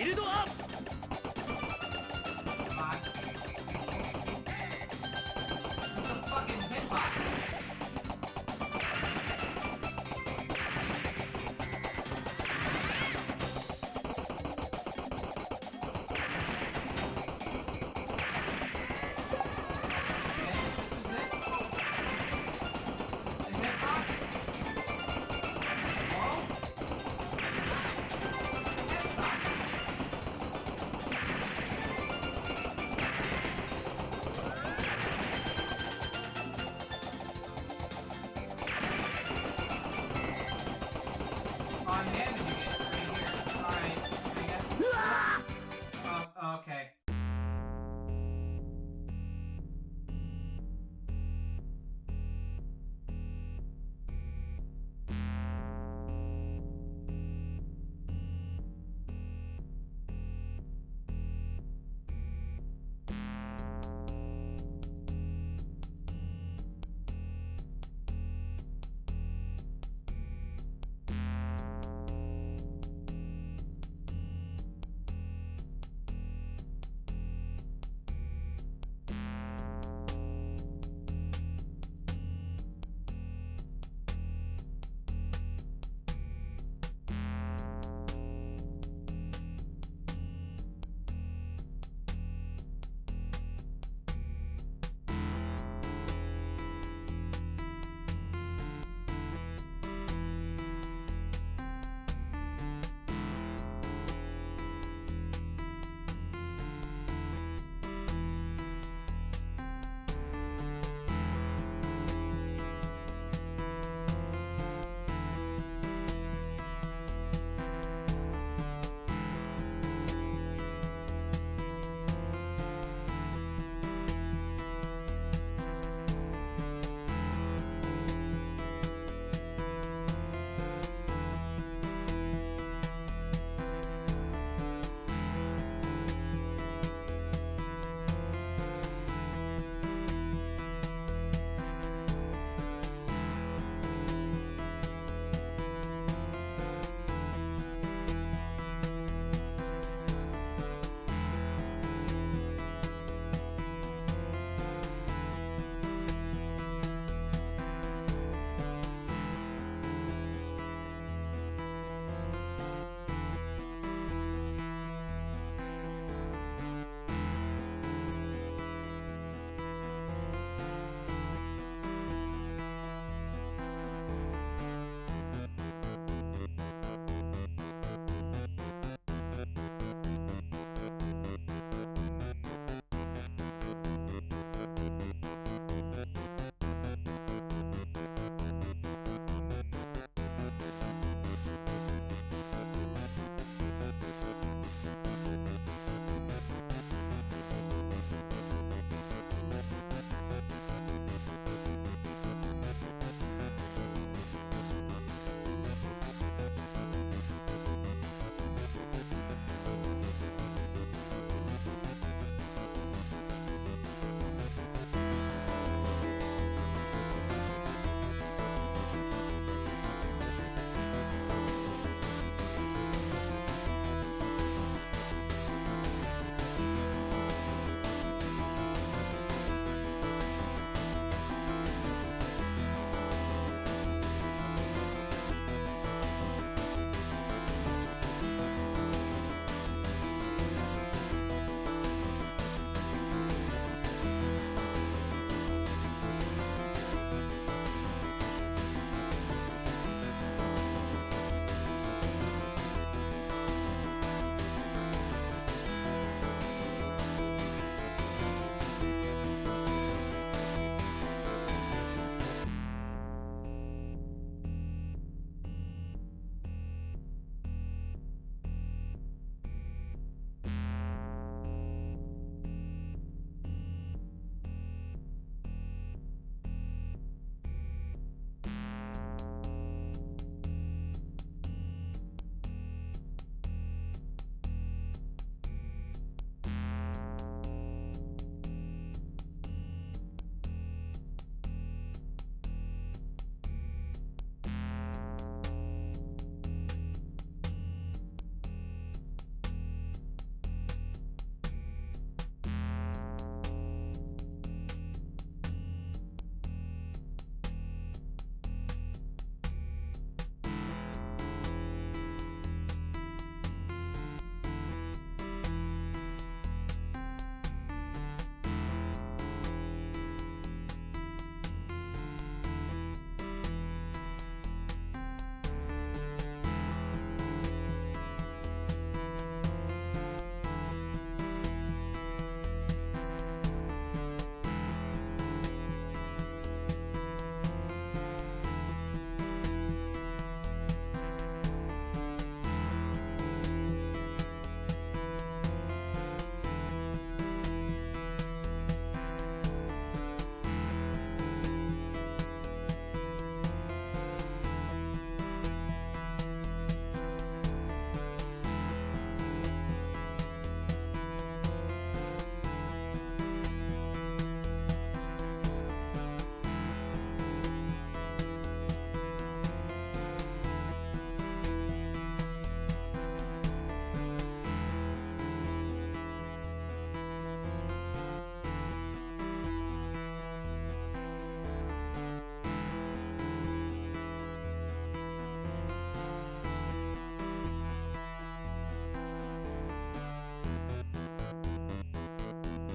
ルドアップ。Fucking hitbox.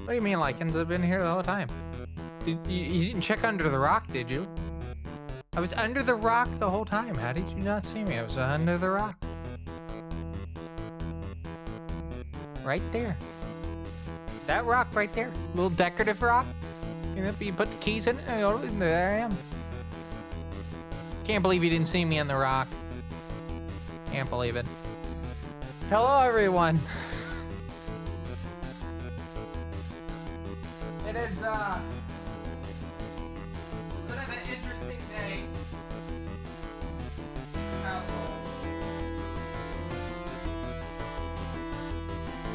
What do you mean lichens have been here the whole time? You didn't check under the rock, did you? I was under the rock the whole time. How did you not see me? I was under the rock. Right there. That rock right there. Little decorative rock. You put the keys in it, and there I am. Can't believe you didn't see me on the rock. Can't believe it. Hello, everyone. It is, bit of an interesting day.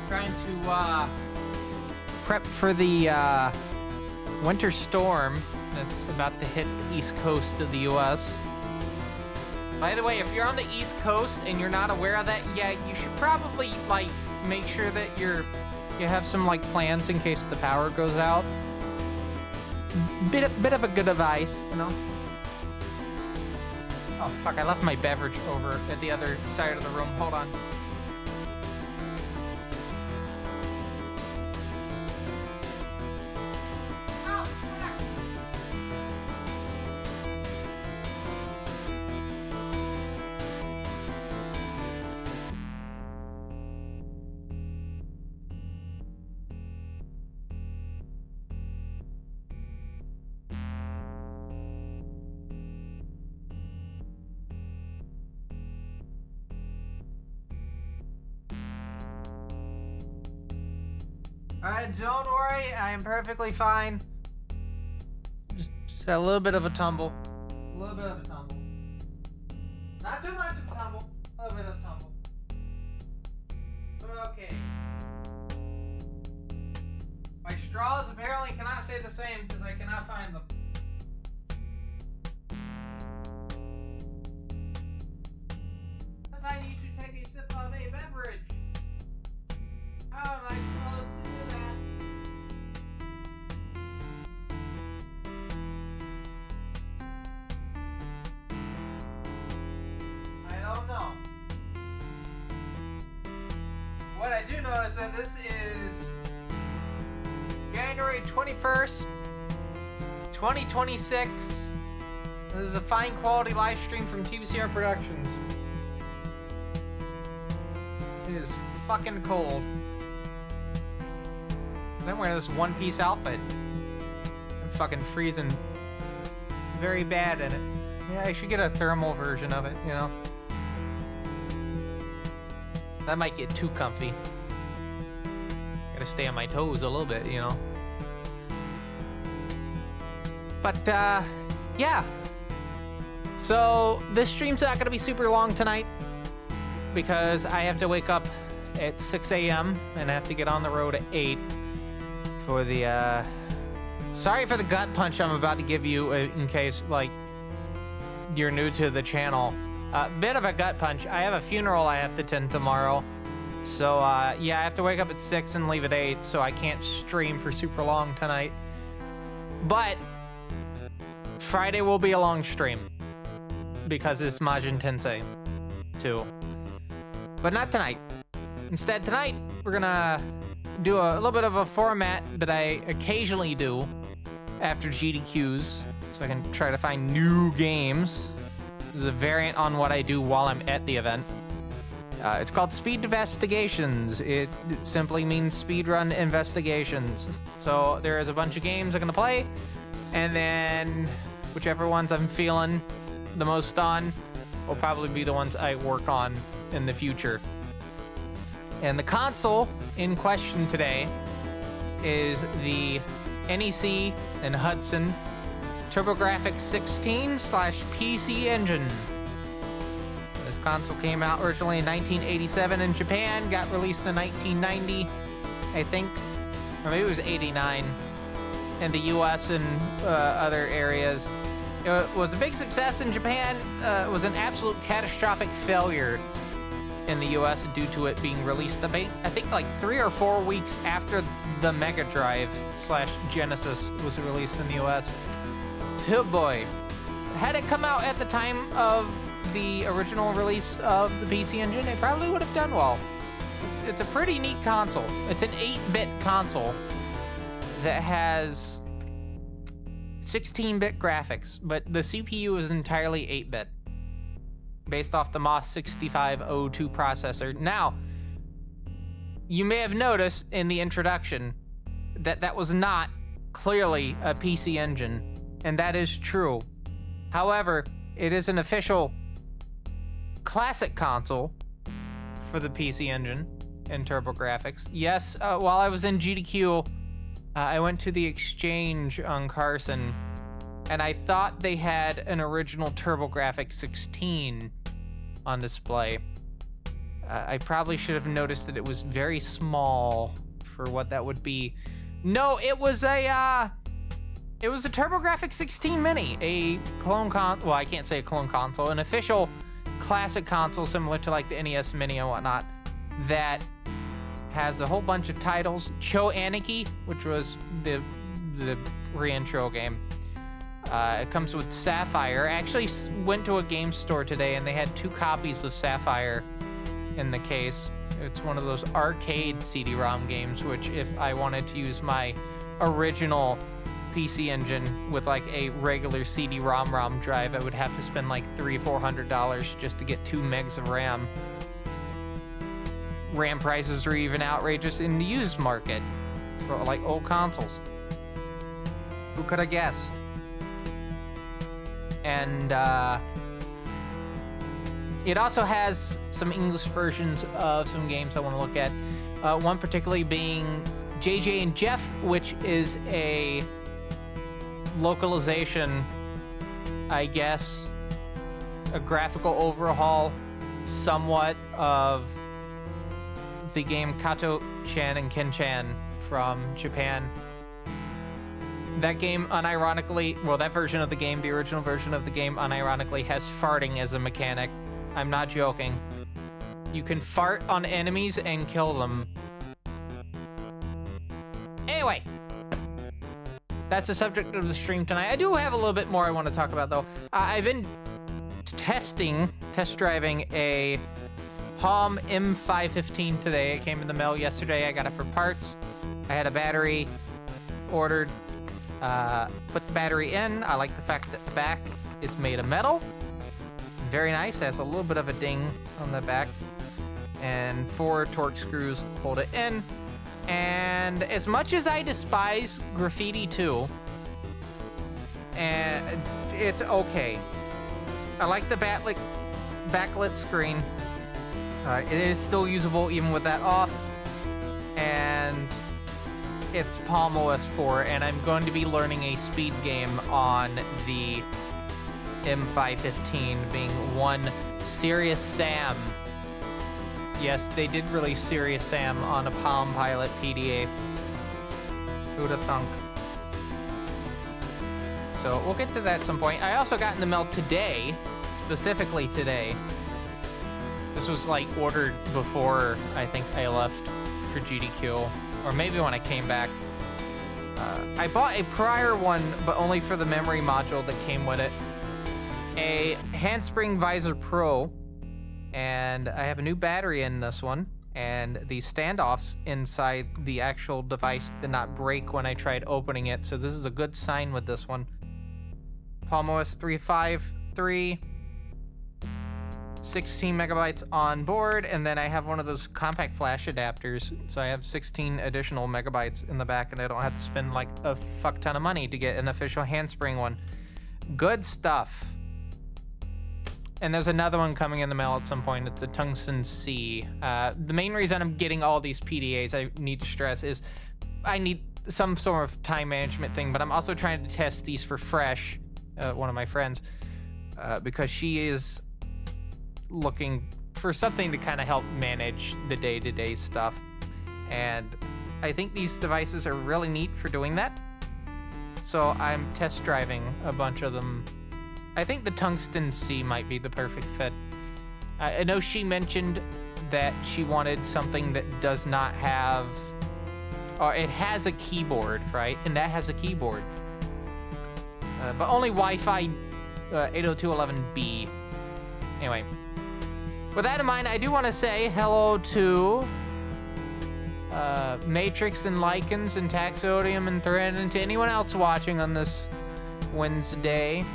Trying to, prep for the, winter storm that's about to hit the east coast of the U.S. By the way, if you're on the east coast and you're not aware of that yet, you should probably, like, make sure that you have some, like, plans in case the power goes out. Bit of a good advice, you know? Oh, fuck, I left my beverage over at the other side of the room. Hold on. Don't worry, I am perfectly fine. Just a little bit of a tumble. A little bit of a tumble. Not too much of a tumble. A little bit of a tumble. But okay. My straws apparently cannot say the same because I cannot find them. If I need to take a sip of a beverage, how am I supposed to do that? No. What I do know is that this is January 21st, 2026. This is a fine quality live stream from TBCR Productions. It is fucking cold. I'm wearing this one-piece outfit. I'm fucking freezing very bad in it. Yeah, I should get a thermal version of it, you know? That might get too comfy. Gotta stay on my toes a little bit, you know. But, yeah. So, this stream's not gonna be super long tonight because I have to wake up at 6 a.m. and I have to get on the road at 8 for the, sorry for the gut punch I'm about to give you in case, like, you're new to the channel. Bit of a gut punch. I have a funeral I have to attend tomorrow. So, yeah, I have to wake up at 6 and leave at 8, so I can't stream for super long tonight. But Friday will be a long stream because it's Majin Tensei 2. But not tonight. Instead, tonight, we're gonna do a little bit of a format that I occasionally do after GDQs, so I can try to find new games. This is a variant on what I do while I'm at the event. It's called speedvestigations. It simply means speedrun investigations. So there is a bunch of games I'm gonna play, and then whichever ones I'm feeling the most on will probably be the ones I work on in the future. And the console in question today is the NEC and Hudson TurboGrafx 16/PC engine. This console came out originally in 1987 in Japan, got released in 1990, I think, or maybe it was 89 in the US and other areas. It was a big success in Japan. It was an absolute catastrophic failure in the US due to it being released, I think like 3 or 4 weeks after the Mega Drive / Genesis was released in the US. Oh boy. Had it come out at the time of the original release of the PC Engine, it probably would have done well. It's a pretty neat console. It's an 8-bit console. that has 16-bit graphics, but the CPU is entirely 8-bit, based off the MOS 6502 processor. Now, you may have noticed in the introduction that that was not clearly a PC engine, and that is true. However, it is an official classic console for the PC engine in TurboGrafx. Yes, while I was in GDQ, I went to the exchange on Carson, and I thought they had an original TurboGrafx 16 on display. I probably should have noticed that it was very small for what that would be. No, it was a TurboGrafx 16 Mini, a clone well, I can't say a clone console, an official classic console similar to like the NES Mini and whatnot, that has a whole bunch of titles. Cho Anarchy, which was the re-intro game. It comes with Sapphire. I actually went to a game store today and they had 2 copies of Sapphire in the case. It's one of those arcade CD-ROM games, which if I wanted to use my original PC engine with like a regular CD-ROM drive, I would have to spend like $300-400 just to get 2 megs of RAM. RAM prices are even outrageous in the used market for like old consoles. Who could have guessed? And it also has some English versions of some games I want to look at. One particularly being JJ and Jeff, which is a localization, I guess, a graphical overhaul somewhat of the game Kato-chan and Ken-chan from Japan. That game unironically, well, that version of the game, the original version of the game, unironically has farting as a mechanic. I'm not joking. You can fart on enemies and kill them. Anyway, that's the subject of the stream tonight. I do have a little bit more I want to talk about, though. I've been test driving a Palm M515 today. It came in the mail yesterday. I got it for parts. I had a battery ordered. Put the battery in. I like the fact that the back is made of metal. Very nice. It has a little bit of a ding on the back. And 4 torque screws hold it in. And as much as I despise Graffiti 2, and it's okay. I like the backlit screen. It is still usable even with that off. And it's Palm OS 4, and I'm going to be learning a speed game on the M515, being one Serious Sam. Yes, they did release Serious Sam on a Palm Pilot PDA. Who'd have thunk? So we'll get to that at some point. I also got in the mail today, specifically today. This was like ordered before I think I left for GDQ, or maybe when I came back. I bought a prior one, but only for the memory module that came with it. A Handspring Visor Pro, and I have a new battery in this one, and the standoffs inside the actual device did not break when I tried opening it, so this is a good sign with this one. Palm OS 353, 16 megabytes on board, and then I have one of those compact flash adapters, so I have 16 additional megabytes in the back, and I don't have to spend like a fuck ton of money to get an official Handspring one. Good stuff. And there's another one coming in the mail at some point. It's a Tungsten C. The main reason I'm getting all these PDAs, I need to stress, is I need some sort of time management thing, but I'm also trying to test these for Fresh, one of my friends, because she is looking for something to kind of help manage the day-to-day stuff. And I think these devices are really neat for doing that. So I'm test driving a bunch of them. I think the Tungsten C might be the perfect fit. I know she mentioned that she wanted something that does not have, or it has a keyboard, right? And that has a keyboard. But only Wi-Fi 802.11b. Anyway, with that in mind, I do want to say hello to Matrix and Lycans and Taxodium and Thread, and to anyone else watching on this Wednesday,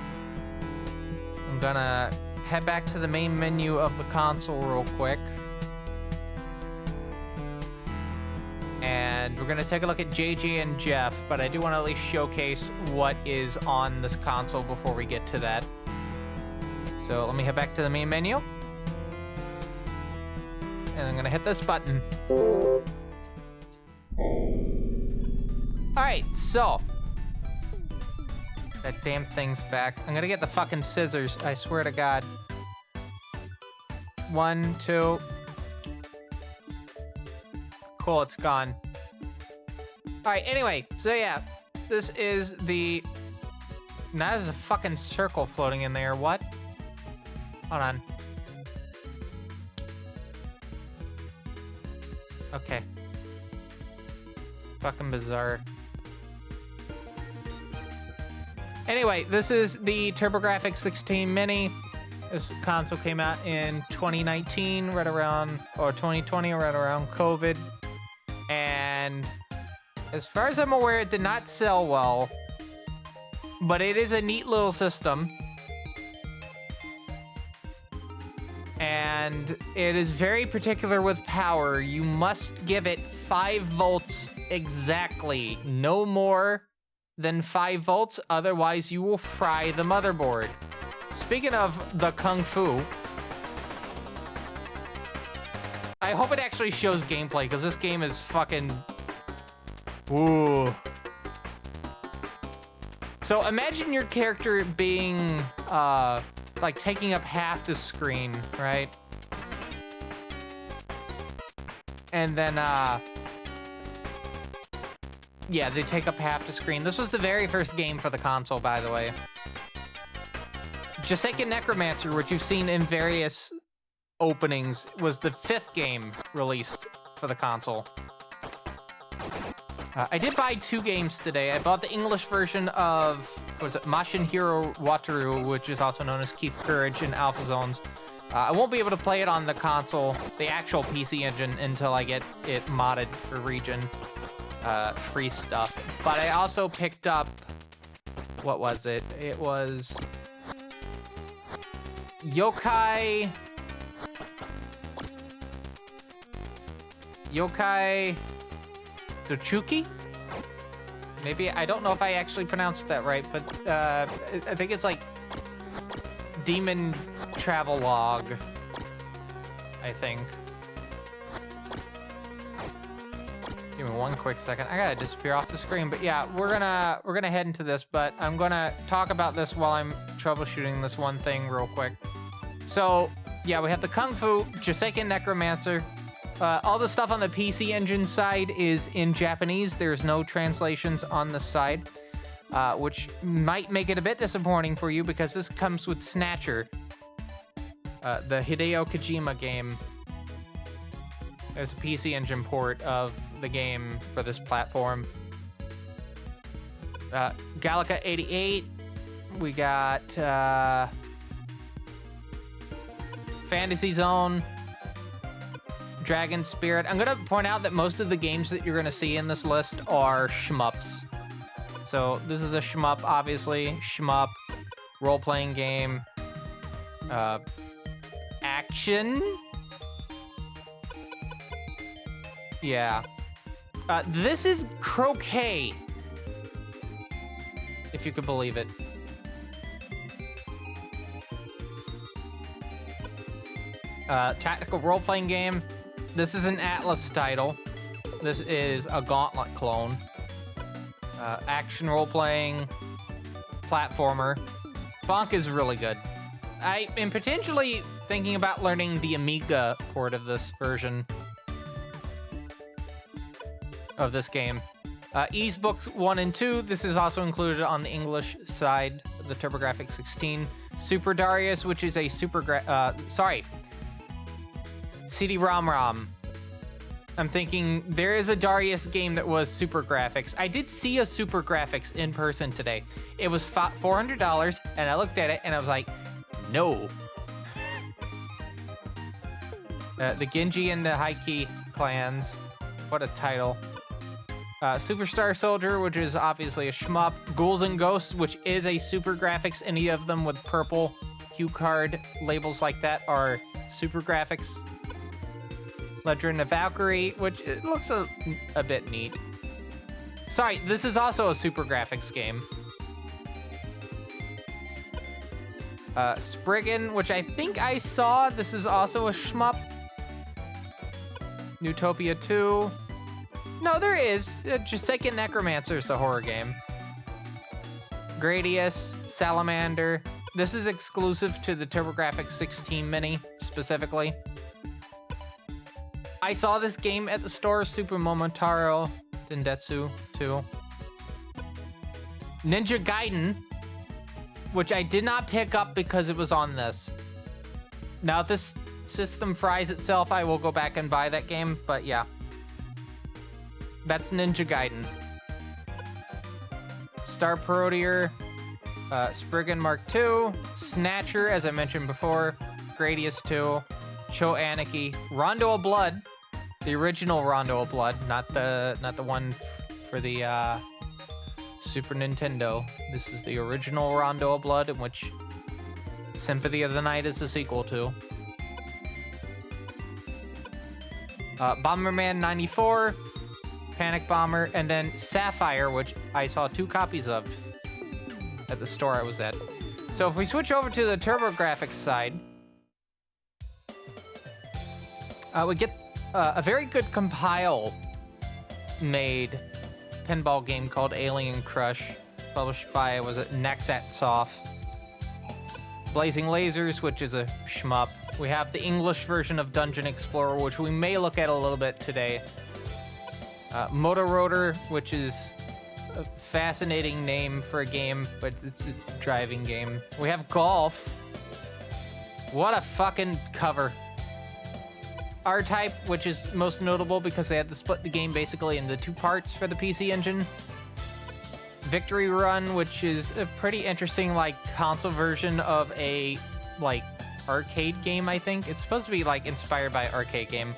I'm gonna head back to the main menu of the console real quick. And we're gonna take a look at JJ and Jeff, but I do want to at least showcase what is on this console before we get to that. So let me head back to the main menu. And I'm gonna hit this button. Alright, so. That damn thing's back. I'm gonna get the fucking scissors, I swear to God. 1, 2. Cool, it's gone. Alright, anyway, so yeah. This is the... Now there's a fucking circle floating in there, what? Hold on. Okay. Fucking bizarre. Anyway, this is the TurboGrafx 16 Mini. This console came out in 2019, right around, or 2020, right around COVID. And as far as I'm aware, it did not sell well. But it is a neat little system. And it is very particular with power. You must give it 5 volts exactly. No more than 5 volts, otherwise you will fry the motherboard. Speaking of the Kung Fu, I hope it actually shows gameplay, because this game is fucking... Ooh. So imagine your character being, like taking up half the screen, right? And then, yeah, they take up half the screen. This was the very first game for the console, by the way. Forsaken Necromancer, which you've seen in various openings, was the 5th game released for the console. I did buy 2 games today. I bought the English version of, what was it, Mashin Hero Wataru, which is also known as Keith Courage in Alpha Zones. I won't be able to play it on the console, the actual PC engine, until I get it modded for region free stuff. But I also picked up, what was it? It was Yokai Dochuki? Maybe, I don't know if I actually pronounced that right, but I think it's like Demon Travelogue, I think. Give me one quick second. I gotta disappear off the screen, but yeah, we're gonna head into this, but I'm gonna talk about this while I'm troubleshooting this one thing real quick. So, yeah, we have the Kung Fu, Forsaken Necromancer. All the stuff on the PC Engine side is in Japanese. There's no translations on the side, which might make it a bit disappointing for you because this comes with Snatcher, the Hideo Kojima game. There's a PC Engine port of the game for this platform. Galaga 88. We got Fantasy Zone. Dragon Spirit. I'm gonna point out that most of the games that you're gonna see in this list are shmups. So this is a shmup, obviously. Shmup, role-playing game, action. Yeah. This is Croquet, if you could believe it. Tactical role-playing game. This is an Atlas title. This is a Gauntlet clone. Action role-playing, platformer. Bonk is really good. I am potentially thinking about learning the Amiga port of this version of this game. Ease Books 1 and 2. This is also included on the English side of the TurboGrafx 16. Super Darius, which is a CD-ROM. I'm thinking there is a Darius game that was Super Graphics. I did see a Super Graphics in person today. It was $400, and I looked at it and I was like, no. The Genji and the Heike clans. What a title. Superstar Soldier, which is obviously a shmup. Ghouls and Ghosts, which is a Super Graphics. Any of them with purple cue card labels like that are Super Graphics. Legend of Valkyrie, which it looks a bit neat. Sorry, this is also a Super Graphics game. Spriggan, which I think I saw. This is also a shmup. Newtopia 2. No, there is. Forsaken Necromancer is a horror game. Gradius, Salamander. This is exclusive to the TurboGrafx 16 Mini, specifically. I saw this game at the store, Super Momotaro Dendetsu 2. Ninja Gaiden, which I did not pick up because it was on this. Now, if this system fries itself, I will go back and buy that game, but yeah. That's Ninja Gaiden. Star Parodier, Spriggan Mark II, Snatcher, as I mentioned before, Gradius 2, Cho Anarchy, Rondo of Blood, the original Rondo of Blood, not the one for the Super Nintendo. This is the original Rondo of Blood, in which Symphony of the Night is the sequel to. Bomberman 94, Panic Bomber, and then Sapphire, which I saw 2 copies of at the store I was at. So if we switch over to the TurboGrafx side, we get a very good compile-made pinball game called Alien Crush, published by, was it Nexat Soft. Blazing Lasers, which is a shmup. We have the English version of Dungeon Explorer, which we may look at a little bit today. Motorotor, which is a fascinating name for a game, but it's a driving game. We have Golf. What a fucking cover. R-Type, which is most notable because they had to split the game basically into 2 parts for the PC Engine. Victory Run, which is a pretty interesting, like, console version of a, like, arcade game, I think. It's supposed to be, like, inspired by arcade game.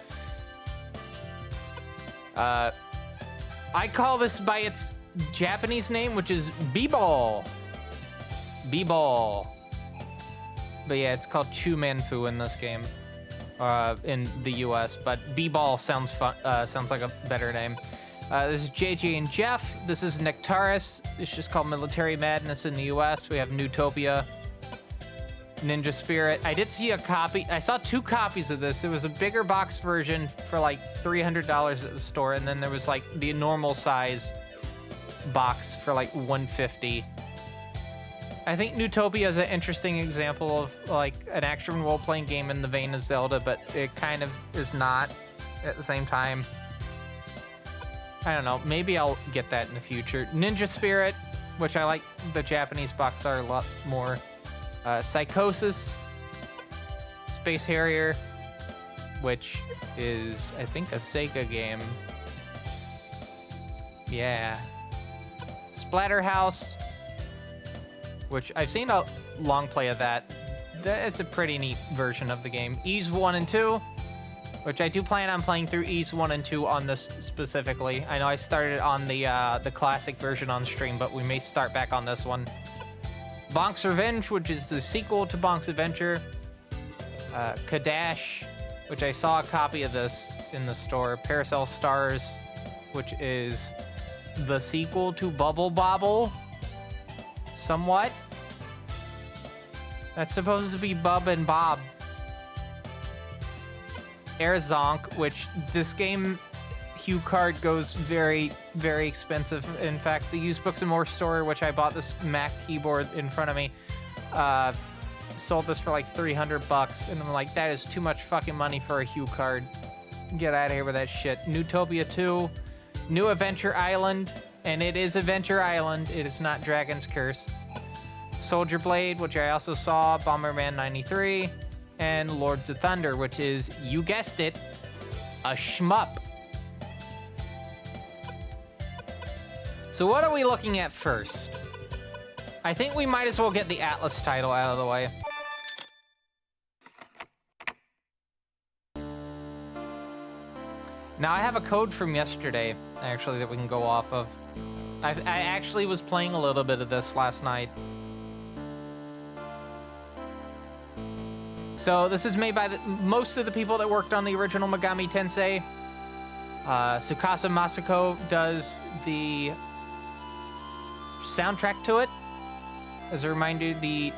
I call this by its Japanese name, which is B-Ball. B-Ball. But yeah, it's called Chumanfu in this game. In the US, but B-Ball sounds fun, sounds like a better name. This is JJ and Jeff. This is Nectaris. It's just called Military Madness in the US. We have Newtopia, Ninja Spirit. I did see a copy. I saw 2 copies of this. There was a bigger box version for like $300 at the store, and then there was like the normal size box for like $150. I think Newtopia is an interesting example of like an action role-playing game in the vein of Zelda, but it kind of is not at the same time. I don't know. Maybe I'll get that in the future. Ninja Spirit, which I like the Japanese box art a lot more. Psychosis, Space Harrier, which is, I think, a Sega game. Yeah. Splatterhouse, which I've seen a long play of that. It's a pretty neat version of the game. Ys 1 and 2, which I do plan on playing through Ys 1 and 2 on this specifically. I know I started on the classic version on stream, but we may start back on this one. Bonk's Revenge, which is the sequel to Bonk's Adventure. Kadash, which I saw a copy of this in the store. Paracel Stars, which is the sequel to Bubble Bobble. Somewhat. That's supposed to be Bub and Bob. Air Zonk, which this game hue card goes very, very expensive. In fact, the Used Books and More store, which I bought this Mac keyboard in front of me, sold this for like $300, and I'm like, that is too much fucking money for a hue card. Get out of here with that shit. Newtopia 2, New Adventure Island, and it is Adventure Island. It is not Dragon's Curse. Soldier Blade, which I also saw, Bomberman 93, and Lords of Thunder, which is, you guessed it, a shmup. So what are we looking at first? I think we might as well get the Atlas title out of the way. Now I have a code from yesterday, actually, that we can go off of. I actually was playing a little bit of this last night. So this is made by most of the people that worked on the original Megami Tensei. Tsukasa Masako does the soundtrack to it. As a reminder, the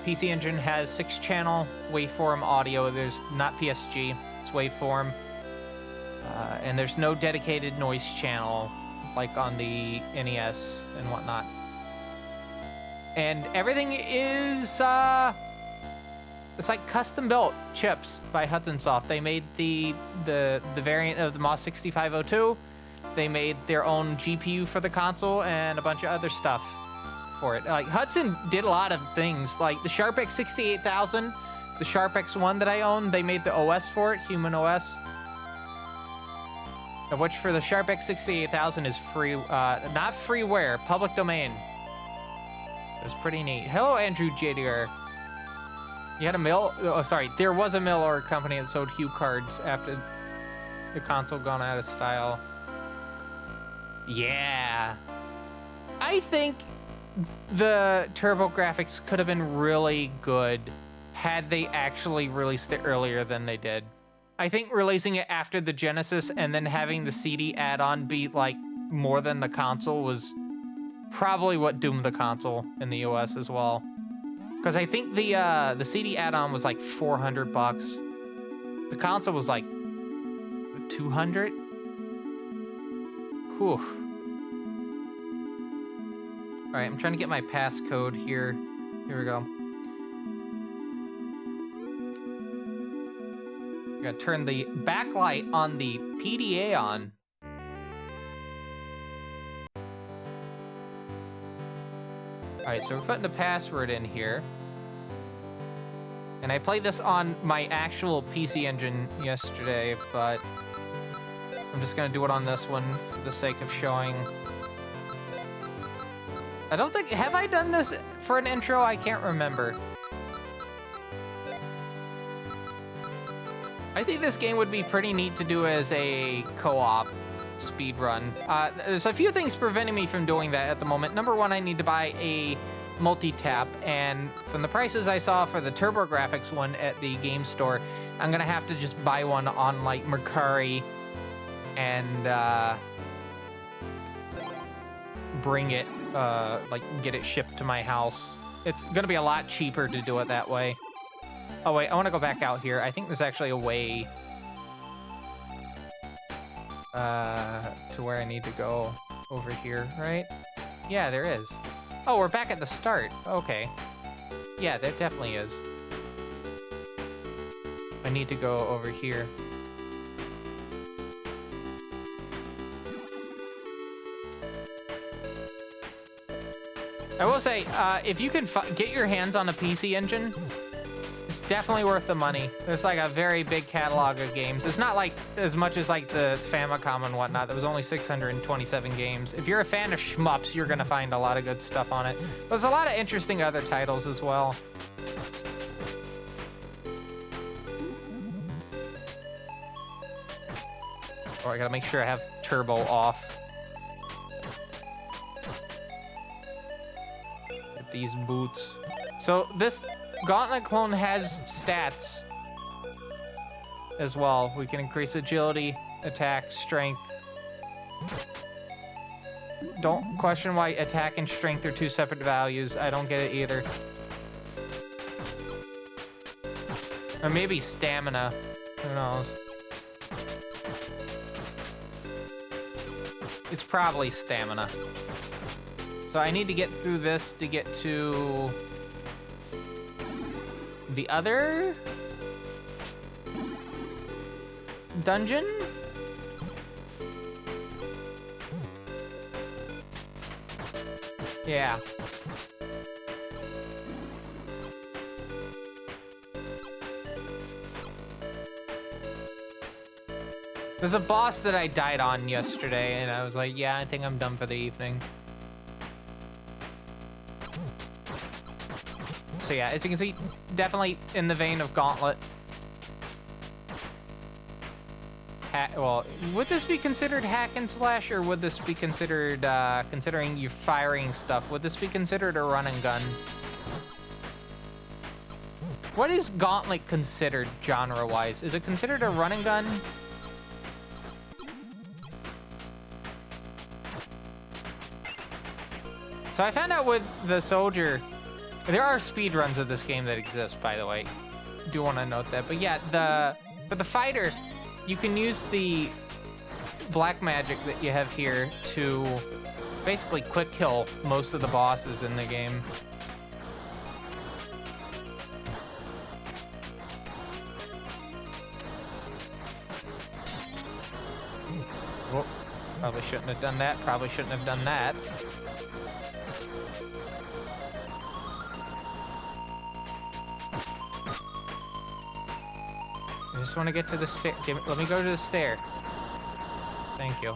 PC Engine has 6-channel waveform audio. There's not PSG, it's waveform. And there's no dedicated noise channel like on the NES and whatnot. And everything is, it's like custom built chips by Hudson Soft. They made the variant of the MOS 6502. They made their own GPU for the console and a bunch of other stuff for it. Like Hudson did a lot of things, like the SharpX 68000, the SharpX One that I own. They made the OS for it, Human OS. Of which for the SharpX 68000 is free, not freeware, public domain. It's pretty neat. Hello, Andrew JDR. You had a mill? Oh, sorry. There was a mill or a company that sold Hue cards after the console gone out of style. Yeah. I think the TurboGrafx could have been really good had they actually released it earlier than they did. I think releasing it after the Genesis and then having the CD add-on be like more than the console was probably what doomed the console in the US as well. Because I think the CD add-on was like $400. The console was like $200. Whew. All right, I'm trying to get my passcode here. Here we go. Gotta turn the backlight on the PDA on. All right, so we're putting the password in here. And I played this on my actual PC Engine yesterday, but I'm just gonna do it on this one for the sake of showing. I don't think, have I done this for an intro? I can't remember. I think this game would be pretty neat to do as a co-op speed run. There's a few things preventing me from doing that at the moment. Number one, I need to buy a multi-tap, and from the prices I saw for the TurboGrafx one at the game store, I'm gonna have to just buy one on like Mercari and bring it, like get it shipped to my house. It's gonna be a lot cheaper to do it that way. Oh wait, I want to go back out here. I think there's actually a way to where I need to go over here, right? Yeah, there is. Oh, we're back at the start. Okay. Yeah, there definitely is. I need to go over here. I will say, if you can get your hands on a PC Engine, it's definitely worth the money. There's like a very big catalog of games. It's not like as much as like the Famicom and whatnot. There was only 627 games. If you're a fan of shmups, you're gonna find a lot of good stuff on it. But there's a lot of interesting other titles as well. Oh, I gotta make sure I have turbo off. Get these boots. So this Gauntlet clone has stats as well. We can increase agility, attack, strength. Don't question why attack and strength are two separate values. I don't get it either. Or maybe stamina. Who knows? It's probably stamina. So I need to get through this to get to the other dungeon? Yeah. There's a boss that I died on yesterday, and I was like, yeah, I think I'm done for the evening. So yeah, as you can see, definitely in the vein of Gauntlet. well, would this be considered hack and slash, or would this be considered, considering you firing stuff, would this be considered a run and gun? What is Gauntlet considered genre-wise? Is it considered a run and gun? So I found out with the soldier, there are speed runs of this game that exist, by the way. Do want to note that. But yeah, for the fighter, you can use the black magic that you have here to basically quick kill most of the bosses in the game. Whoop. Probably shouldn't have done that. Probably shouldn't have done that. I just want to get to the stair. Let me go to the stair. Thank you.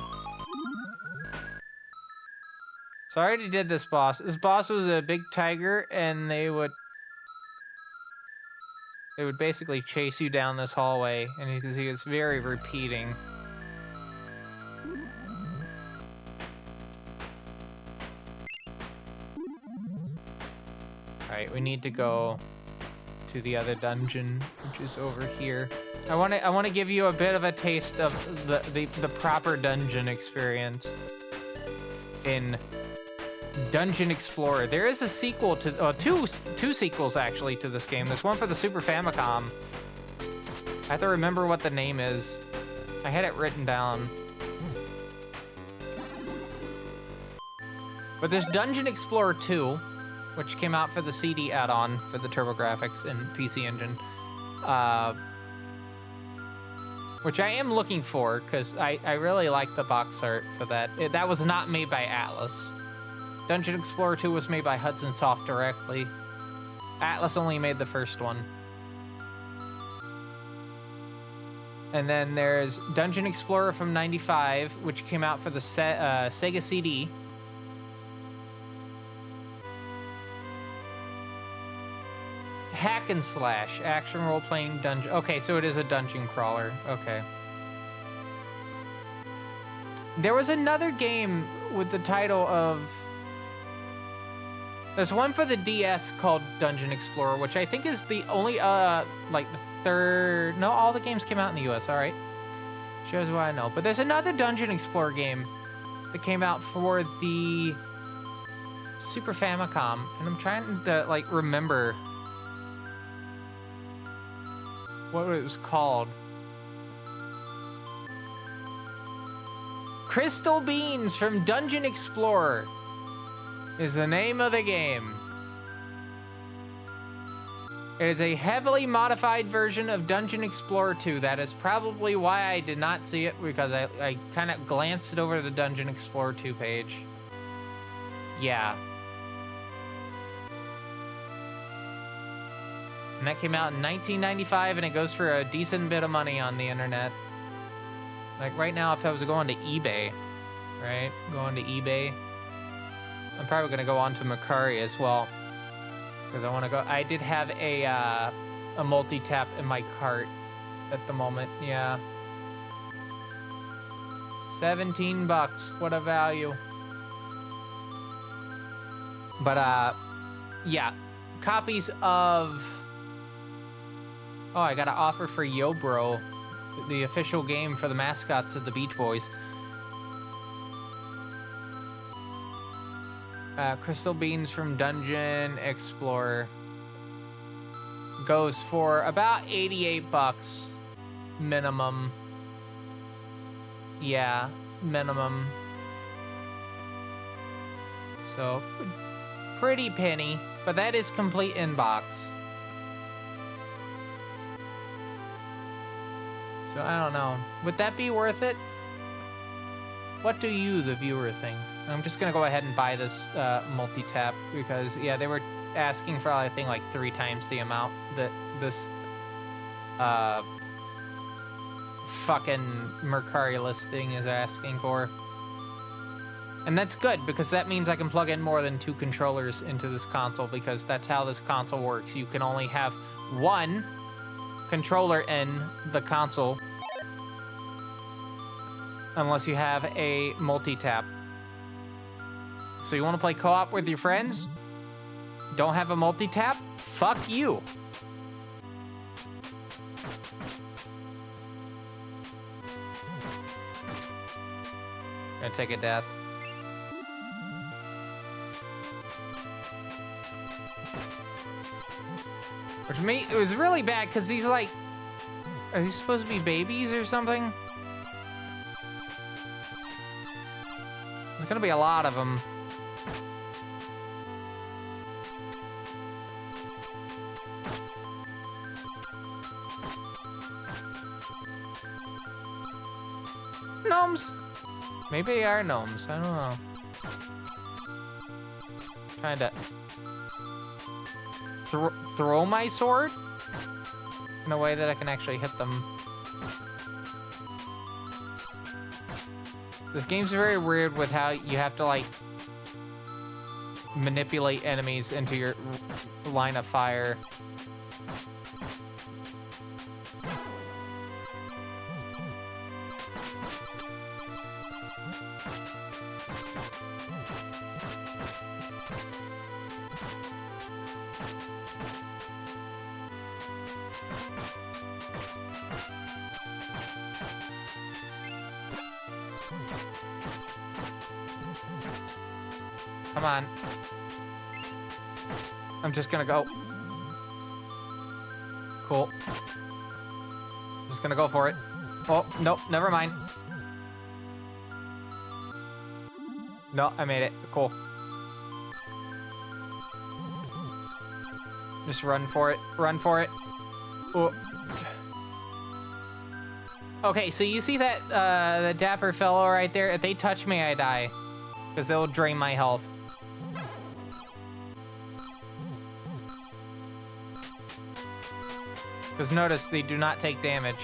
So I already did this boss. This boss was a big tiger, and they would basically chase you down this hallway, and you can see it's very repeating. Alright, we need to go to the other dungeon, which is over here. I want to give you a bit of a taste of the proper dungeon experience in Dungeon Explorer. There is a sequel to two sequels actually to this game. There's one for the Super Famicom. I have to remember what the name is. I had it written down. But there's Dungeon Explorer 2, which came out for the CD add-on for the TurboGrafx and PC Engine. Which I am looking for, because I really like the box art for that. That was not made by Atlas. Dungeon Explorer 2 was made by Hudson Soft directly. Atlas only made the first one. And then there's Dungeon Explorer from '95, which came out for the Sega CD. Hack and slash, action role-playing dungeon. Okay, so it is a dungeon crawler. Okay. There was another game with the title of... There's one for the DS called Dungeon Explorer, which I think is the only, like, the third... No, all the games came out in the US, alright. Shows what I know. But there's another Dungeon Explorer game that came out for the Super Famicom, and I'm trying to, like, remember what it was called. Crystal Beans from Dungeon Explorer is the name of the game. It is a heavily modified version of Dungeon Explorer 2. That is probably why I did not see it, because I kind of glanced over the Dungeon Explorer 2 page. Yeah. And that came out in 1995, and it goes for a decent bit of money on the internet. Like right now, if I was going to eBay, right? Going to eBay. I'm probably going to go on to Mercari as well. Because I want to go... I did have a multi-tap in my cart at the moment, yeah. 17 bucks, what a value. But, yeah. Copies of... Oh, I got an offer for Yo Bro, the official game for the mascots of the Beach Boys. Crystal Beans from Dungeon Explorer goes for about 88 bucks minimum. Yeah, minimum. So, pretty penny, but that is complete in box. So I don't know. Would that be worth it? What do you, the viewer, think? I'm just gonna go ahead and buy this multi-tap because, yeah, they were asking for, I think, like 3 times the amount that this fucking Mercari listing is asking for. And that's good, because that means I can plug in more than 2 controllers into this console, because that's how this console works. You can only have 1 controller in the console, unless you have a multi-tap. So you want to play co-op with your friends? Don't have a multi-tap? Fuck you. Gonna take a death. Which it was really bad because these like, are these supposed to be babies or something? There's gonna be a lot of them. Gnomes. Maybe they are gnomes. I don't know. Trying to throw my sword in a way that I can actually hit them. This game's very weird with how you have to like manipulate enemies into your line of fire. Come on. I'm just gonna go. Cool. I'm just gonna go for it. Oh, nope, never mind. No, I made it. Cool. Just run for it. Run for it. Oh. Okay, so you see that the dapper fellow right there? If they touch me, I die. Because they'll drain my health. Because notice, they do not take damage.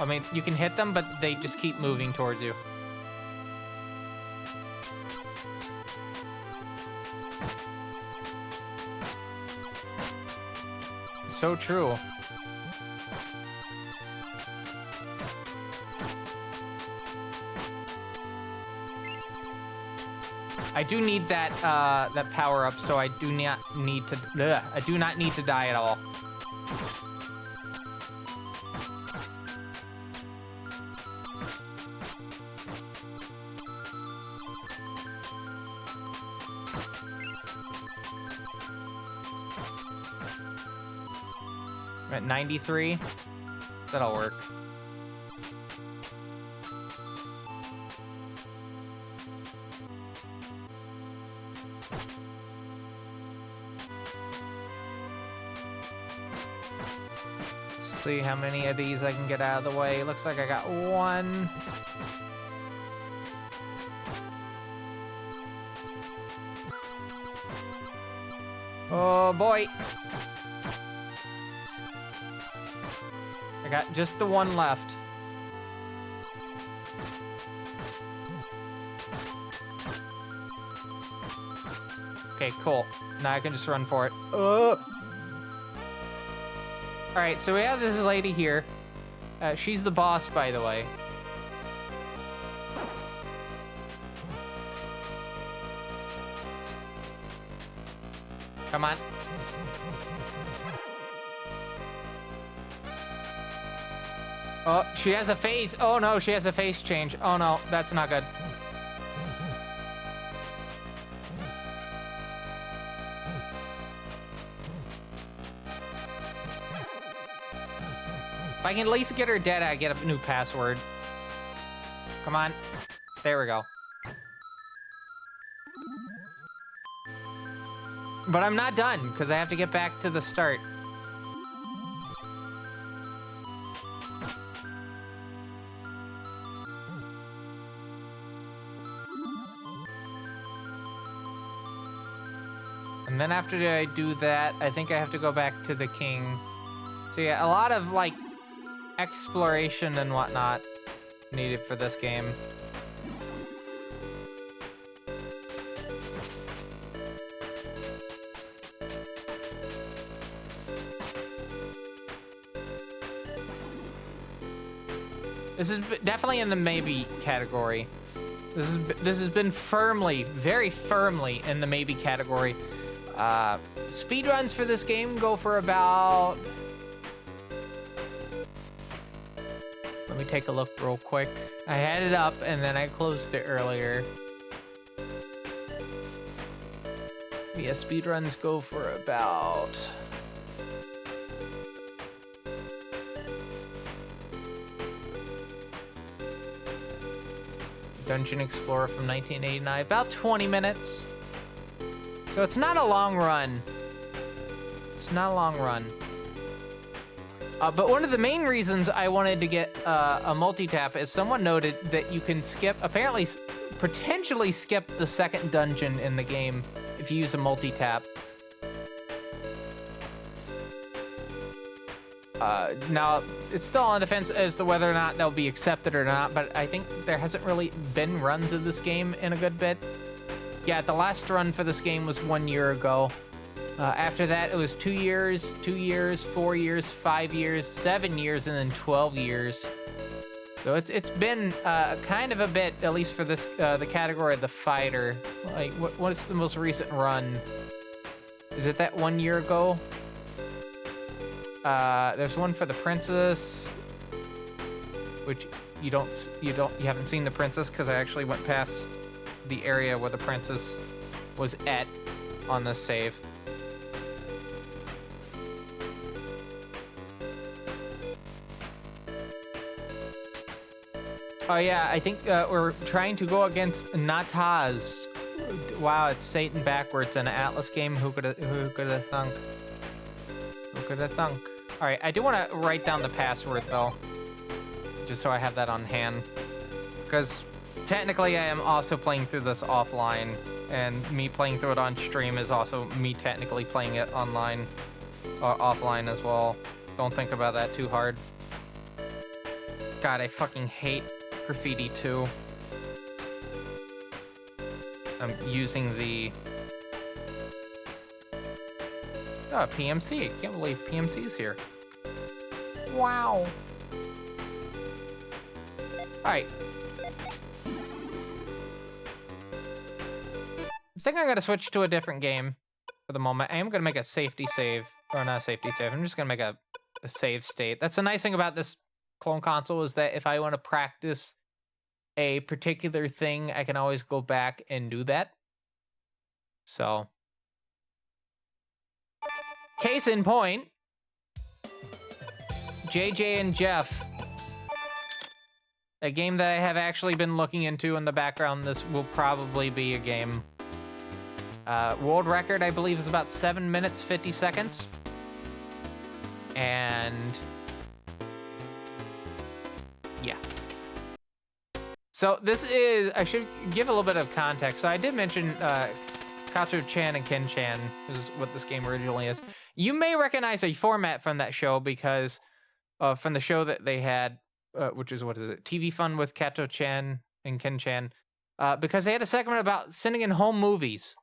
I mean, you can hit them, but they just keep moving towards you. It's so true. I do need that that power up, so I do not need to. I do not need to die at all. I'm at 93. That'll work. See how many of these I can get out of the way. Looks like I got one. Oh boy. I got just the one left. Okay, cool. Now I can just run for it. Alright, so we have this lady here. She's the boss, by the way. Come on. Oh, she has a face. Oh no, she has a face change. Oh no, that's not good. If I can at least get her dead, I get a new password. Come on. There we go. But I'm not done, because I have to get back to the start. And then after I do that, I think I have to go back to the king. So yeah, a lot of, like, exploration and whatnot needed for this game. This is definitely in the maybe category. This has been firmly, very firmly in the maybe category. Speedruns for this game go for about... Let me take a look real quick. I had it up and then I closed it earlier. Yeah, speedruns go for about... Dungeon Explorer from 1989, about 20 minutes. So it's not a long run. It's not a long run. But one of the main reasons I wanted to get a multi-tap is someone noted that you can skip, apparently, potentially skip the second dungeon in the game if you use a multi-tap. Now, it's still on the fence as to whether or not they'll be accepted or not, but I think there hasn't really been runs of this game in a good bit. Yeah, the last run for this game was 1 year ago. After that, it was 2 years, 2 years, 4 years, 5 years, 7 years, and then 12 years. So it's been kind of a bit, at least for this the category of the fighter. Like, what's the most recent run? Is it that 1 year ago? There's one for the princess, which you haven't seen the princess because I actually went past the area where the princess was at on this save. Oh yeah, I think we're trying to go against Nataz. Wow, it's Satan backwards in an Atlas game. Who could have thunk? Who could have thunk? All right, I do want to write down the password though, just so I have that on hand, because technically I am also playing through this offline, and me playing through it on stream is also me technically playing it online, offline as well. Don't think about that too hard. God, I fucking hate Graffiti 2. I'm using the... Oh, PMC. I can't believe PMC's here. Wow. Alright. I think I'm going to switch to a different game for the moment. I am going to make a safety save. Or not a safety save. I'm just going to make a save state. That's the nice thing about this clone console is that if I want to practice a particular thing, I can always go back and do that. So, case in point, JJ and Jeff, a game that I have actually been looking into in the background. This will probably be a game. World record, I believe, is about 7 minutes, 50 seconds. And yeah. So this is, I should give a little bit of context. So I did mention Kato-chan and Ken-chan is what this game originally is. You may recognize a format from that show because from the show that they had, which is, what is it, TV Fun with Kato-chan and Ken-chan, because they had a segment about sending in home movies.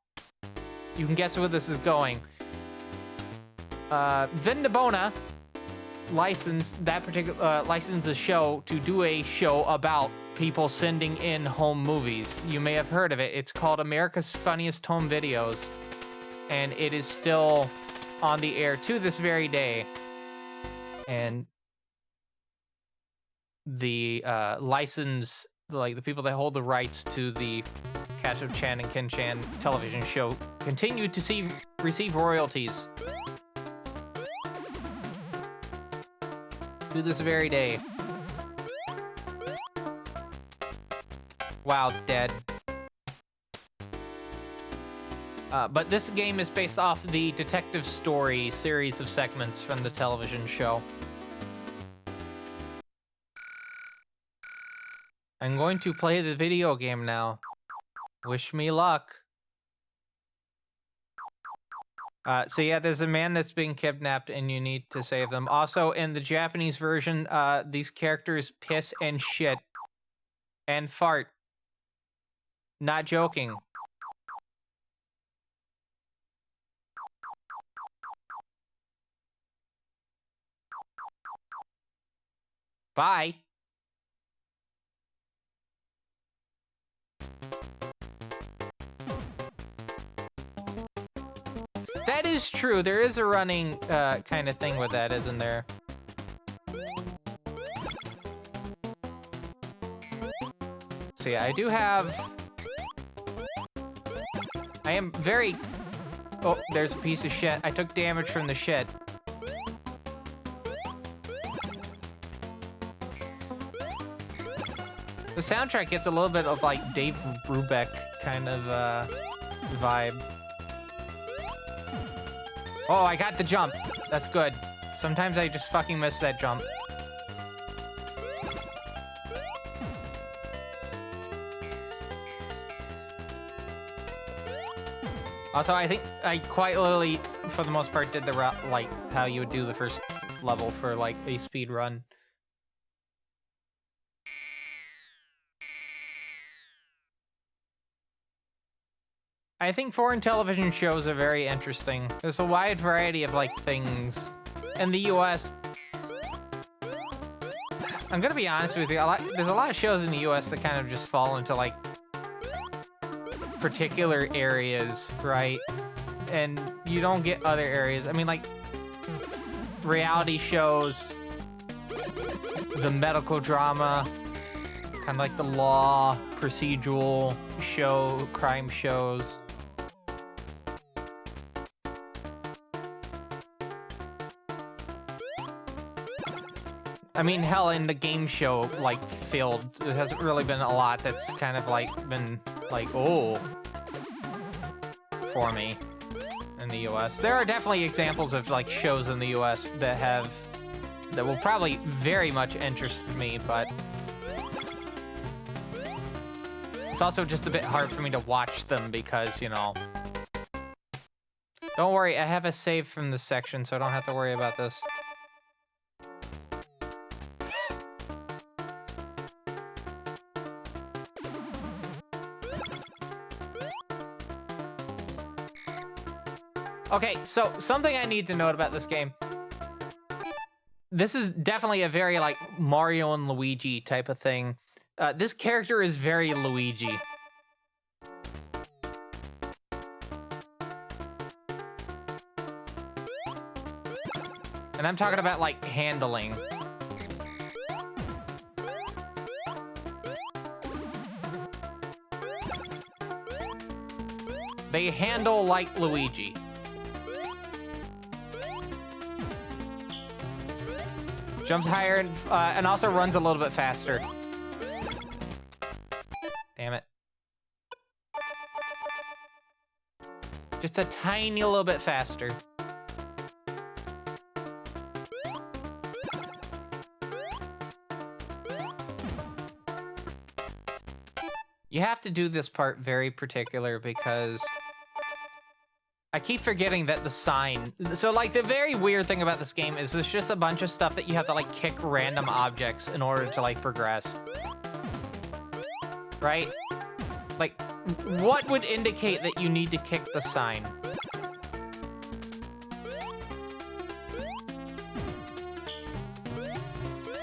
You can guess where this is going. Vindabona licensed the show to do a show about people sending in home movies. You may have heard of it. It's called America's Funniest Home Videos, and it is still on the air to this very day. And the license, like the people that hold the rights to the Kato-chan and Ken-chan television show, continue to receive royalties to this very day. Wow, dead. But this game is based off the Detective Story series of segments from the television show. I'm going to play the video game now. Wish me luck. So yeah, there's a man that's being kidnapped and you need to save them. Also, in the Japanese version, these characters piss and shit and fart. Not joking. Bye. That is true. There is a running kind of thing with that, isn't there? So yeah, I do have... I am very... Oh, there's a piece of shit. I took damage from the shit. The soundtrack gets a little bit of, like, Dave Brubeck kind of vibe. Oh, I got the jump. That's good. Sometimes I just fucking miss that jump. Also, I think I quite literally, for the most part, did the like how you would do the first level for like a speed run. I think foreign television shows are very interesting. There's a wide variety of like things. In the US, I'm gonna be honest with you, there's a lot of shows in the US that kind of just fall into like particular areas, right? And you don't get other areas. I mean, like reality shows, the medical drama, kind of like the law, procedural show, crime shows. I mean, hell, in the game show, like, field, there hasn't really been a lot that's kind of, like, been, like, oh, for me in the US. There are definitely examples of, like, shows in the US that will probably very much interest me, but it's also just a bit hard for me to watch them because, you know... Don't worry, I have a save from this section, so I don't have to worry about this. Okay, so something I need to note about this game. This is definitely a very, like, Mario and Luigi type of thing. This character is very Luigi. And I'm talking about, like, handling. They handle like Luigi. Jumps higher and also runs a little bit faster. Damn it. Just a tiny little bit faster. You have to do this part very particular because I keep forgetting that the sign... So, like, the very weird thing about this game is there's just a bunch of stuff that you have to, like, kick random objects in order to, like, progress. Right? Like, what would indicate that you need to kick the sign?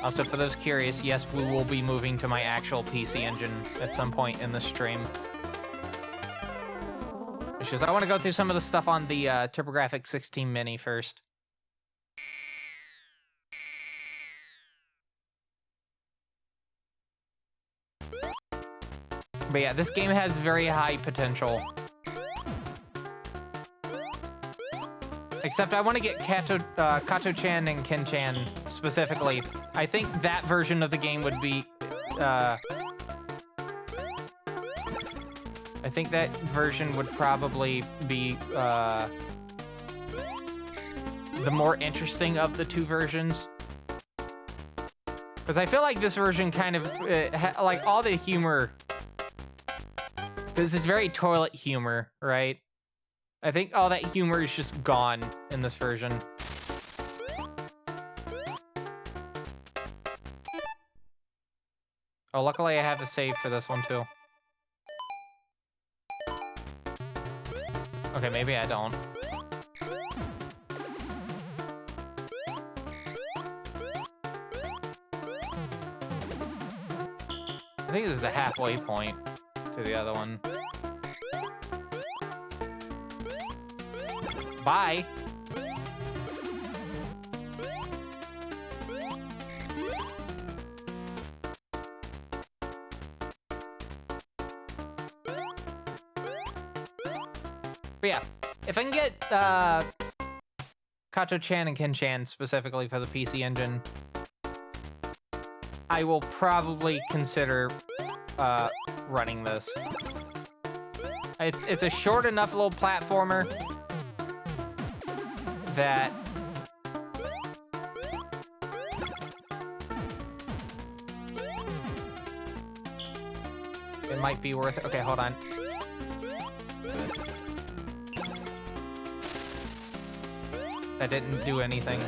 Also, for those curious, yes, we will be moving to my actual PC engine at some point in this stream. It's just, I want to go through some of the stuff on the TurboGrafx 16 Mini first. But yeah, this game has very high potential. Except I want to get Kato-chan and Ken-chan specifically. I think that version of the game would be... I think that version would probably be the more interesting of the two versions. Because I feel like this version kind of... like, all the humor... Because it's very toilet humor, right? I think all that humor is just gone in this version. Oh, luckily I have a save for this one, too. Okay, maybe I don't. I think it was the halfway point to the other one. Bye. But yeah, if I can get Kato-chan and Ken-chan specifically for the PC Engine, I will probably consider running this. It's a short enough little platformer that it might be worth it. Okay, hold on. That didn't do anything.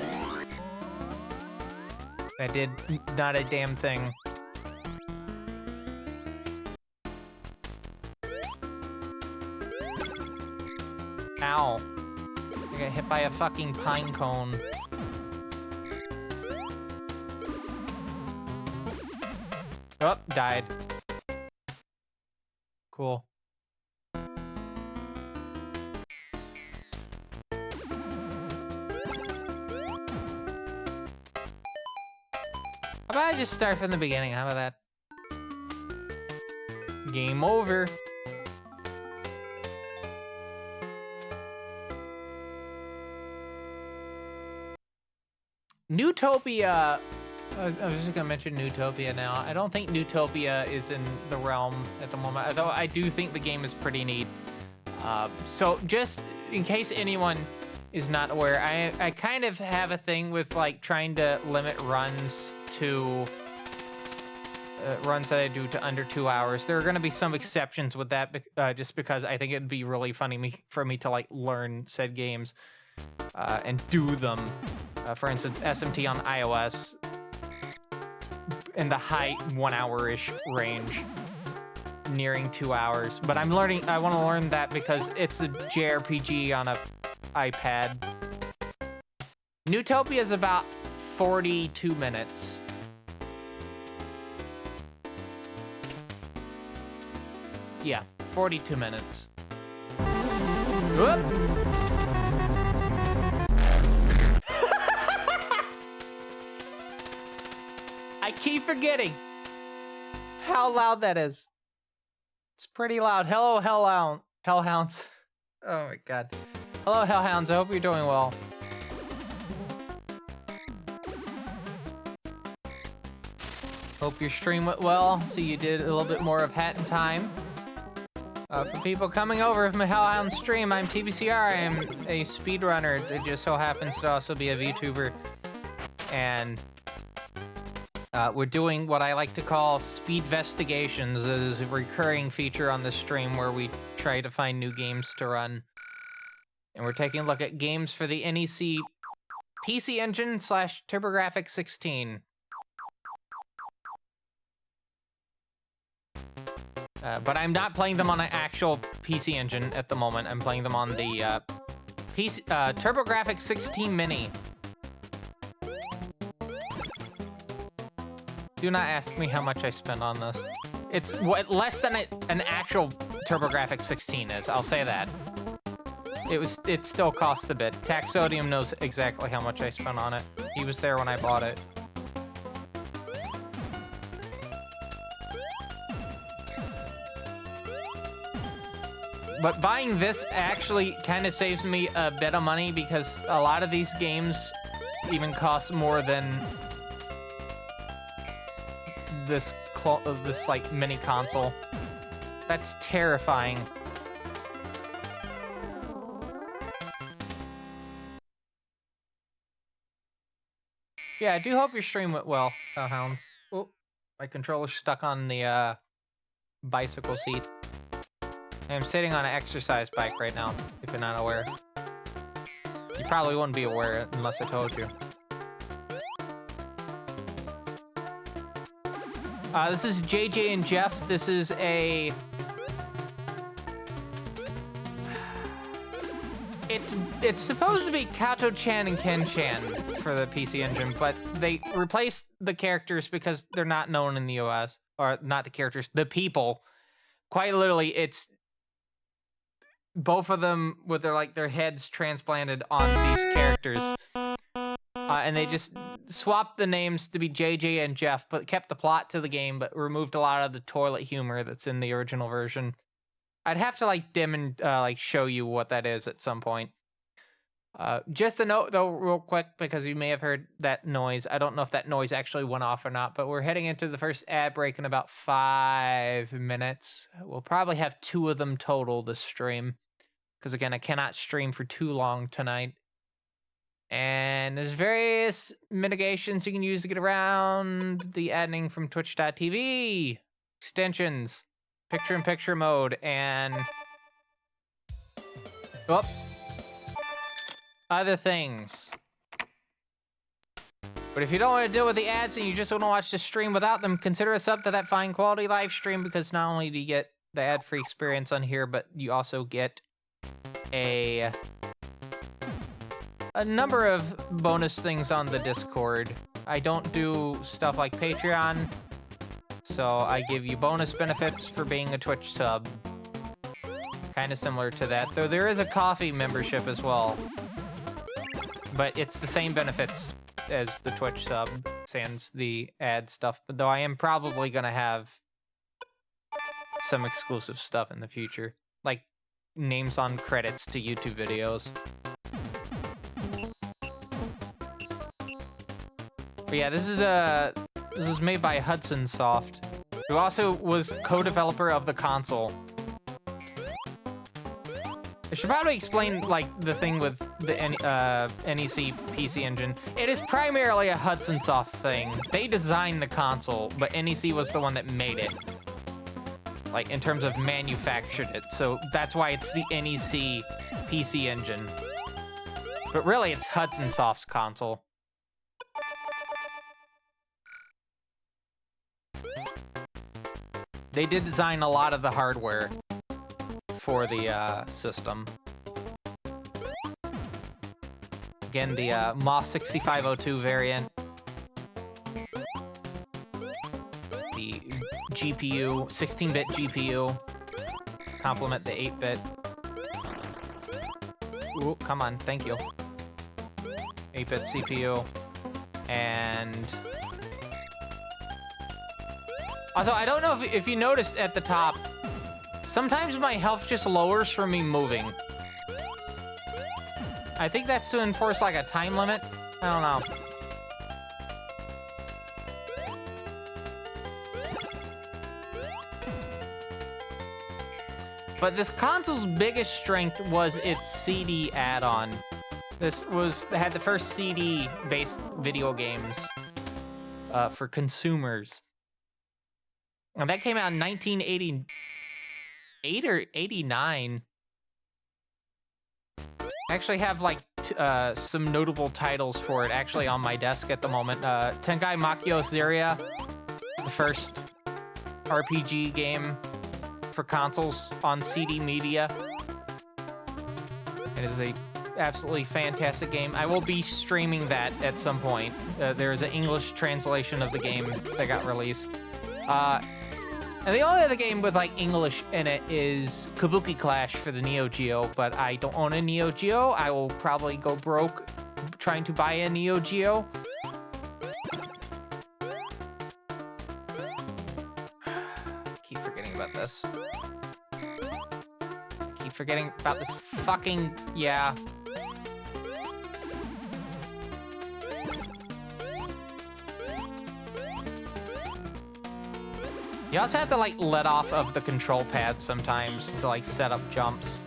That did not a damn thing. Ow. I got hit by a fucking pine cone. Oh, died. Cool. How about I just start from the beginning? How about that? Game over. Newtopia. I was just gonna mention Newtopia now. I don't think Newtopia is in the realm at the moment, although I do think the game is pretty neat. So just in case anyone is not aware, I kind of have a thing with like trying to limit runs to runs that I do to under 2 hours. There are going to be some exceptions with that, just because I think it'd be really funny for me to like learn said games and do them. For instance, SMT on iOS in the high 1 hour-ish range, nearing 2 hours. But I want to learn that because it's a JRPG on a iPad. Newtopia is about 42 minutes. Yeah, 42 minutes. Whoop. I keep forgetting how loud that is. It's pretty loud. Hello, hellhounds. Oh my god. Hello, hellhounds. I hope you're doing well. Hope your stream went well, so you did a little bit more of Hat in Time. For people coming over from the Hellhound stream, I'm TBCR. I am a speedrunner. It just so happens to also be a VTuber. And we're doing what I like to call speedvestigations. It is a recurring feature on the stream where we try to find new games to run. And we're taking a look at games for the NEC PC Engine / TurboGrafx 16. But I'm not playing them on an actual PC Engine at the moment. I'm playing them on the TurboGrafx 16 Mini. Do not ask me how much I spent on this. It's less than an actual TurboGrafx 16 is. I'll say that. It still cost a bit. Taxodium knows exactly how much I spent on it. He was there when I bought it. But buying this actually kind of saves me a bit of money because a lot of these games even cost more than this like mini console. That's terrifying. Yeah, I do hope your stream went well, Hellhounds. Oh, my controller's stuck on the bicycle seat. I'm sitting on an exercise bike right now, if you're not aware. You probably wouldn't be aware unless I told you. This is JJ and Jeff. This is a... It's supposed to be Kato-chan and Ken-chan for the PC Engine, but they replaced the characters because they're not known in the US. Or not the characters, the people. Quite literally, it's both of them with their heads transplanted on these characters. And they just swapped the names to be JJ and Jeff, but kept the plot to the game, but removed a lot of the toilet humor that's in the original version. I'd have to show you what that is at some point. Just a note though, real quick, because you may have heard that noise. I don't know if that noise actually went off or not, but we're heading into the first ad break in about 5 minutes. We'll probably have 2 of them total this stream, because again, I cannot stream for too long tonight. And there's various mitigations you can use to get around the adding from twitch.tv, extensions, picture-in-picture mode, and other things. But if you don't want to deal with the ads and you just want to watch the stream without them, consider a sub to that fine quality live stream, because not only do you get the ad-free experience on here, but you also get a number of bonus things on the Discord. I don't do stuff like Patreon, so I give you bonus benefits for being a Twitch sub. Kind of similar to that, though there is a coffee membership as well. But it's the same benefits as the Twitch sub, sans the ad stuff. But though I am probably going to have some exclusive stuff in the future, like names on credits to YouTube videos. But yeah, this is made by Hudson Soft, who also was co-developer of the console. I should probably explain, like, the thing with the NEC PC engine. It is primarily a Hudson Soft thing. They designed the console, but NEC was the one that made it. Like, in terms of manufactured it. So that's why it's the NEC PC engine. But really, it's Hudson Soft's console. They did design a lot of the hardware for the system. Again, the MOS 6502 variant. The GPU, 16-bit GPU. Complement the 8-bit. Ooh, come on, thank you. 8-bit CPU. And also, I don't know if you noticed at the top, sometimes my health just lowers from me moving. I think that's to enforce like a time limit. I don't know. But this console's biggest strength was its CD add-on. This had the first CD-based video games for consumers. And that came out in 1988 or 89. I actually have like some notable titles for it actually on my desk at the moment. Tenkai Makyo Zeria, the first RPG game for consoles on CD media. It is a absolutely fantastic game. I will be streaming that at some point. There is an English translation of the game that got released. And the only other game with like English in it is Kabuki Clash for the Neo Geo, but I don't own a Neo Geo. I will probably go broke trying to buy a Neo Geo. Keep forgetting about this. Keep forgetting about this fucking... yeah. You also have to, like, let off of the control pad sometimes to, like, set up jumps.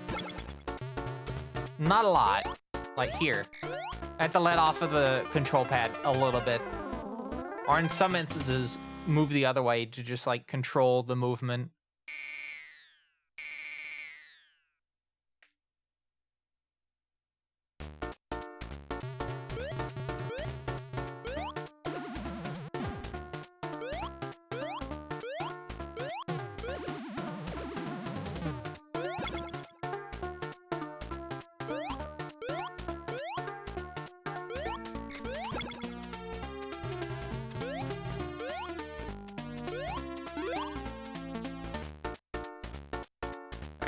Not a lot. Like, here. I have to let off of the control pad a little bit. Or in some instances, move the other way to just, like, control the movement.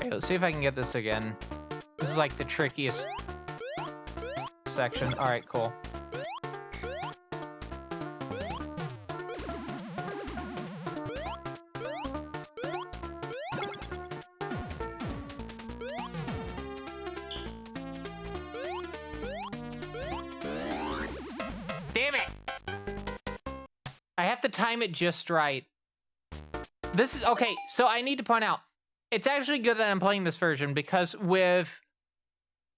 Okay, let's see if I can get this again. This is like the trickiest section. All right, cool. Damn it! I have to time it just right. This is okay, so I need to point out, it's actually good that I'm playing this version because with,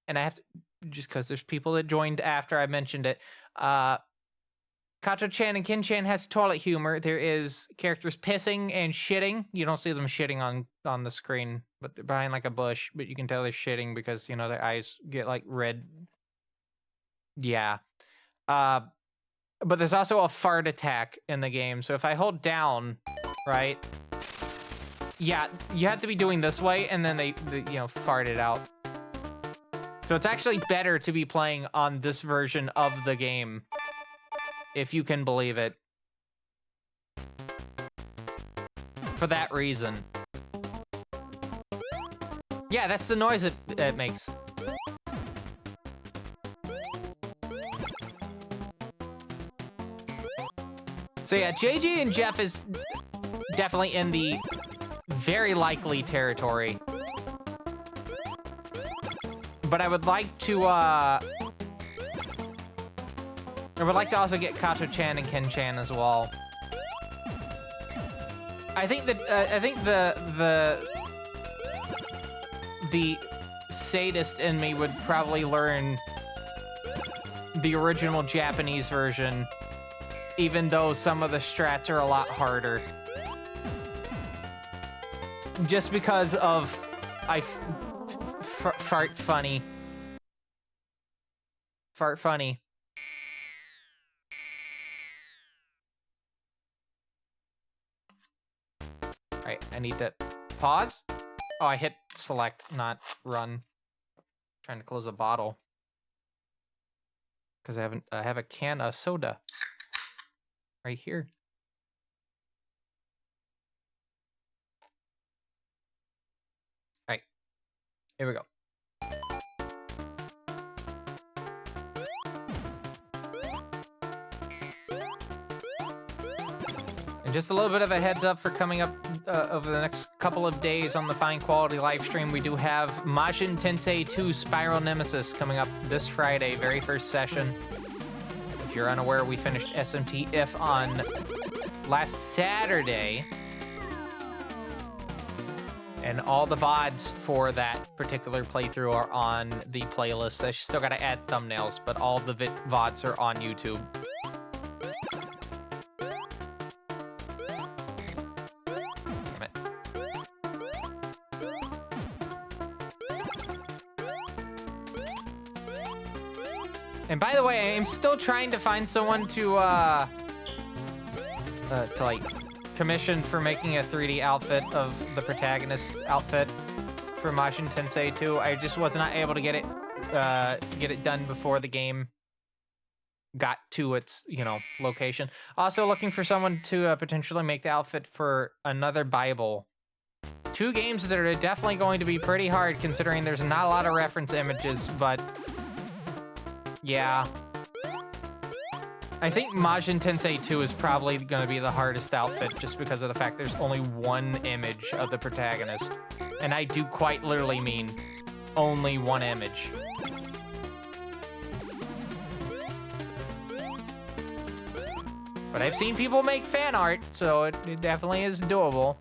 and I have to, just because there's people that joined after I mentioned it, Kato-chan and Kin-chan has toilet humor. There is characters pissing and shitting. You don't see them shitting on the screen, but they're behind like a bush, but you can tell they're shitting because, you know, their eyes get like red. Yeah. But there's also a fart attack in the game. So if I hold down, right? Yeah, you have to be doing this way, and then they you know, fart it out. So it's actually better to be playing on this version of the game, if you can believe it. For that reason. Yeah, that's the noise it makes. So yeah, JJ and Jeff is definitely in the very likely territory. But I would like to also get Kato-chan and Ken-chan as well. I think that the sadist in me would probably learn the original Japanese version, even though some of the strats are a lot harder. Just because of fart funny. Fart funny. Alright, I need to pause. Oh, I hit select, not run. Trying to close a bottle. Because I have a can of soda. Right here. Alright. Here we go. And just a little bit of a heads up for coming up over the next couple of days on the Fine Quality live stream. We do have Majin Tensei 2 Spiral Nemesis coming up this Friday, very first session. If you're unaware, we finished SMT If on last Saturday. And all the VODs for that particular playthrough are on the playlist. I still gotta add thumbnails, but all the VODs are on YouTube. Damn it. And by the way, I'm still trying to find someone to like commission for making a 3D outfit of the protagonist's outfit for Majin Tensei 2. I just was not able to get it done before the game got to its, you know, location. Also looking for someone to potentially make the outfit for Another Bible. Two games that are definitely going to be pretty hard considering there's not a lot of reference images, but yeah. I think Majin Tensei 2 is probably going to be the hardest outfit just because of the fact there's only one image of the protagonist. And I do quite literally mean only one image. But I've seen people make fan art, so it definitely is doable.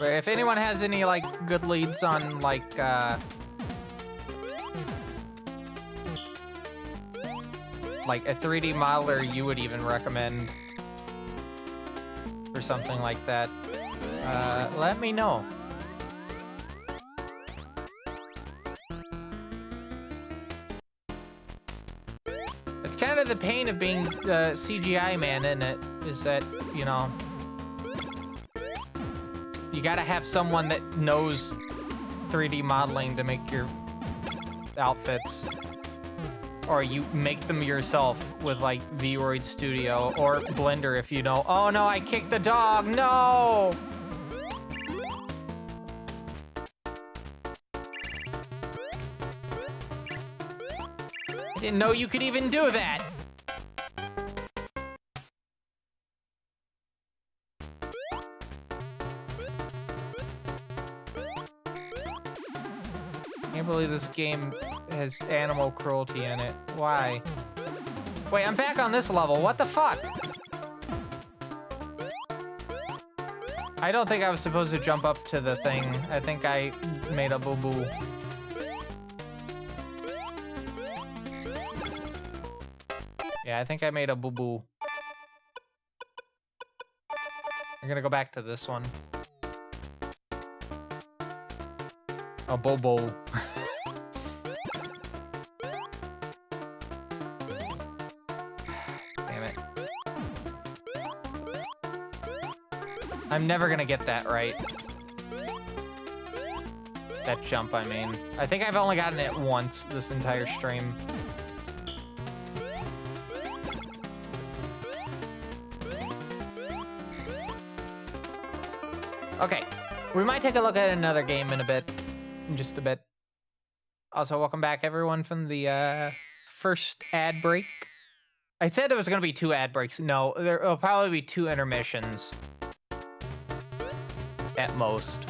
But if anyone has any, like, good leads on, like, a 3D modeler you would even recommend or something like that, let me know. It's kind of the pain of being CGI man, isn't it? Is that, you know, you gotta have someone that knows 3D modeling to make your outfits. Or you make them yourself with, like, Vroid Studio or Blender if you know. Oh, no, I kicked the dog. No! I didn't know you could even do that. I can't believe this game has animal cruelty in it. Why? Wait, I'm back on this level. What the fuck? I don't think I was supposed to jump up to the thing. I think I made a boo-boo. Yeah, I think I made a boo-boo. I'm gonna go back to this one. A bobo. Damn it. I'm never gonna get that right. That jump, I mean. I think I've only gotten it once this entire stream. Okay, we might take a look at another game in a bit. In just a bit. Also, welcome back, everyone, from the first ad break. I said there was going to be 2 ad breaks. No, there will probably be 2 intermissions. At most.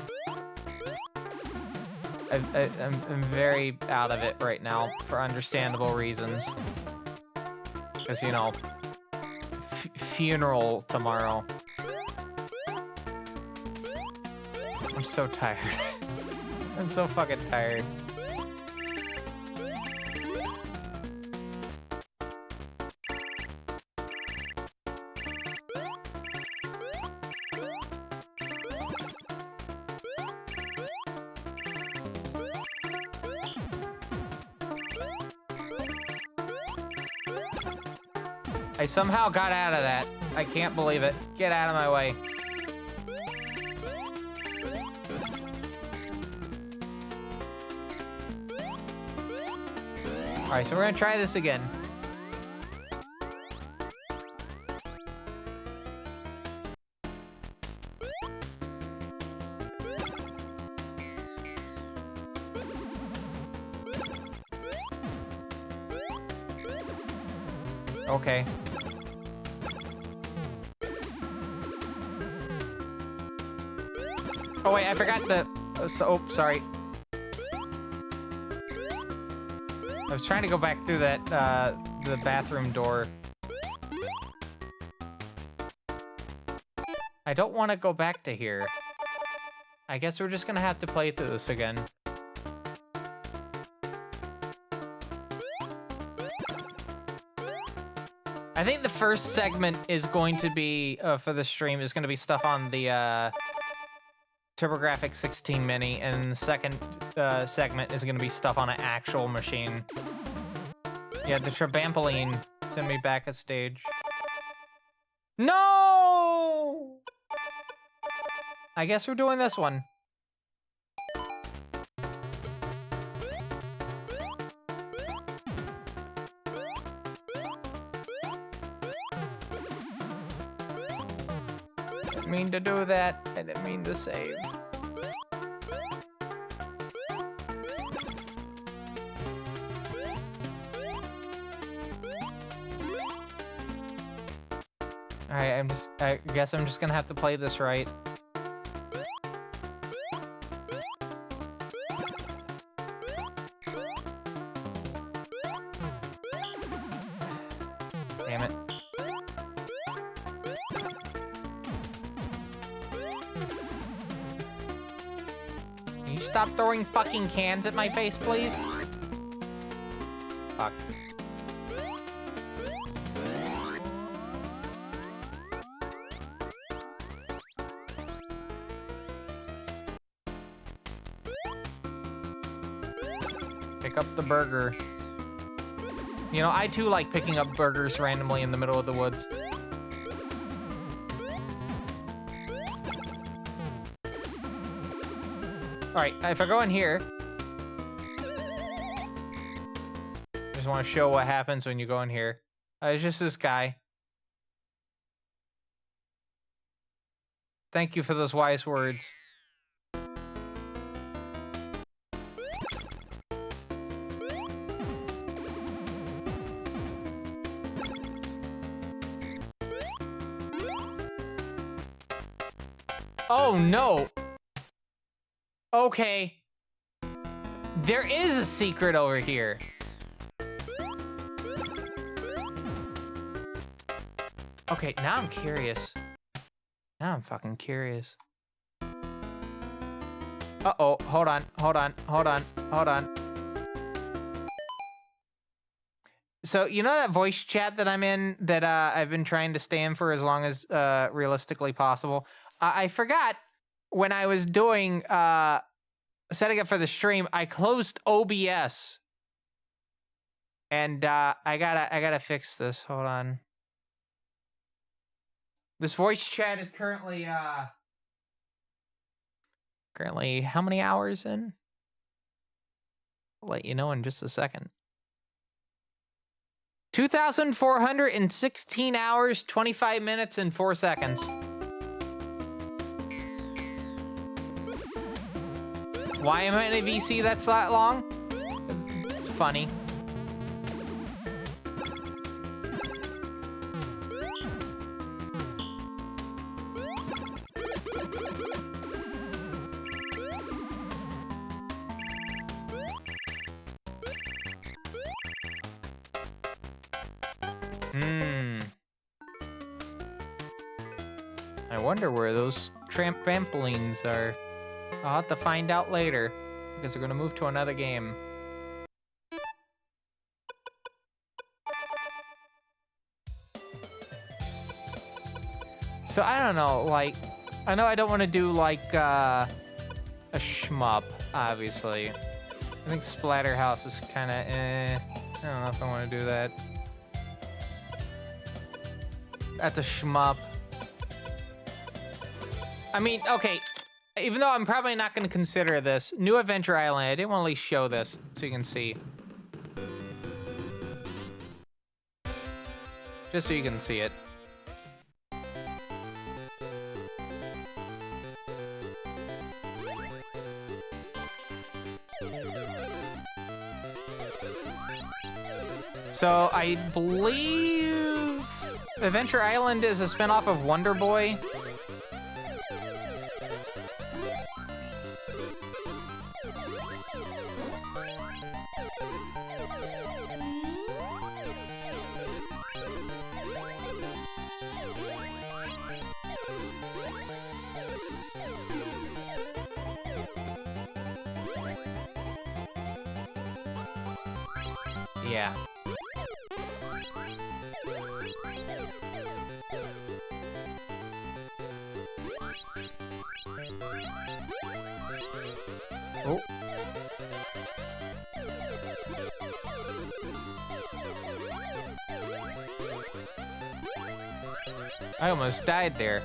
I'm very out of it right now, for understandable reasons. Because, you know, funeral tomorrow. I'm so tired. I'm so fucking tired. I somehow got out of that. I can't believe it. Get out of my way. Alright, so we're gonna try this again. Okay. Oh wait, I forgot the... oh, sorry. I was trying to go back through that, the bathroom door. I don't want to go back to here. I guess we're just gonna have to play through this again. I think the first segment is going to be, for the stream, is going to be stuff on the, TurboGrafx 16 Mini, and the second segment is going to be stuff on an actual machine. Yeah, the Trebampoline sent me back a stage. No! I guess we're doing this one. Didn't mean to do that. I didn't mean to save. Alright, I guess I'm just gonna have to play this right. Damn it. Can you stop throwing fucking cans at my face, please? Fuck. Pick up the burger. You know, I too like picking up burgers randomly in the middle of the woods. Alright, if I go in here... there's just want to show what happens when you go in here. It's just this guy. Thank you for those wise words. Oh, no. Okay. There is a secret over here. Okay, now I'm curious. Now I'm fucking curious. Uh-oh, hold on. So, you know that voice chat that I'm in that I've been trying to stay in for as long as realistically possible? I forgot when I was doing setting up for the stream, I closed OBS. And I gotta fix this. Hold on. This voice chat is currently how many hours in? I'll let you know in just a second. 2,416 hours, 25 minutes, and 4 seconds. Why am I in a VC that's that long? It's funny. I wonder where those trampolines are. I'll have to find out later, because they're gonna move to another game. So I don't know, like, I know I don't want to do like a shmup, obviously. I think Splatterhouse is kind of I don't know if I want to do that. That's a shmup. I mean, okay, even though I'm probably not going to consider this, New Adventure Island, I didn't want to at least show this so you can see. Just so you can see it. So I believe Adventure Island is a spinoff of Wonder Boy. Yeah. Oh. I almost died there.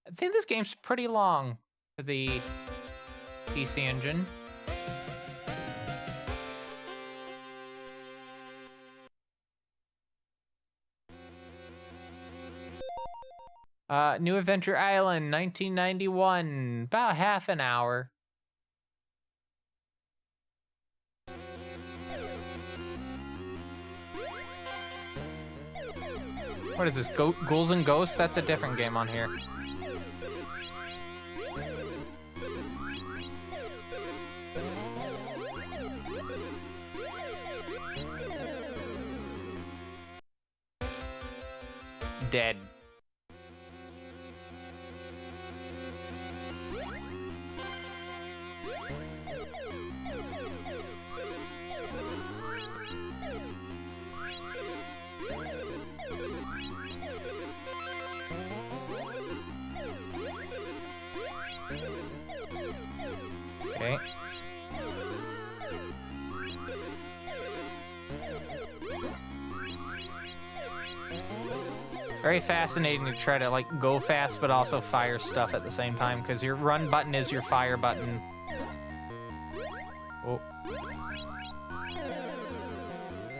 I think this game's pretty long for the PC Engine. New Adventure Island, 1991. About half an hour. What is this? Ghouls and Ghosts? That's a different game on here. Dead. Okay. Very fascinating to try to, like, go fast, but also fire stuff at the same time, because your run button is your fire button. Oh.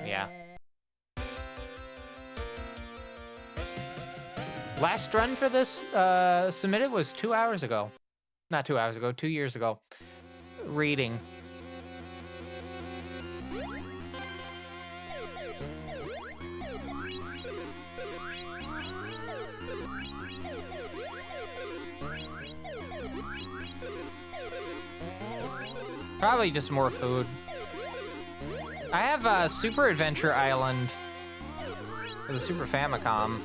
Yeah. Last run for this submitted was 2 hours ago. Not 2 hours ago, 2 years ago. Reading. Probably just more food. I have Super Adventure Island for the Super Famicom.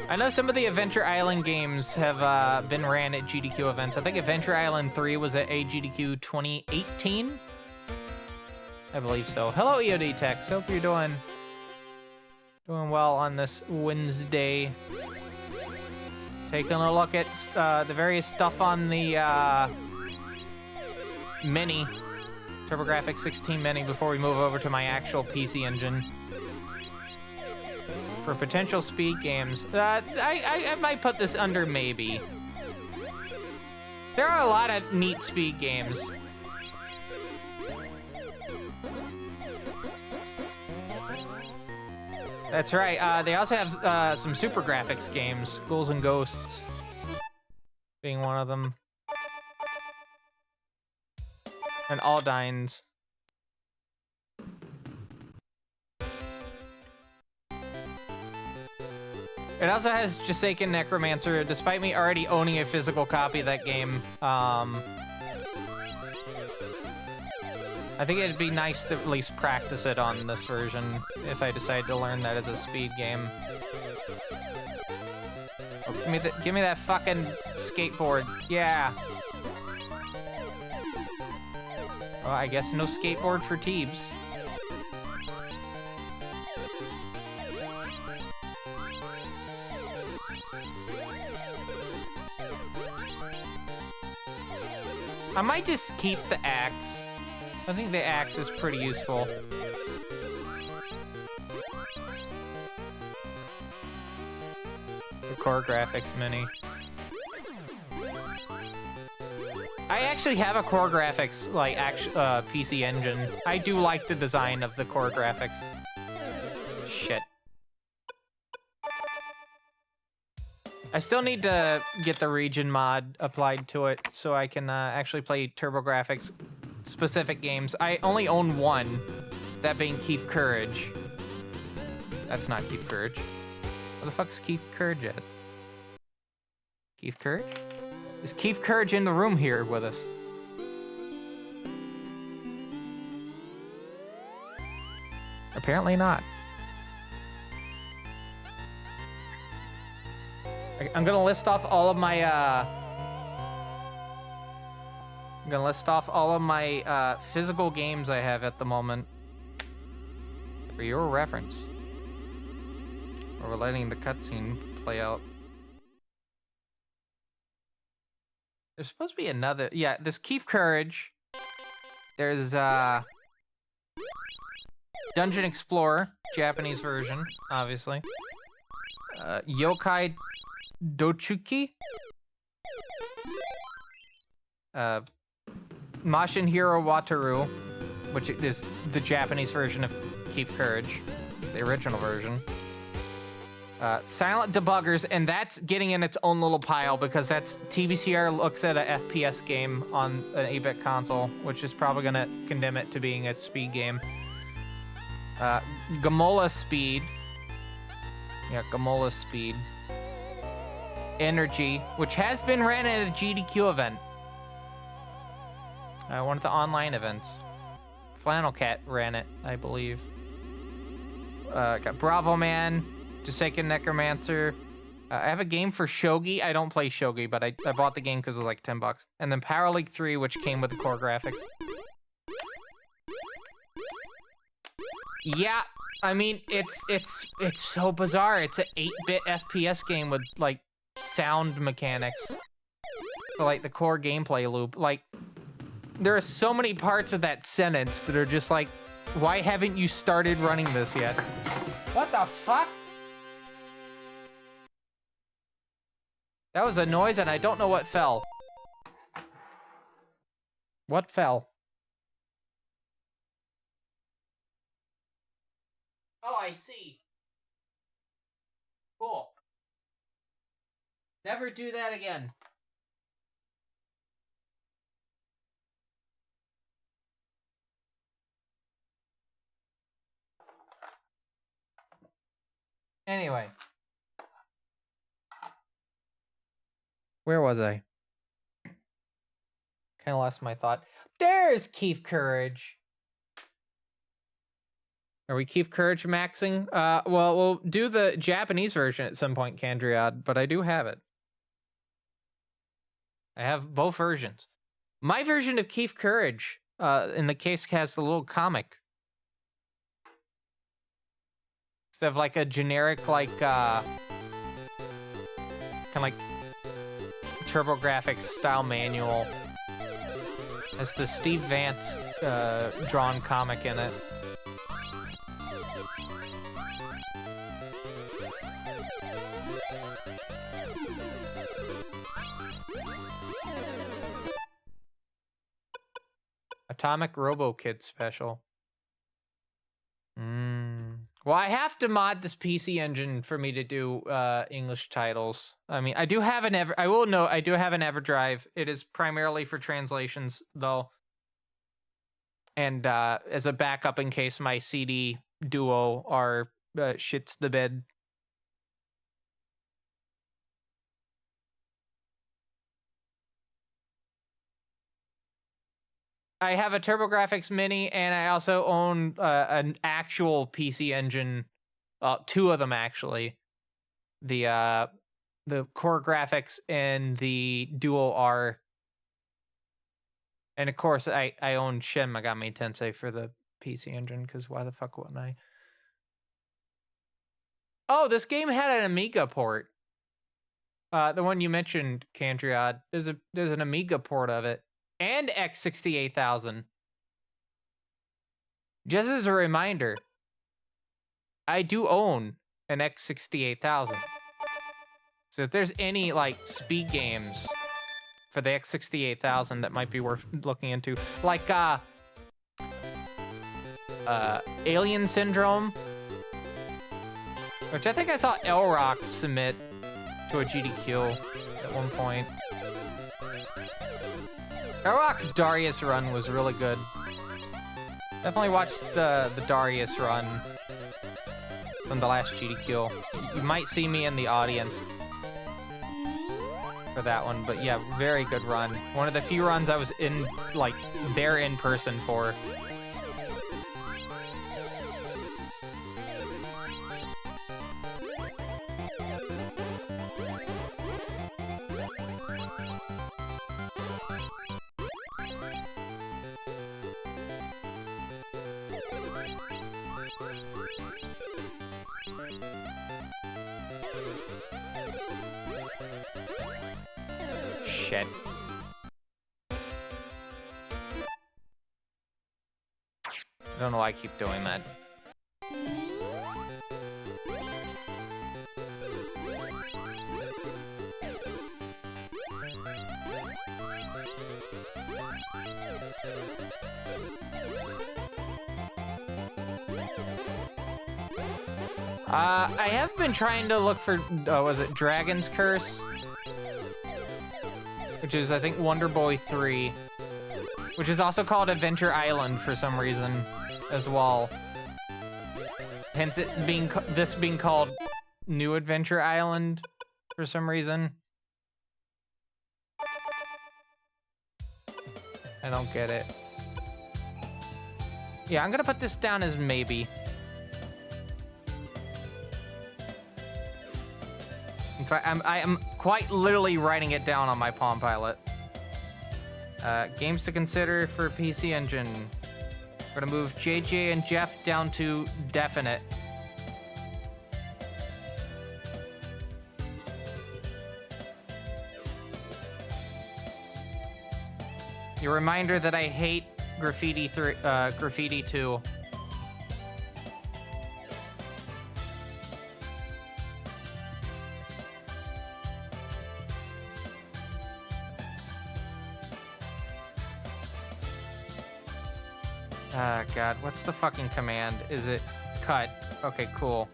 I know some of the Adventure Island games have been ran at GDQ events. I think Adventure Island 3 was at AGDQ 2018. I believe so. Hello, EOD Techs. Hope you're doing well on this Wednesday. Taking a look at the various stuff on the Mini, TurboGrafx 16 Mini, before we move over to my actual PC engine. For potential speed games, I might put this under maybe. There are a lot of neat speed games. That's right. They also have some Super Graphics games, Ghouls and Ghosts being one of them. And Aldines. It also has Forsaken Necromancer, despite me already owning a physical copy of that game. I think it'd be nice to at least practice it on this version if I decide to learn that as a speed game. Oh, give me that fucking skateboard. Yeah. Well, I guess no skateboard for Teebs. I might just keep the axe. I think the axe is pretty useful. The Core Graphics Mini. I actually have a Core Graphics, like, PC engine. I do like the design of the Core Graphics. Shit. I still need to get the region mod applied to it so I can actually play TurboGrafx specific games. I only own one, that being Keep Courage. That's not Keep Courage. Where the fuck's Keep Courage at? Keep Courage? Is Keep Courage in the room here with us? Apparently not. I'm gonna list off all of my physical games I have at the moment for your reference. Or we're letting the cutscene play out. There's supposed to be another. Yeah, there's Keep Courage. There's Dungeon Explorer, Japanese version, obviously. Yokai Dochuki. Mashin Hero Wataru, which is the Japanese version of Keep Courage, the original version. Silent Debuggers, and that's getting in its own little pile because that's TBCR looks at a FPS game on an 8-bit console, which is probably gonna condemn it to being a speed game. Gamola Speed. Yeah, Gamola Speed. Energy, which has been ran at a GDQ event. One of the online events. Flannel Cat ran it, I believe. Got Bravo Man, Forsaken Necromancer. I have a game for Shogi. I don't play Shogi, but I bought the game because it was like $10. And then Power League 3, which came with the Core Graphics. Yeah, I mean, it's so bizarre. It's an 8-bit FPS game with, like, sound mechanics. So, like, the core gameplay loop. Like, there are so many parts of that sentence that are just, like, Why haven't you started running this yet? What the fuck? That was a noise and I don't know what fell. What fell? Oh, I see. Cool. Never do that again. Anyway. Where was I? Kind of lost my thought. There's Keith Courage. Are we Keith Courage maxing? Well, we'll do the Japanese version at some point, Candriad, but I do have it. I have both versions. My version of Keith Courage, in the case, has the little comic. Instead of like a generic, like, kind of like TurboGrafx style manual. It's the Steve Vance drawn comic in it. Atomic Robo Kid special. Well, I have to mod this PC Engine for me to do English titles. I mean, I do have an I will note I do have an EverDrive. It is primarily for translations, though, and as a backup in case my CD Duo are shits the bed. I have a TurboGrafx Mini, and I also own an actual PC Engine, two of them actually, the Core Graphics and the Duo R, and of course I own Shin Megami Tensei for the PC Engine, because why the fuck wouldn't I? Oh, this game had an Amiga port. The one you mentioned, Candriad, there's an Amiga port of it. And X68000. Just as a reminder, I do own an X68000. So if there's any like speed games for the X68000 that might be worth looking into, like Alien Syndrome, which I think I saw Elrock submit to a GDQ at one point. Elrock's Darius run was really good. Definitely watched the Darius run from the last GDQ. You might see me in the audience for that one, but yeah, very good run. One of the few runs I was in, like, there in person for. Shit. I don't know why I keep doing that. I have been trying to look for, was it Dragon's Curse? Which is, I think, Wonder Boy 3. Which is also called Adventure Island for some reason as well. Hence it being, this being called New Adventure Island for some reason. I don't get it. Yeah, I'm gonna put this down as maybe. In fact, I am quite literally writing it down on my Palm Pilot. Games to consider for PC Engine. We're gonna move JJ and Jeff down to definite. Your reminder that I hate Graffiti 2. God, what's the fucking command? Is it cut? Okay, cool.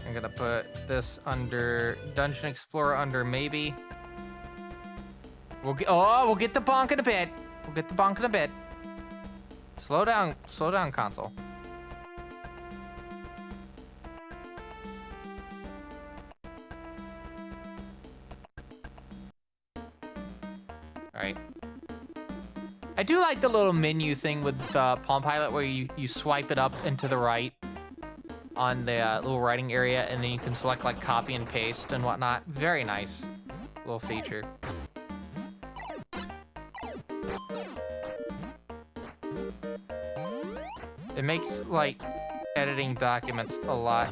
I'm gonna put this under Dungeon Explorer under maybe. We'll get the bonk in a bit. We'll get the bonk in a bit. Slow down, console. All right. I do like the little menu thing with Palm Pilot where you swipe it up and to the right on the little writing area, and then you can select like copy and paste and whatnot. Very nice little feature. It makes like editing documents a lot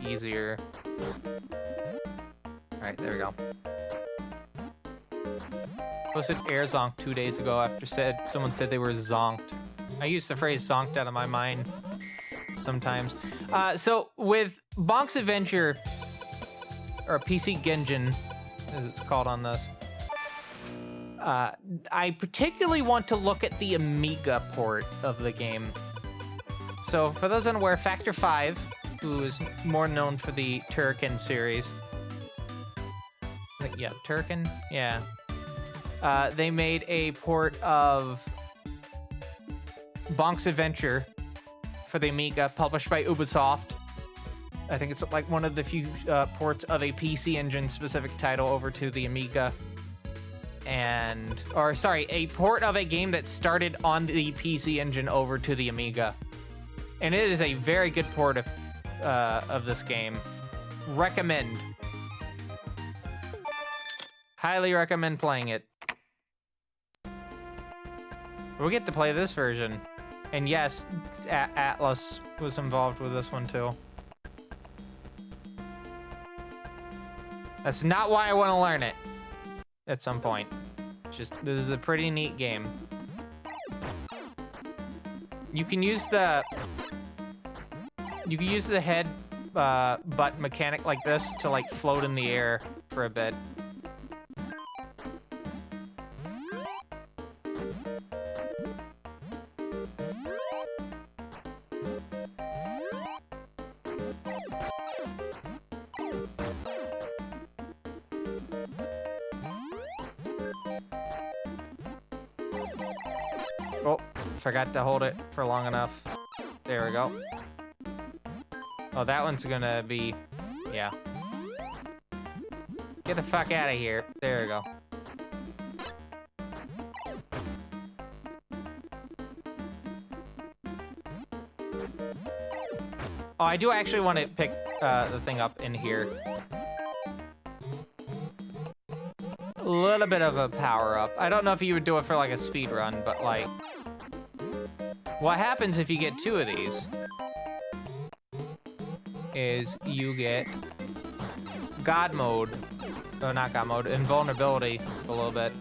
easier. All right, there we go. Posted air zonked 2 days ago after someone said they were zonked. I use the phrase zonked out of my mind sometimes. So with Bonk's Adventure, or PC Genjin, as it's called on this, I particularly want to look at the Amiga port of the game. So for those unaware, Factor 5, who is more known for the Turrican series. Yeah, Turrican? Yeah. They made a port of Bonk's Adventure for the Amiga, published by Ubisoft. I think it's like one of the few ports of a PC Engine specific title over to the Amiga. A port of a game that started on the PC Engine over to the Amiga. And it is a very good port of this game. Recommend. Highly recommend playing it. We get to play this version. And yes, Atlas was involved with this one too. That's not why I want to learn it at some point. Just, this is a pretty neat game. You can use the head butt mechanic like this to like float in the air for a bit. Oh, forgot to hold it for long enough. There we go. Oh, that one's gonna be... yeah. Get the fuck out of here. There we go. Oh, I do actually want to pick the thing up in here. A little bit of a power-up. I don't know if you would do it for like a speed run, but like... what happens if you get 2 of these is you get God mode. Oh, not God mode. Invulnerability a little bit.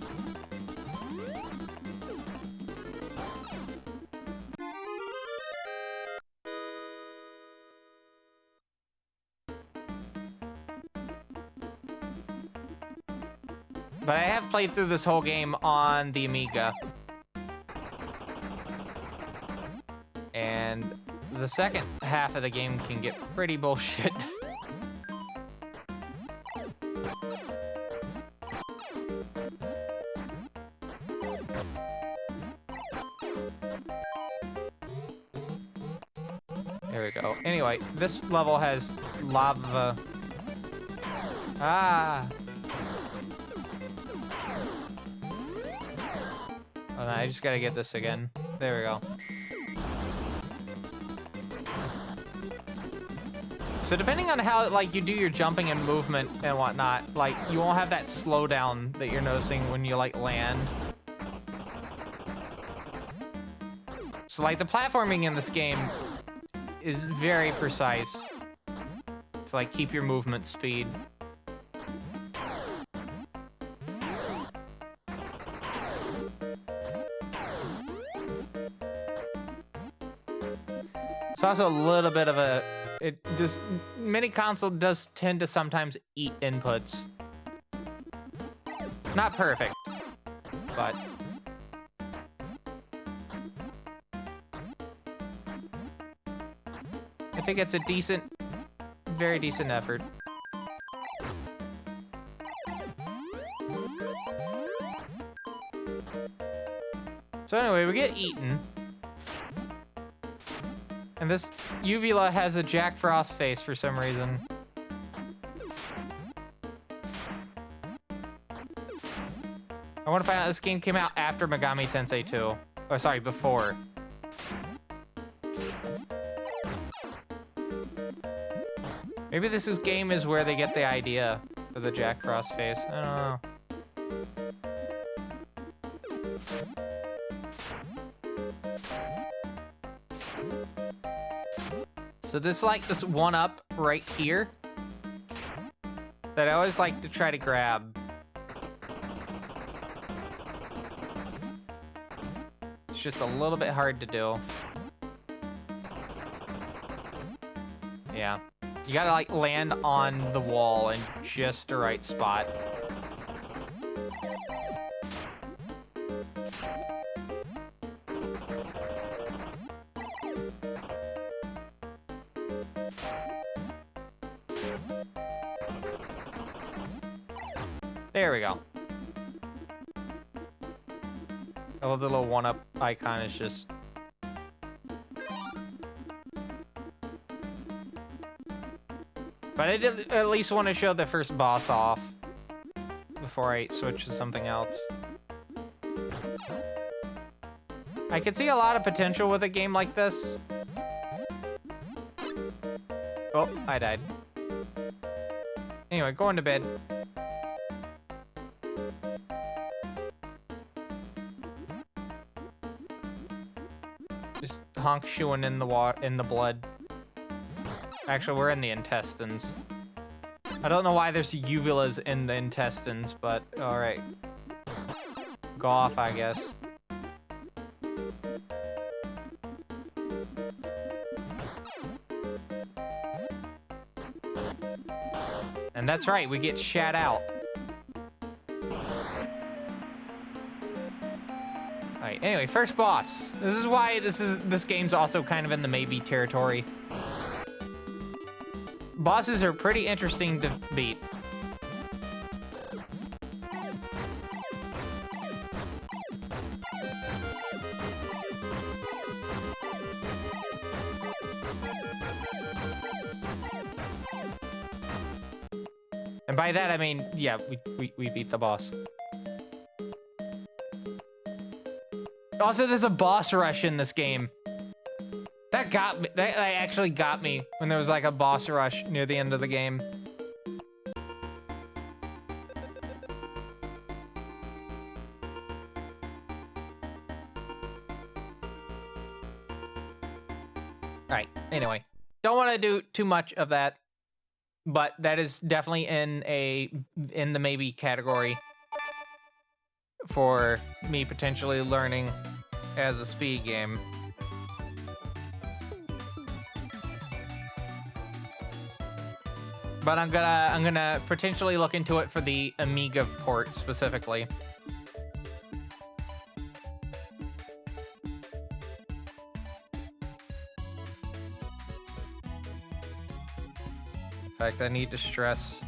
But I have played through this whole game on the Amiga. And the second half of the game can get pretty bullshit. There we go. Anyway, this level has lava. Ah! Oh, no, I just gotta get this again. There we go. So depending on how, like, you do your jumping and movement and whatnot, like, you won't have that slowdown that you're noticing when you, like, land. So, like, the platforming in this game is very precise to, like, keep your movement speed. It's also a little bit of a... this mini console does tend to sometimes eat inputs. Not perfect, but I think it's a decent, very decent effort. So anyway, we get eaten. And this uvula has a Jack Frost face for some reason. I want to find out this game came out after Megami Tensei 2. Oh, sorry, before. Maybe this game is where they get the idea for the Jack Frost face. I don't know. So there's like this one up right here that I always like to try to grab. It's just a little bit hard to do. Yeah. You gotta like land on the wall in just the right spot. There we go. I love the little one-up icon. It's just... But I did at least want to show the first boss off before I switch to something else. I could see a lot of potential with a game like this. Oh, I died. Anyway, going to bed. Just honk shooing in the blood. Actually, we're in the intestines. I don't know why there's uvulas in the intestines, but alright. Go off, I guess. And that's right, we get shat out. Alright, anyway, first boss. This is why this game's also kind of in the maybe territory. Bosses are pretty interesting to beat. And by that I mean, yeah, we beat the boss. Also, there's a boss rush in this game. That got me. That actually got me when there was like a boss rush near the end of the game. Alright, anyway. Don't want to do too much of that. But that is definitely in the maybe category for me potentially learning as a speed game. But I'm gonna potentially look into it for the Amiga port specifically. In fact, I need to stress.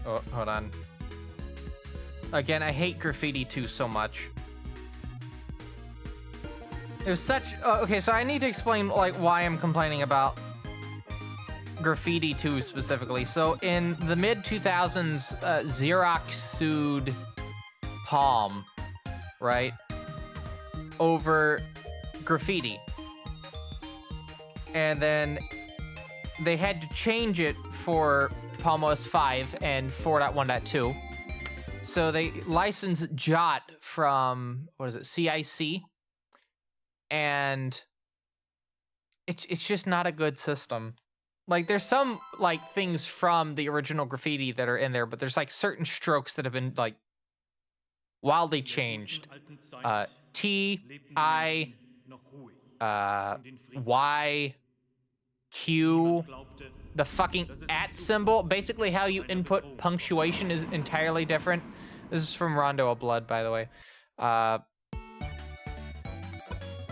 Oh, hold on. Again, I hate Graffiti 2 so much. It was such... okay, so I need to explain like why I'm complaining about Graffiti 2 specifically. So in the mid-2000s, Xerox sued Palm, right? Over Graffiti. And then they had to change it for Palm OS 5 and 4.1.2. So they licensed Jot from, what is it, CIC? And it's just not a good system. Like, there's some, like, things from the original Graffiti that are in there, but there's, like, certain strokes that have been, like, wildly changed. T, I, Y, Q, the fucking @ symbol. Basically, how you input punctuation is entirely different. This is from Rondo of Blood, by the way.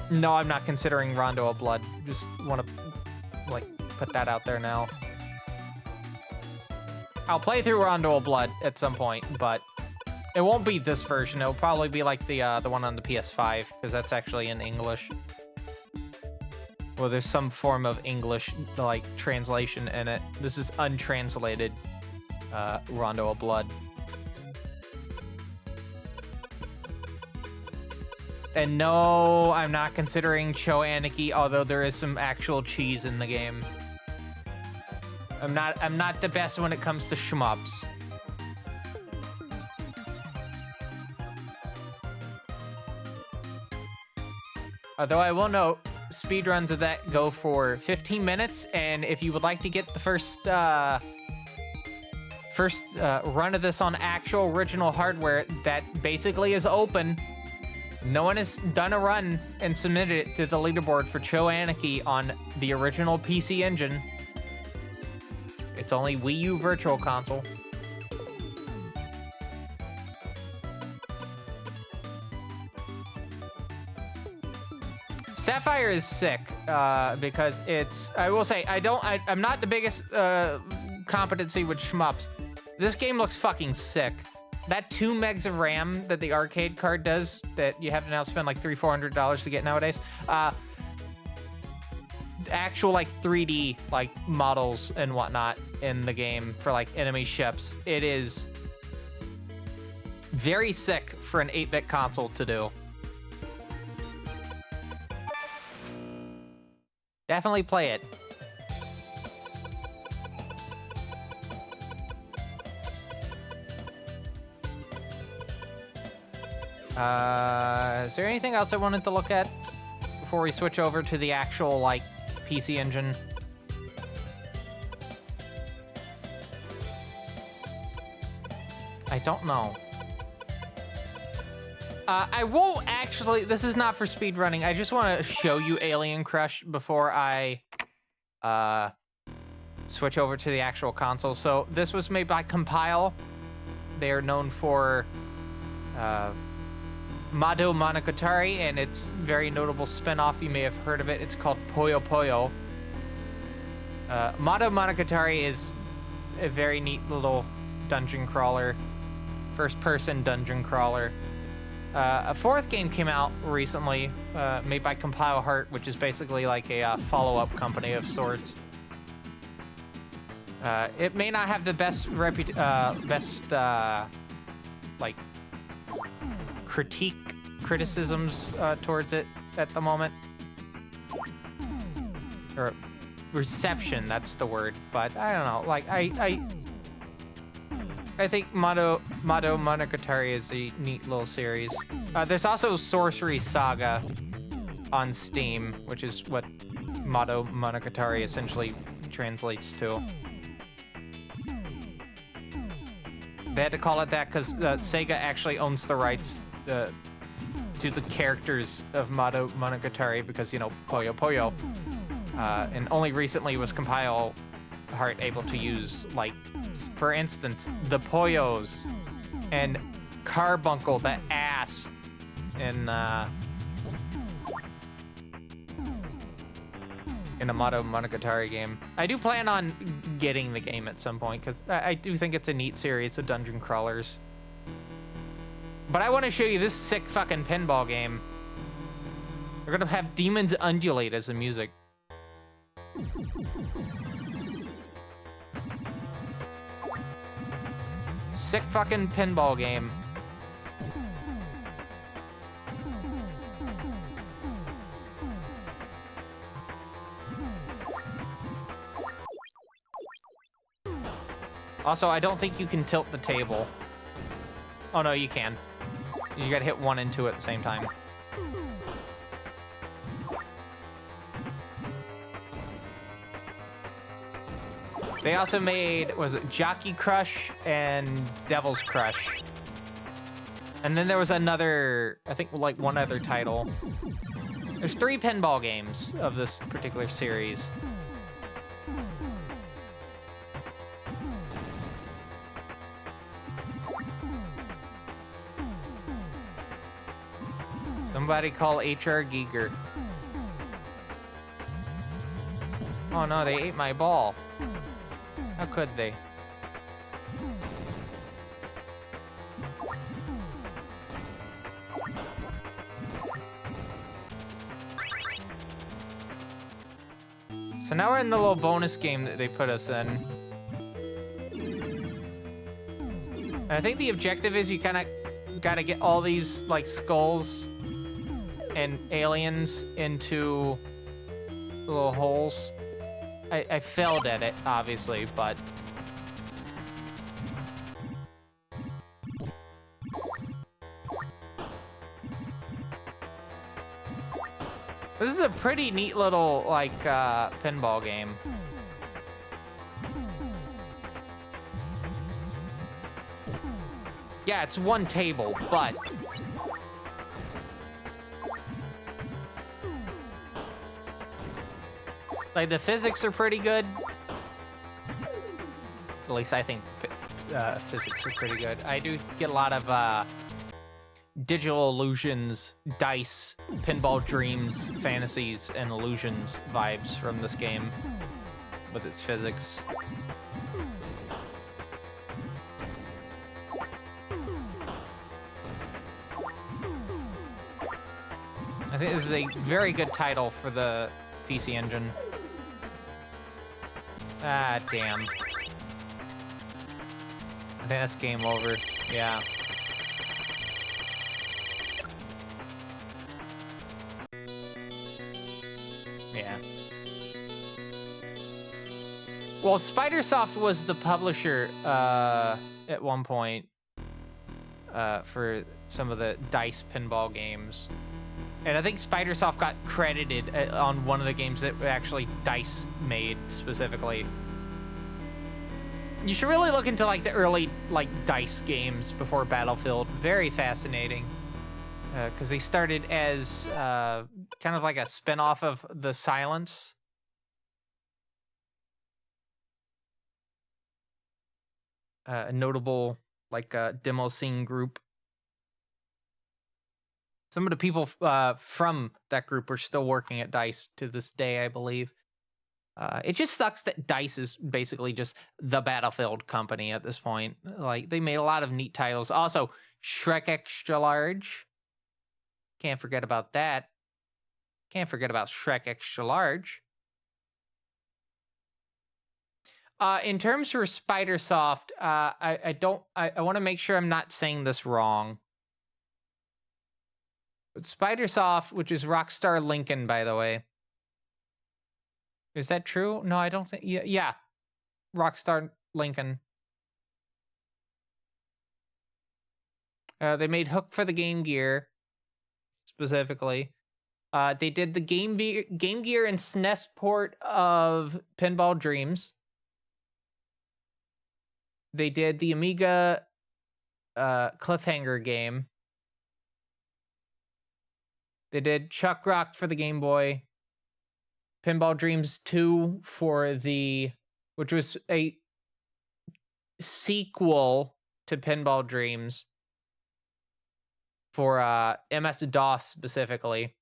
No, I'm not considering Rondo of Blood. Just want to, like, put that out there now. I'll play through Rondo of Blood at some point, but it won't be this version. It'll probably be like the one on the PS5, because that's actually in English. Well, there's some form of English, like, translation in it. This is untranslated Rondo of Blood. And no, I'm not considering Cho Anarchy, although there is some actual cheese in the game. I'm not the best when it comes to shmups. Although I will note, speedruns of that go for 15 minutes, and if you would like to get the first run of this on actual original hardware that basically is open, no one has done a run and submitted it to the leaderboard for Cho Anarchy on the original PC Engine. It's only Wii U Virtual Console. Sapphire is sick because it's. I will say I'm not the biggest competency with shmups. This game looks fucking sick. That 2 megs of RAM that the arcade card does, that you have to now spend like $300-400 to get nowadays. Actual like 3D like models and whatnot in the game for like enemy ships. It is very sick for an 8-bit console to do. Definitely play it. Is there anything else I wanted to look at before we switch over to the actual, like, PC Engine? I don't know. I won't actually... This is not for speedrunning. I just want to show you Alien Crush before I switch over to the actual console. So this was made by Compile. They are known for Mado Monogatari and its very notable spin-off. You may have heard of it. It's called Puyo Puyo. Mado Monogatari is a very neat little dungeon crawler. First-person dungeon crawler. A 4th game came out recently, made by Compile Heart, which is basically like a follow-up company of sorts. It may not have the best like criticisms towards it at the moment, or reception, that's the word. But I don't know, like I think Mado Monogatari is a neat little series. There's also Sorcery Saga on Steam, which is what Mado Monogatari essentially translates to. They had to call it that because Sega actually owns the rights to the characters of Mado Monogatari, because, you know, Puyo Puyo. And only recently was Compile Heart able to use, like, for instance, the Poyos and Carbuncle, the ass, in a Mado Monogatari game. I do plan on getting the game at some point, because I do think it's a neat series of dungeon crawlers. But I want to show you this sick fucking pinball game. They're gonna have demons undulate as the music. Sick fucking pinball game. Also, I don't think you can tilt the table. Oh no, you can. You gotta hit 1 and 2 at the same time. They also made, was it Jockey Crush and Devil's Crush? And then there was another, I think, like, one other title. There's 3 pinball games of this particular series. Somebody call HR Giger. Oh no, they ate my ball. How could they? So now we're in the little bonus game that they put us in. And I think the objective is you kind of got to get all these like skulls and aliens into little holes. I failed at it, obviously, but... This is a pretty neat little, like, pinball game. Yeah, it's one table, but... like, the physics are pretty good. At least I think physics are pretty good. I do get a lot of digital illusions, dice, pinball dreams, fantasies, and illusions vibes from this game with its physics. I think this is a very good title for the PC Engine. Ah, damn. I think that's game over. Yeah. Yeah. Well, Spidersoft was the publisher at one point for some of the DICE pinball games. And I think Spidersoft got credited on one of the games that actually DICE made specifically. You should really look into like the early like DICE games before Battlefield. Very fascinating. Because they started as kind of like a spin-off of The Silence. A notable like demo scene group. Some of the people from that group are still working at DICE to this day, I believe. It just sucks that DICE is basically just the Battlefield company at this point. Like, they made a lot of neat titles. Also, Shrek Extra Large. Can't forget about that. Can't forget about Shrek Extra Large. In terms for Spidersoft, I want to make sure I'm not saying this wrong. But Spidersoft, which is Rockstar Lincoln, by the way. Is that true? No, I don't think... Yeah. Rockstar Lincoln. They made Hook for the Game Gear, specifically. They did the Game Gear and SNES port of Pinball Dreams. They did the Amiga Cliffhanger game. They did Chuck Rock for the Game Boy. Pinball Dreams 2 for the... which was a sequel to Pinball Dreams for MS-DOS specifically.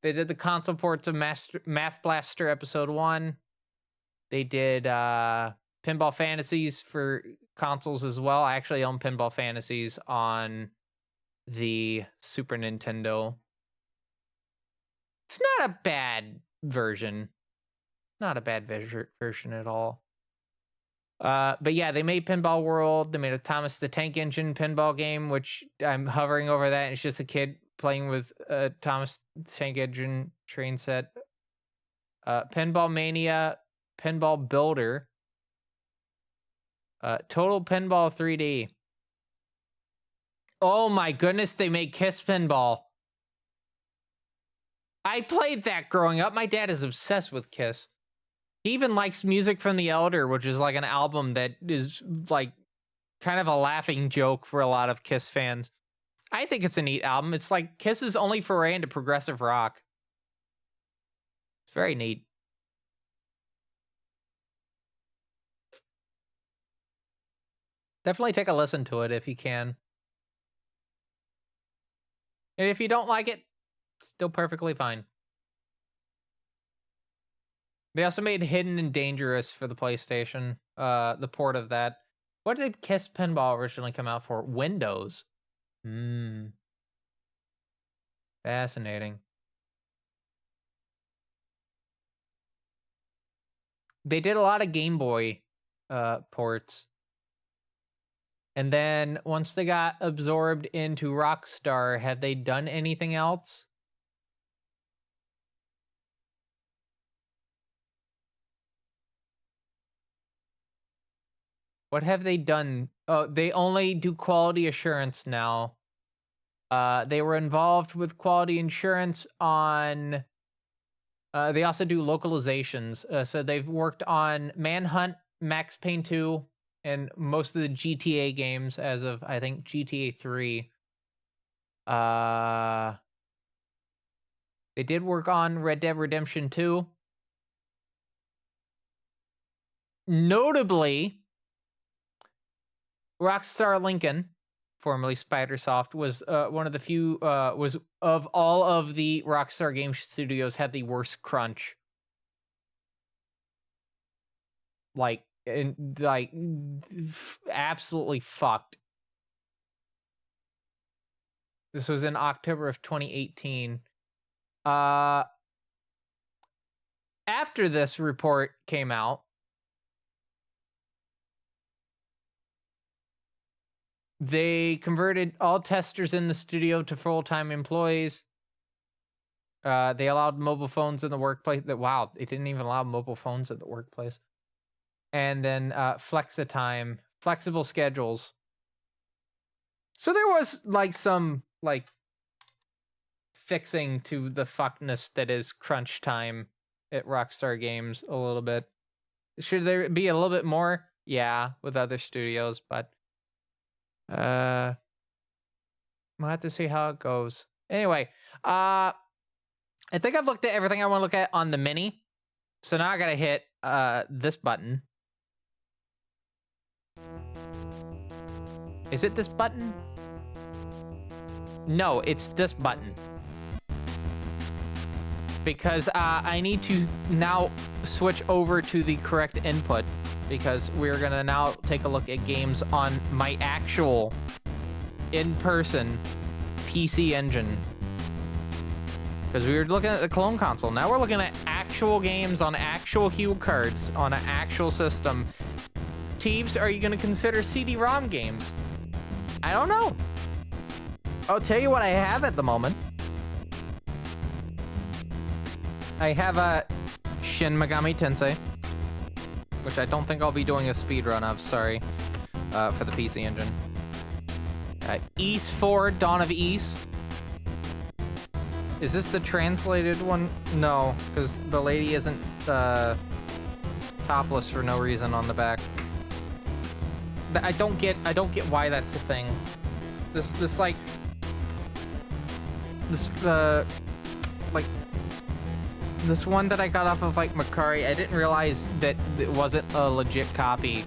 They did the console ports of Math Blaster Episode 1. They did Pinball Fantasies for consoles as well. I actually own Pinball Fantasies on the Super Nintendo. It's not a bad version. Not a bad version at all. But yeah, they made Pinball World. They made a Thomas the Tank Engine pinball game, which I'm hovering over that. And it's just a kid playing with a Thomas the Tank Engine train set. Pinball Mania, Pinball Builder. Total Pinball 3D. Oh my goodness, they made Kiss Pinball. I played that growing up. My dad is obsessed with Kiss. He even likes Music from the Elder, which is like an album that is like kind of a laughing joke for a lot of Kiss fans. I think it's a neat album. It's like Kiss's only foray into progressive rock. It's very neat. Definitely take a listen to it if you can. And if you don't like it, still perfectly fine. They also made Hidden and Dangerous for the PlayStation, the port of that. What did Kiss Pinball originally come out for? Windows. Fascinating. They did a lot of Game Boy ports. And then once they got absorbed into Rockstar, have they done anything else? What have they done? Oh, they only do quality assurance now. They were involved with quality assurance on... they also do localizations. So they've worked on Manhunt, Max Payne 2, and most of the GTA games as of, I think, GTA 3. They did work on Red Dead Redemption 2. Notably, Rockstar Lincoln, formerly Spidersoft, was one of the few, was of all of the Rockstar Game Studios, had the worst crunch. Absolutely fucked. This was in October of 2018. After this report came out, they converted all testers in the studio to full-time employees. They allowed mobile phones in the workplace. Wow, it didn't even allow mobile phones at the workplace. And then flexitime, flexible schedules. So there was some fixing to the fuckness that is crunch time at Rockstar Games a little bit. Should there be a little bit more? Yeah, with other studios, but we'll have to see how it goes. Anyway, I think I've looked at everything I want to look at on the Mini. So now I gotta hit this button. Is it this button? No, it's this button. Because I need to now switch over to the correct input, because we're gonna now take a look at games on my actual in-person PC engine. Because we were looking at the clone console. Now we're looking at actual games on actual Hue cards on an actual system. Teebs, are you gonna consider CD-ROM games? I don't know. I'll tell you what I have at the moment. I have a Shin Megami Tensei, which I don't think I'll be doing a speedrun of, sorry, for the PC engine. Ys 4, Dawn of Ys. Is this the translated one? No, because the lady isn't topless for no reason on the back. I don't get why that's a thing. This one that I got off of Macari, I didn't realize that it wasn't a legit copy.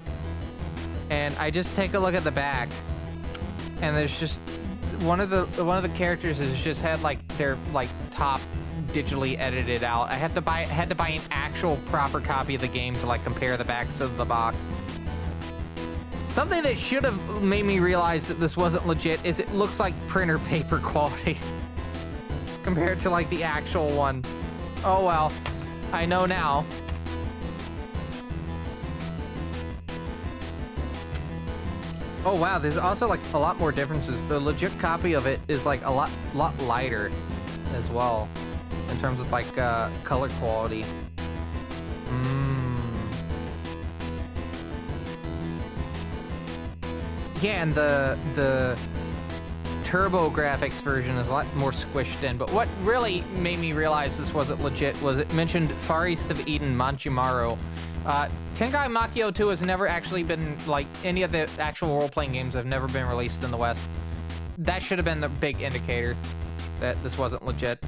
And I just take a look at the back, and there's just one of the characters has just had their top digitally edited out. I had to buy an actual proper copy of the game to compare the backs of the box. Something that should have made me realize that this wasn't legit is it looks like printer paper quality compared to the actual one. Oh well, I know now. Oh wow, there's also a lot more differences. The legit copy of it is a lot lighter as well in terms of color quality. Yeah, and the TurboGrafx version is a lot more squished in. But what really made me realize this wasn't legit was it mentioned Far East of Eden Manchimaru. Tengai Makio 2 has never actually been, any of the actual role-playing games have never been released in the West. That should have been the big indicator that this wasn't legit.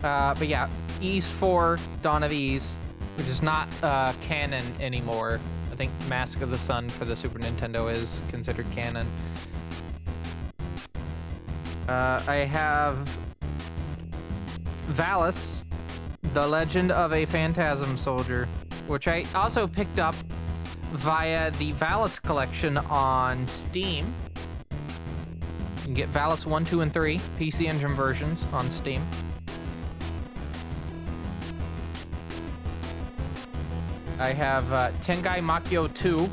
But yeah, Ys 4, Dawn of Ys, which is not canon anymore. think Mask of the Sun for the Super Nintendo is considered canon. I have Valis, The Legend of a Phantasm Soldier, which I also picked up via the Valis collection on Steam. You can get Valis 1, 2, and 3 PC Engine versions on Steam. I have Tengai Makyo 2,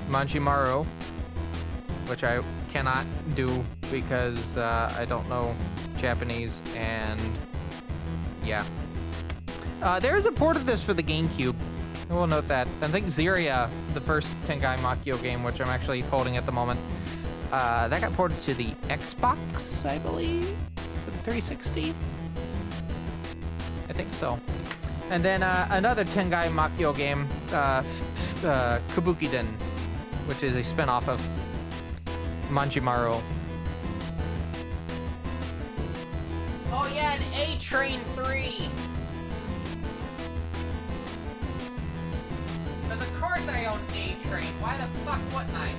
Manjimaru, which I cannot do because I don't know Japanese, and yeah. There is a port of this for the GameCube. I will note that. I think Ziria, the first Tengai Makyo game, which I'm actually holding at the moment, that got ported to the Xbox, I believe, for the 360. I think so. And then another Tengai Makyo game, Kabukiden, which is a spin-off of Manjimaru. Oh yeah, and A-Train 3! But of course I own A-Train. Why the fuck wouldn't I?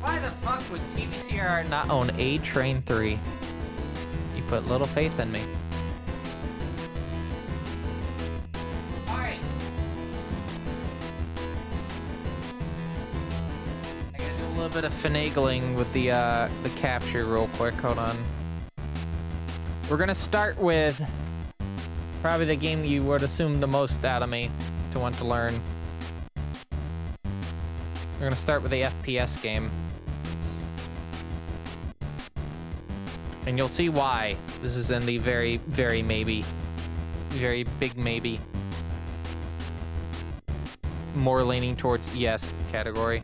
Why the fuck would TVCR not own A-Train 3? You put little faith in me. Alright. I gotta do a little bit of finagling with the capture real quick. Hold on. We're gonna start with probably the game you would assume the most out of me to want to learn. We're gonna start with the FPS game. And you'll see why this is in the very, very maybe. Very big maybe. More leaning towards yes category.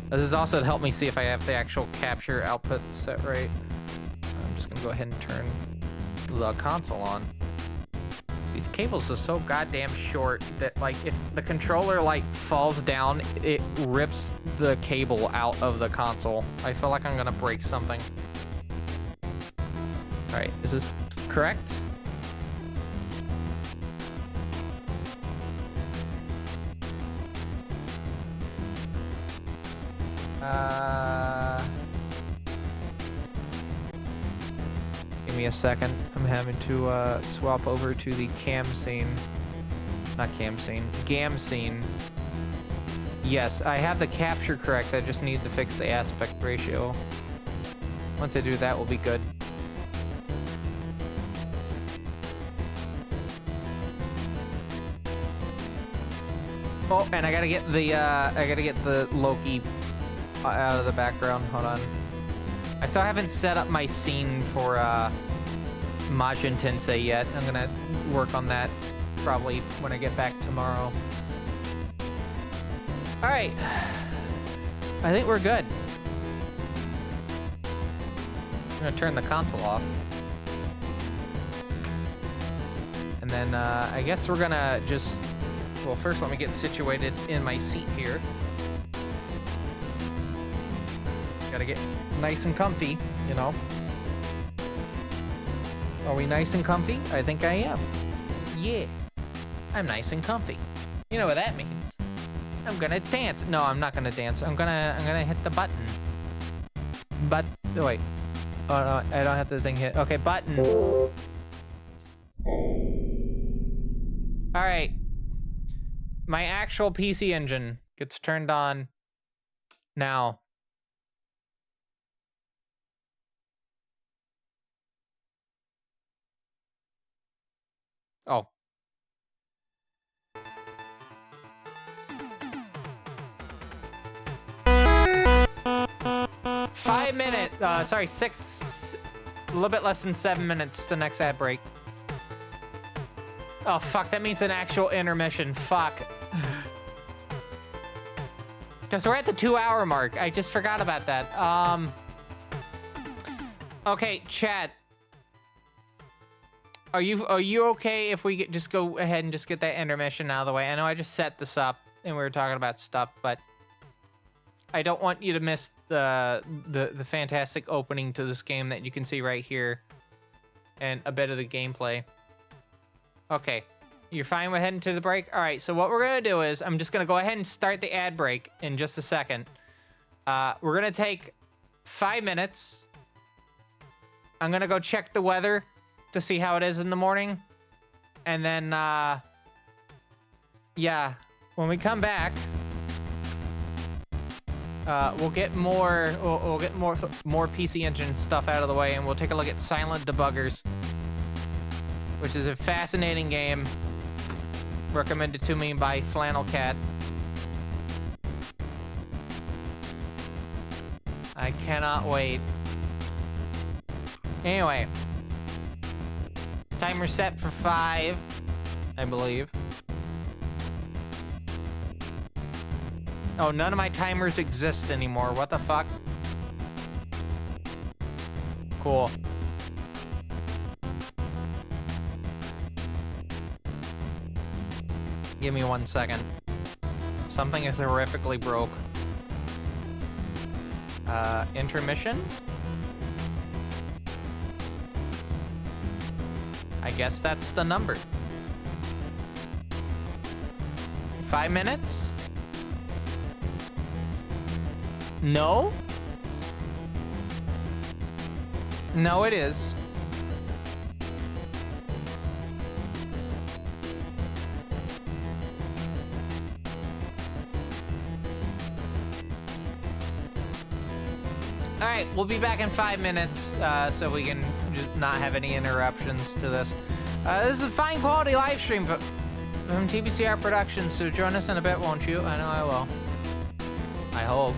This is also to help me see if I have the actual capture output set right. I'm just gonna go ahead and turn the console on. These cables are so goddamn short that, like, if the controller, like, falls down, it rips the cable out of the console. I feel like I'm gonna break something. Alright, is this correct? Give me a second. I'm having to swap over to the cam scene. Not cam scene. Gam scene. Yes, I have the capture correct. I just need to fix the aspect ratio. Once I do that, we'll be good. Oh, and I gotta get the Loki out of the background. Hold on. I still haven't set up my scene for Majin Tensei yet. I'm gonna work on that probably when I get back tomorrow. All right. I think we're good. I'm gonna turn the console off. And then I guess we're gonna just... Well, first let me get situated in my seat here. Gotta get nice and comfy, you know. Are we nice and comfy? I think I am. Yeah, I'm nice and comfy. You know what that means. I'm gonna dance. No, I'm not gonna dance. I'm gonna hit the button. But wait. Oh no, I don't have the thing hit. Okay, button. All right. My actual PC engine gets turned on now. Oh. Sorry, 6, a little bit less than 7 minutes to the next ad break. Oh, fuck, that means an actual intermission. Fuck. Because we're at the 2-hour mark. I just forgot about that. Okay, chat. Are you okay if we just go ahead and just get that intermission out of the way? I know I just set this up and we were talking about stuff, but I don't want you to miss the fantastic opening to this game that you can see right here and a bit of the gameplay. Okay. You're fine with heading to the break? All right, so what we're going to do is I'm just going to go ahead and start the ad break in just a second. We're going to take 5 minutes. I'm going to go check the weather to see how it is in the morning. And then, yeah, when we come back, we'll get more PC Engine stuff out of the way, and we'll take a look at Silent Debuggers, which is a fascinating game recommended to me by Flannel Cat. I cannot wait. Anyway, timer set for 5, I believe. Oh, none of my timers exist anymore. What the fuck? Cool. Give me 1 second. Something is horrifically broke. Intermission? I guess that's the number. 5 minutes? No? No, it is. All right, we'll be back in 5 minutes, so we can just not have any interruptions to this. This is a fine quality live stream from TBCR Productions, so join us in a bit, won't you? I know I will. I hope.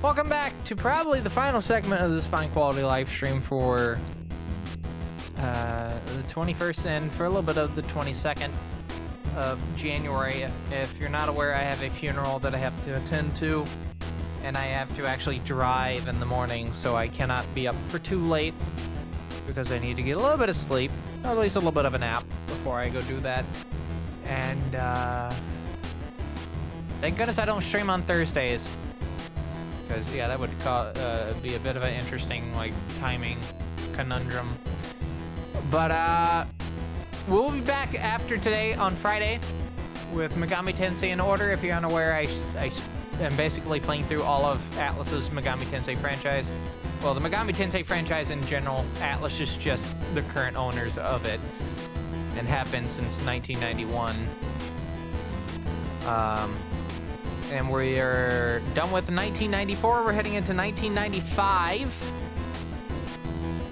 Welcome back to probably the final segment of this fine quality live stream for the 21st and for a little bit of the 22nd of January. If you're not aware, I have a funeral that I have to attend to, and I have to actually drive in the morning, so I cannot be up for too late because I need to get a little bit of sleep, or at least a little bit of a nap before I go do that. And thank goodness I don't stream on Thursdays. Because, yeah, that would be a bit of an interesting, like, timing conundrum. But, we'll be back after today on Friday with Megami Tensei in Order. If you're unaware, I am basically playing through all of Atlus's Megami Tensei franchise. Well, the Megami Tensei franchise in general, Atlus is just the current owners of it and have been since 1991. And we are done with 1994. We're heading into 1995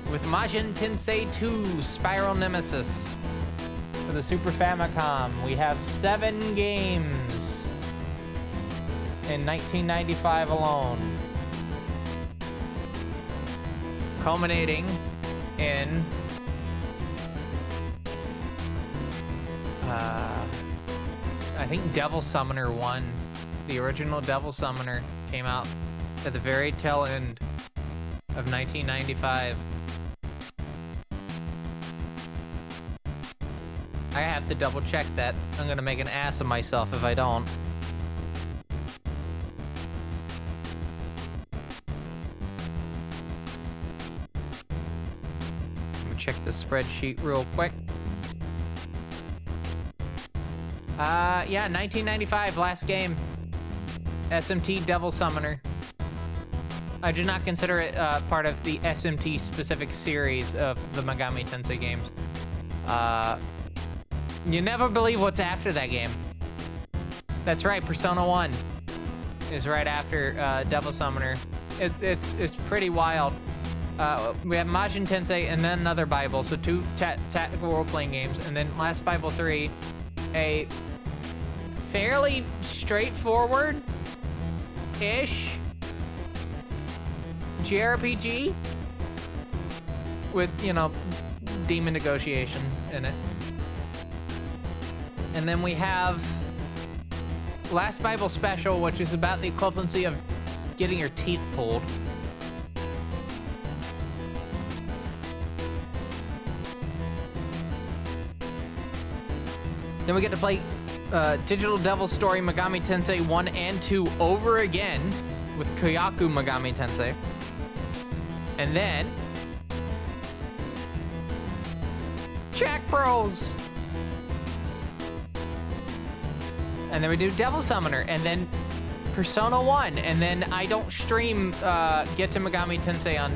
with Majin Tensei 2 Spiral Nemesis for the Super Famicom. We have 7 games in 1995 alone, culminating in I think Devil Summoner 1. The original Devil Summoner came out at the very tail end of 1995. I have to double check that. I'm gonna make an ass of myself if I don't. Let me check the spreadsheet real quick. Yeah, 1995, last game. SMT Devil Summoner. I do not consider it part of the SMT specific series of the Megami Tensei games. You never believe what's after that game. That's right, Persona 1 is right after Devil Summoner. It's pretty wild. We have Majin Tensei and then another Bible, so 2 tactical role-playing games, and then Last Bible 3, a fairly straightforward ish JRPG with, you know, demon negotiation in it. And then we have Last Bible Special, which is about the equivalency of getting your teeth pulled. Then we get to play Digital Devil Story Megami Tensei 1 and 2 over again with Koyaku Megami Tensei. And then Jack Bros. And then we do Devil Summoner, and then Persona 1, and then I don't stream Get to Megami Tensei on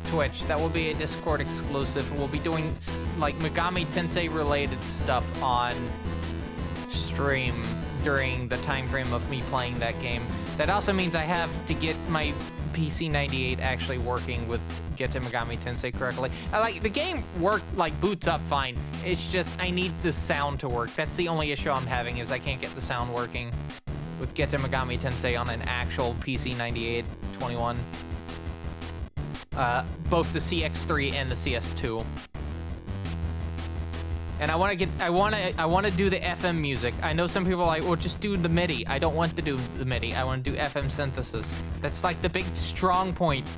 Twitch. That will be a Discord exclusive. We'll be doing like Megami Tensei related stuff on stream during the time frame of me playing that game. That also means I have to get my PC 98 actually working with Get to Megami Tensei correctly. Like, the game boots up fine. It's just I need the sound to work. That's the only issue I'm having, is I can't get the sound working with Get to Megami Tensei on an actual PC 98 21. Both the CX3 and the CS2. And I want to do the FM music. I know some people are like, well, just do the MIDI. I don't want to do the MIDI. I want to do FM synthesis. That's like the big strong point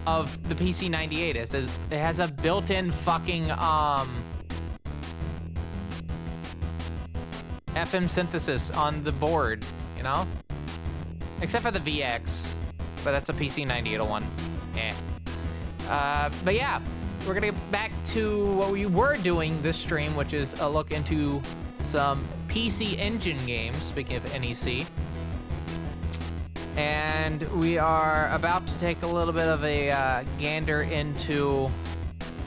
of the PC 98 is it has a built-in fucking FM synthesis on the board, you know? Except for the VX, but that's a PC 9801. But yeah. We're gonna get back to what we were doing this stream, which is a look into some PC Engine games, speaking of NEC. And we are about to take a little bit of a gander into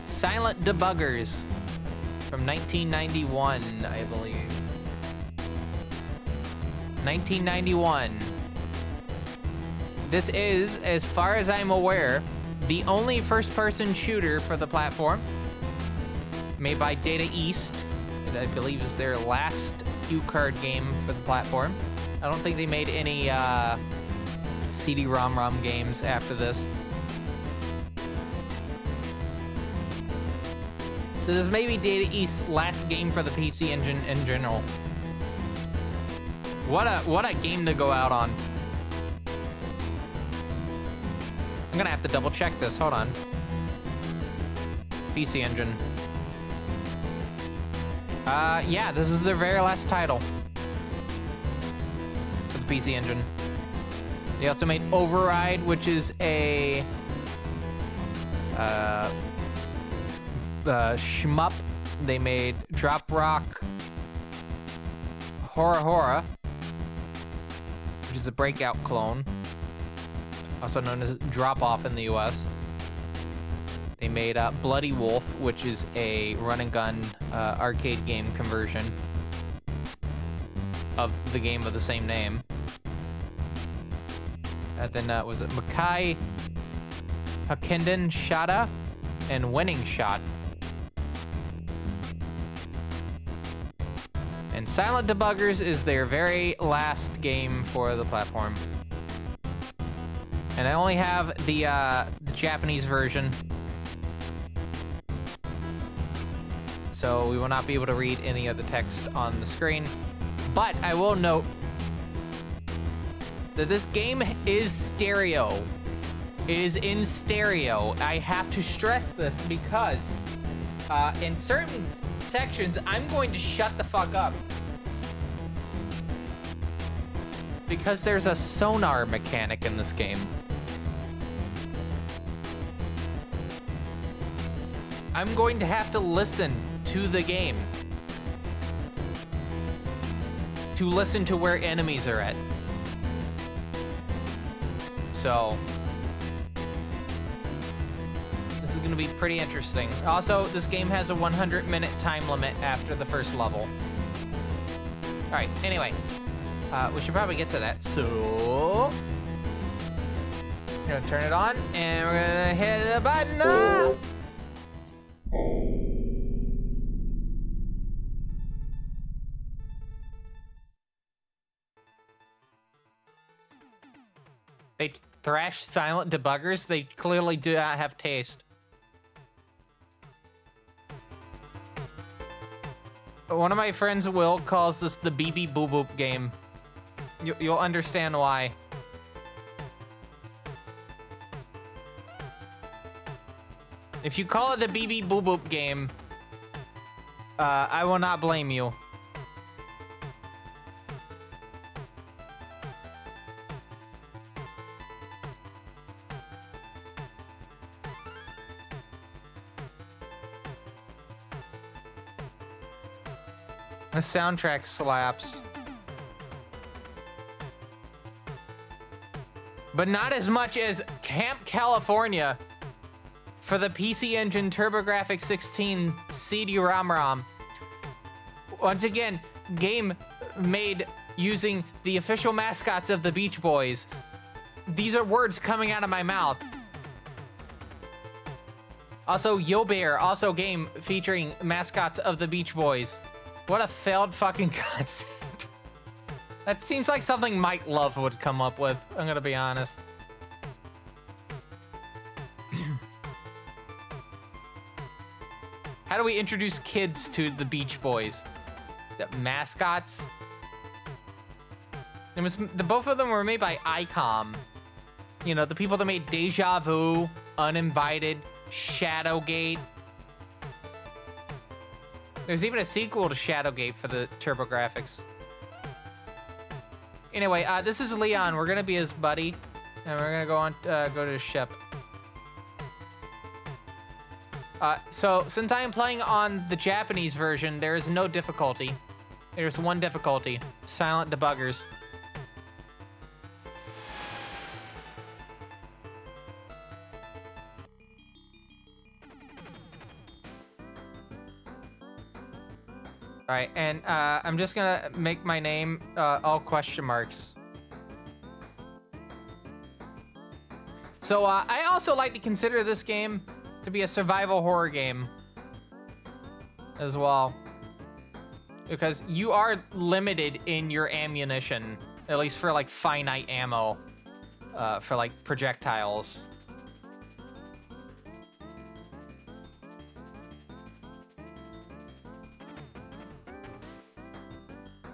Silent Debuggers from 1991, I believe. 1991. This is, as far as I'm aware, the only first-person shooter for the platform, made by Data East. That I believe is their last cue card game for the platform. I don't think they made any CD-ROM games after this. So this may be Data East's last game for the PC Engine in general. What a game to go out on. I'm gonna have to double check this. Hold on. PC Engine. Yeah, this is their very last title for the PC Engine. They also made Override, which is a shmup. They made Drop Rock Hora, which is a Breakout clone, also known as Drop Off in the US. They made Bloody Wolf, which is a run-and-gun arcade game conversion of the game of the same name. And then was it Makai Hakinden Shada and Winning Shot. And Silent Debuggers is their very last game for the platform. And I only have the Japanese version, so we will not be able to read any of the text on the screen. But I will note that this game is stereo. It is in stereo. I have to stress this because in certain sections, I'm going to shut the fuck up. Because there's a sonar mechanic in this game. I'm going to have to listen to the game to listen to where enemies are at. So this is going to be pretty interesting. Also, this game has a 100-minute time limit after the first level. All right, anyway, we should probably get to that. So we're gonna turn it on and we're gonna hit the button. Ah! They thrash Silent Debuggers. They clearly do not have taste. One of my friends, Will, calls this the BB Boop Boop game. You'll understand why. If you call it the BB Boop Boop game, I will not blame you. The soundtrack slaps. But not as much as Camp California for the PC Engine TurboGrafx 16 CD-ROM. Once again, game made using the official mascots of the Beach Boys. These are words coming out of my mouth. Also, Yo Bear, also game featuring mascots of the Beach Boys. What a failed fucking concept. That seems like something Mike Love would come up with, I'm gonna be honest. How do we introduce kids to the Beach Boys? The mascots? It was, both of them were made by ICOM. You know, the people that made Deja Vu, Uninvited, Shadowgate. There's even a sequel to Shadowgate for the TurboGrafx. Anyway, this is Leon. We're gonna be his buddy, and we're gonna go on go to the ship. So since I am playing on the Japanese version, there is no difficulty. There's one difficulty: Silent Debuggers. All right, and I'm just gonna make my name all question marks. So I also like to consider this game to be a survival horror game as well, because you are limited in your ammunition, at least for like finite ammo. for like projectiles.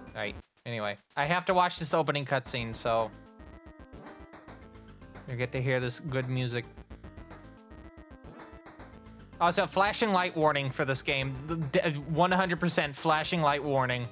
Alright, anyway. I have to watch this opening cutscene, so you get to hear this good music. Also, flashing light warning for this game. 100% flashing light warning.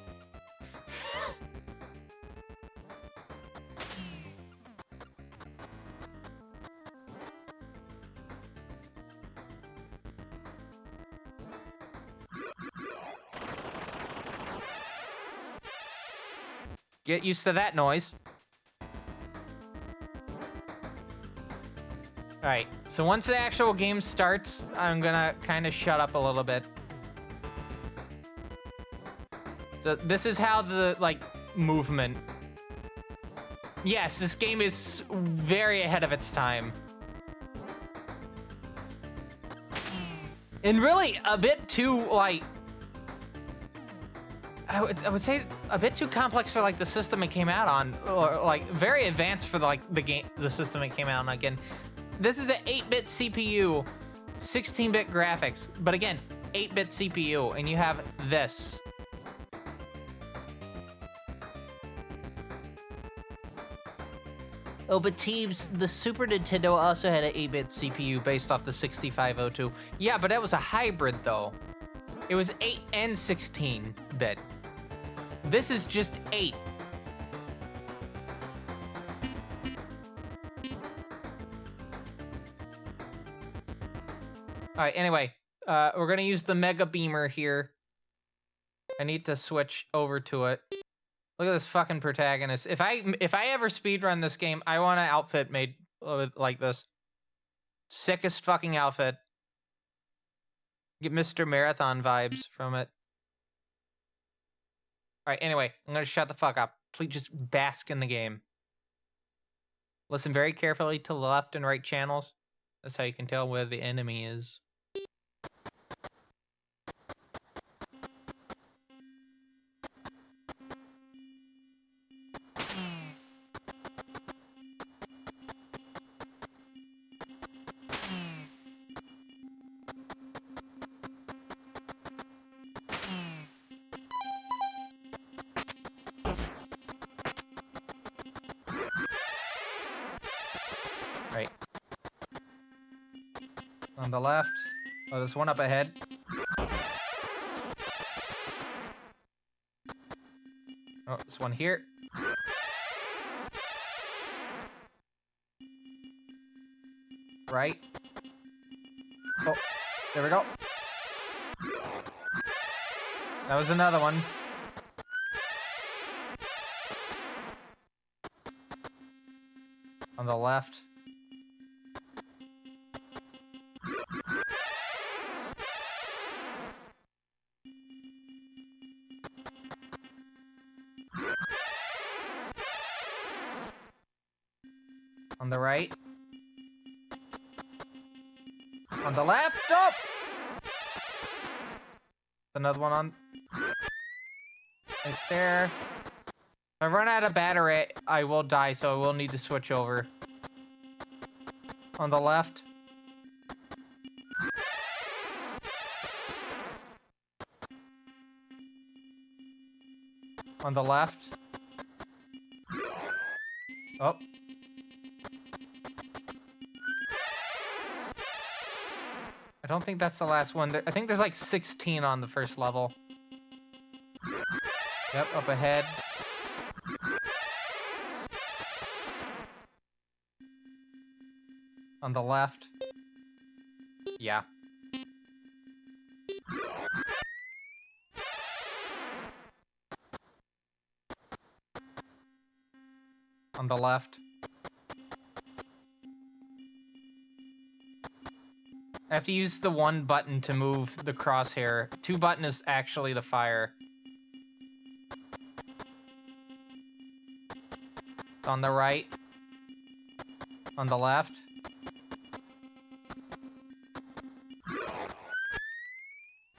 Get used to that noise. Alright, so once the actual game starts, I'm gonna kind of shut up a little bit. So this is how the, like, movement... Yes, this game is very ahead of its time. And really, a bit too, like... I would say a bit too complex for like the system it came out on, or like very advanced for the system it came out on. Again, this is an 8-bit CPU, 16-bit graphics, but again, 8-bit CPU, and you have this. Oh, but Teebs, the Super Nintendo also had an 8-bit CPU based off the 6502. Yeah, but that was a hybrid though. It was 8 and 16-bit. This is just 8. Alright, anyway, we're gonna use the Mega Beamer here. I need to switch over to it. Look at this fucking protagonist. If I ever speedrun this game, I want an outfit made like this. Sickest fucking outfit. Get Mr. Marathon vibes from it. Alright, anyway, I'm gonna shut the fuck up. Please just bask in the game. Listen very carefully to the left and right channels. That's how you can tell where the enemy is. Right. On the left. Oh, there's one up ahead. Oh, there's one here. Right. Oh, there we go. That was another one. On the left. On the right. On the left. Up! Another one on... right there. If I run out of battery, I will die, so I will need to switch over. On the left. On the left. Oh. I don't think that's the last one. I think there's like 16 on the first level. Yep, up ahead. On the left. Yeah. On the left. I have to use the one button to move the crosshair. 2 button is actually the fire. On the right. On the left.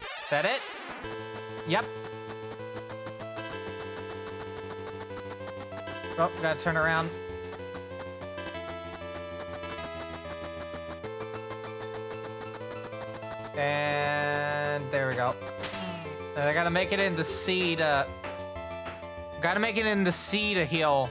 Is that it? Yep. Oh, gotta turn around. And there we go. And I gotta make it into C to... Gotta make it into C to heal.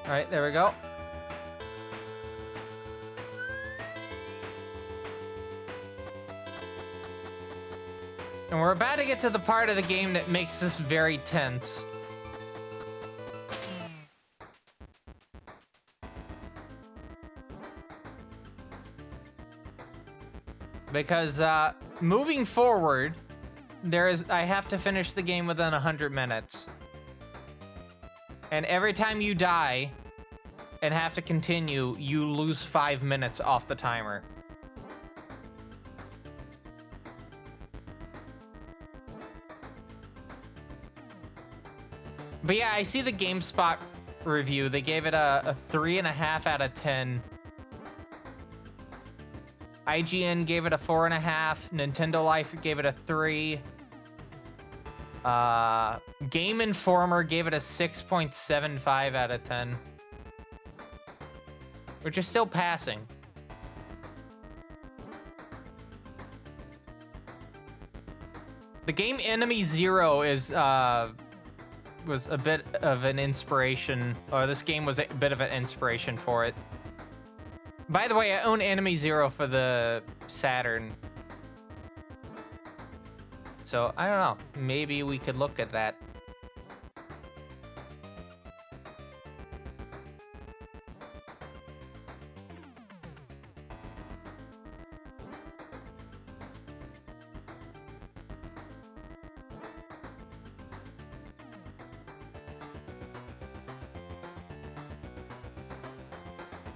All right, there we go. And we're about to get to the part of the game that makes this very tense. Because moving forward, I have to finish the game within 100 minutes. And every time you die and have to continue, you lose 5 minutes off the timer. But yeah, I see the GameSpot review. They gave it a 3.5 out of 10. IGN gave it a 4.5. Nintendo Life gave it a 3. Game Informer gave it a 6.75 out of 10. Which is still passing. The game Enemy Zero was a bit of an inspiration, or this game was a bit of an inspiration for it. By the way, I own Enemy Zero for the Saturn. So, I don't know. Maybe we could look at that.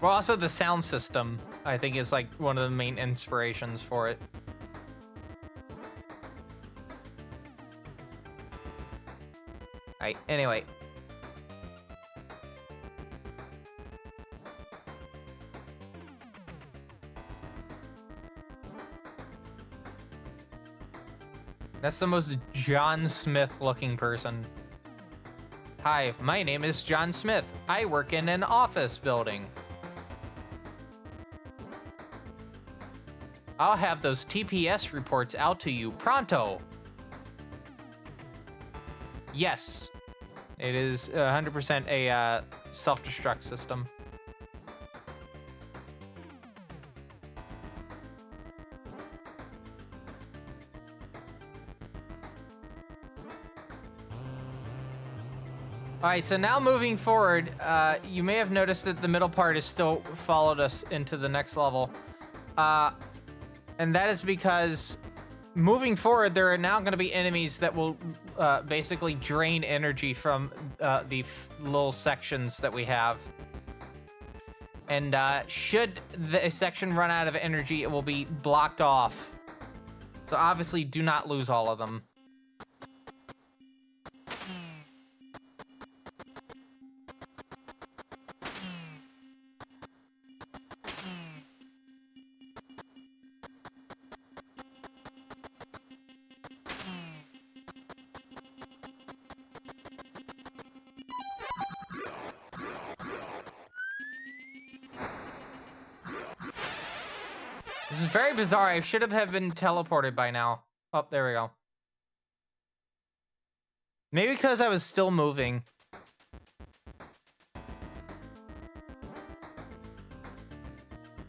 Well, also the sound system, I think, is like one of the main inspirations for it. Alright, anyway. That's the most John Smith looking person. Hi, my name is John Smith. I work in an office building. I'll have those TPS reports out to you pronto. Yes, it is 100% a self-destruct system. All right, so now moving forward, you may have noticed that the middle part has still followed us into the next level. And that is because moving forward, there are now going to be enemies that will basically drain energy from the little sections that we have. And should the section run out of energy, it will be blocked off. So obviously, do not lose all of them. This is very bizarre. I should have been teleported by now. Oh, there we go. Maybe because I was still moving.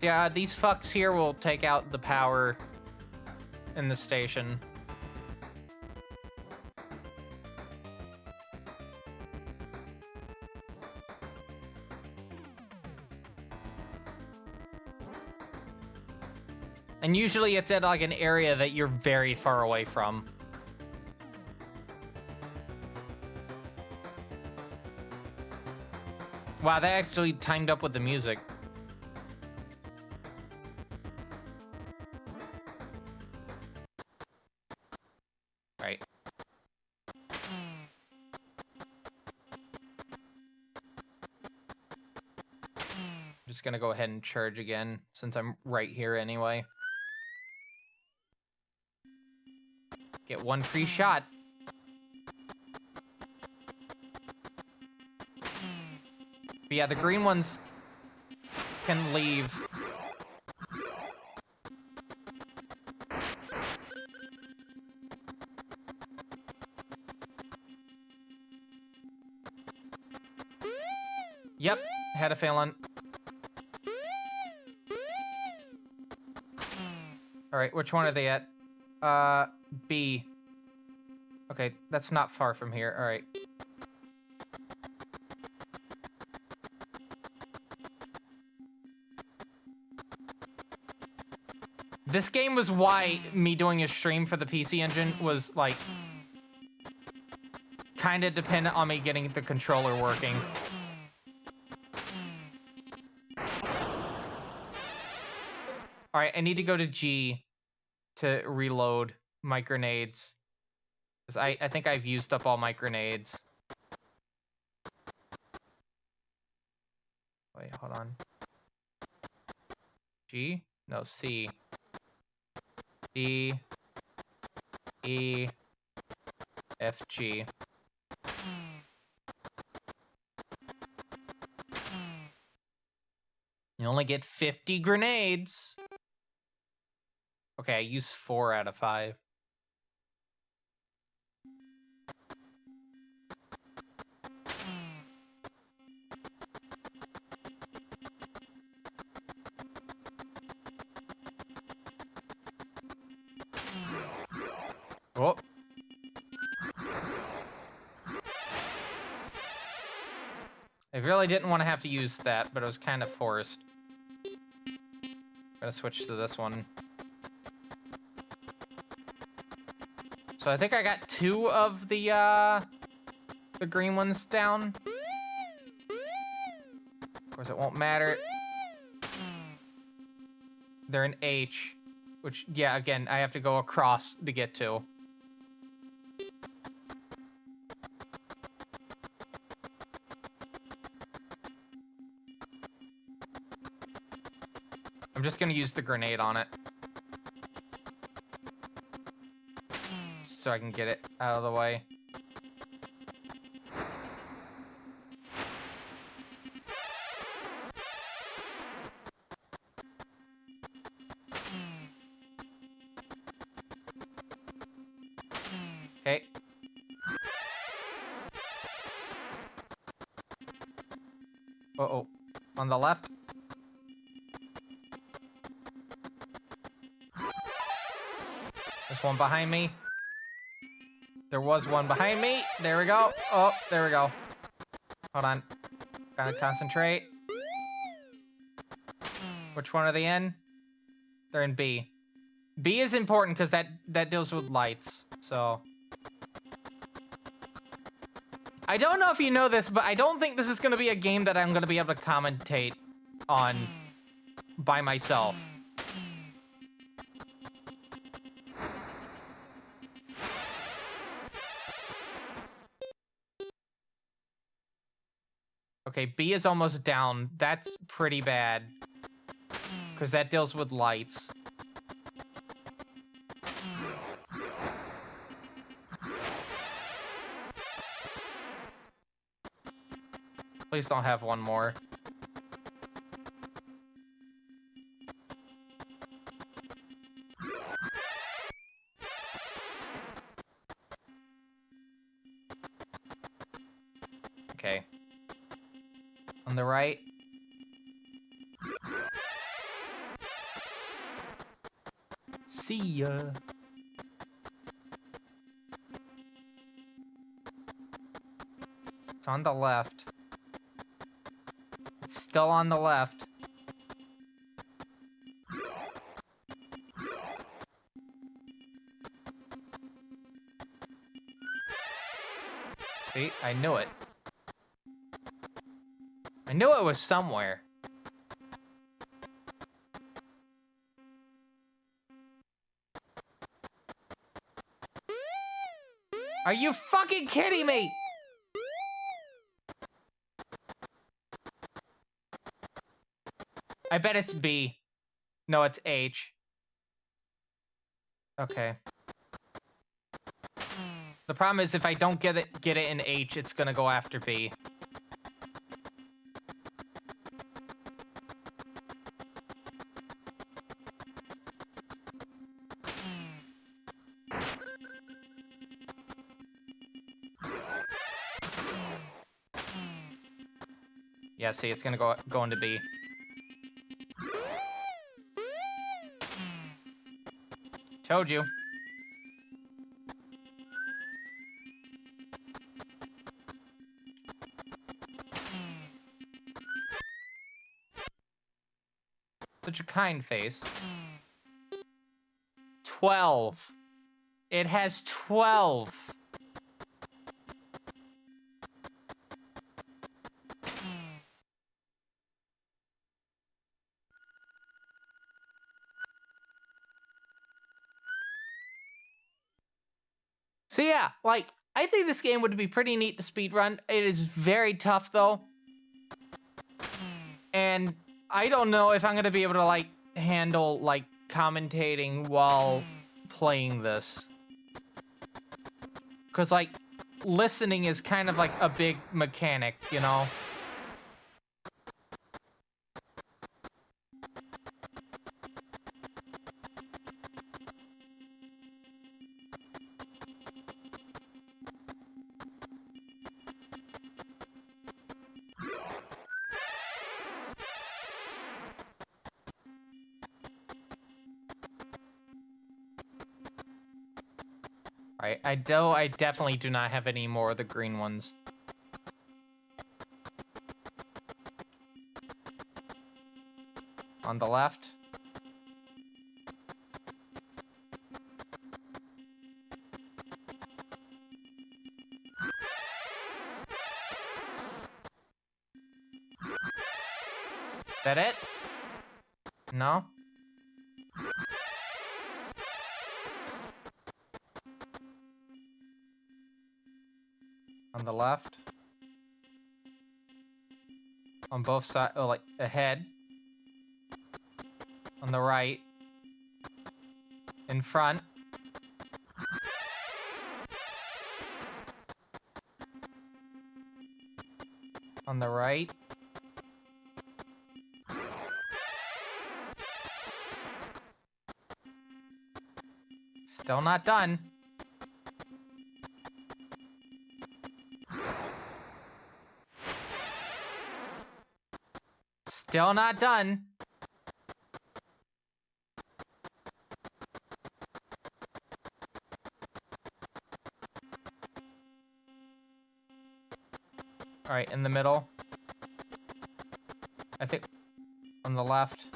Yeah, these fucks here will take out the power in the station. And usually it's at like an area that you're very far away from. Wow, that actually timed up with the music. Right. just gonna go ahead and charge again since I'm right here anyway. Get one free shot. But yeah, the green ones can leave. Yep, had a feeling. Alright, which one are they at? B. Okay, that's not far from here. Alright. This game was why me doing a stream for the PC Engine was, like, kind of dependent on me getting the controller working. Alright, I need to go to G to reload my grenades. Because I think I've used up all my grenades. Wait, hold on. G? No, C. D. E. F, G. You only get 50 grenades. Okay, I used 4 out of 5. Oh. I really didn't want to have to use that, but it was kind of forced. Gotta switch to this one. So I think I got 2 of the green ones down. Of course, it won't matter. They're in H, which, yeah, again, I have to go across to get to. I'm just gonna use the grenade on it. So I can get it out of the way. Okay. Uh-oh. On the left. There's one behind me. There was one behind me. There we go. Oh, there we go. Hold on. Gotta concentrate. Which one are they in? They're in B. B is important because that deals with lights, so... I don't know if you know this, but I don't think this is going to be a game that I'm going to be able to commentate on by myself. Okay, B is almost down. That's pretty bad. Because that deals with lights. Please don't have one more. Okay. On the right. See ya. It's on the left. It's still on the left. See, I knew it. I knew it was somewhere. Are you fucking kidding me? I bet it's B. No, it's H. Okay. The problem is if I don't get it in H, it's gonna go after B. Yeah, see, it's gonna go into B. Told you. Such a kind face. 12. It has 12. So yeah, like, I think this game would be pretty neat to speedrun. It is very tough, though. And I don't know if I'm going to be able to, like, handle, like, commentating while playing this. Because, like, listening is kind of like a big mechanic, you know? Alright, I definitely do not have any more of the green ones. On the left. Is that it? No? On the left. On both sides, oh, like ahead. On the right. In front. On the right. Still not done. Still not done. All right, in the middle. I think on the left.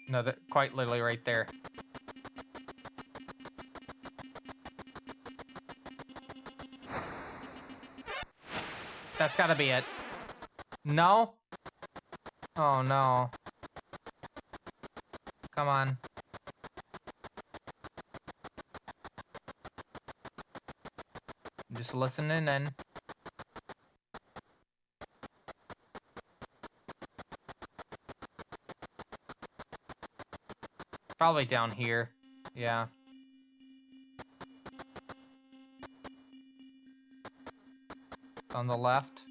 No, that quite literally right there. That's gotta be it. No? Oh no. Come on. I'm just listening in. Probably down here. Yeah. On the left.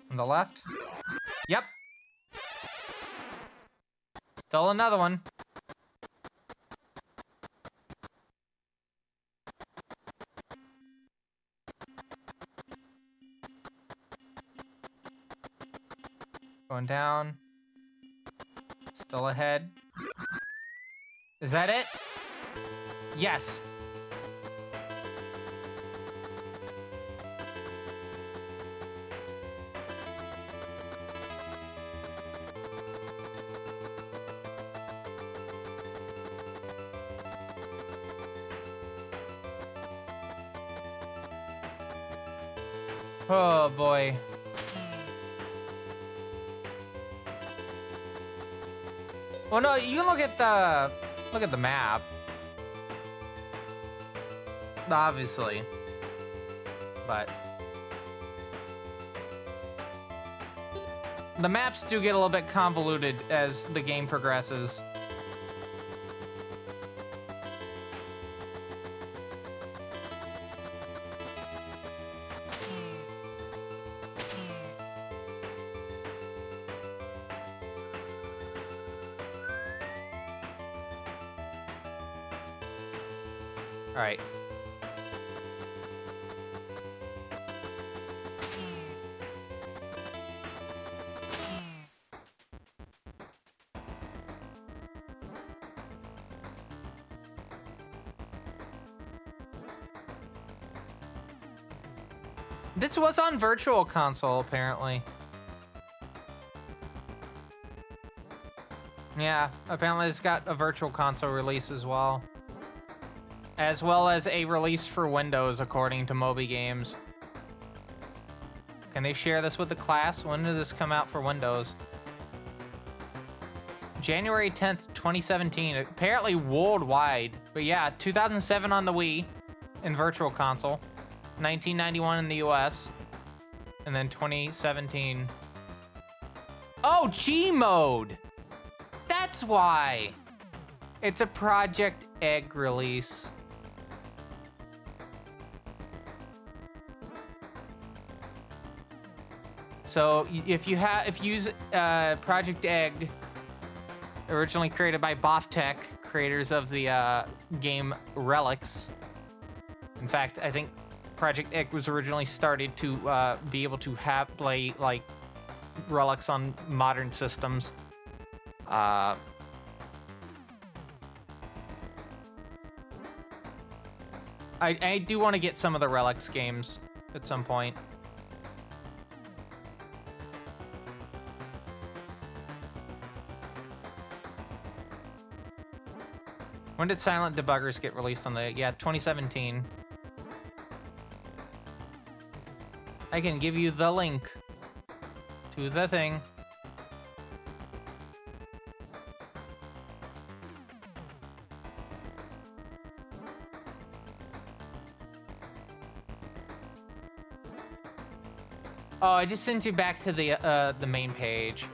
On the left. Yep. Still another one. Going down. Still ahead. Is that it? Yes. Oh boy. Well, no, you can look at the map. Obviously. But the maps do get a little bit convoluted as the game progresses. All right. This was on Virtual Console, apparently. Yeah, apparently it's got a Virtual Console release as well. As well as a release for Windows, according to Moby Games. Can they share this with the class? When did this come out for Windows? January 10th, 2017. Apparently worldwide. But yeah, 2007 on the Wii in Virtual Console. 1991 in the US. And then 2017. Oh, G mode! That's why! It's a Project Egg release. So if you use Project Egg, originally created by BoffTech, creators of the game Relics. In fact, I think Project Egg was originally started to be able to play like Relics on modern systems. I do want to get some of the Relics games at some point. When did Silent Debuggers get released on the... Yeah, 2017. I can give you the link to the thing. Oh, I just sent you back to the main page.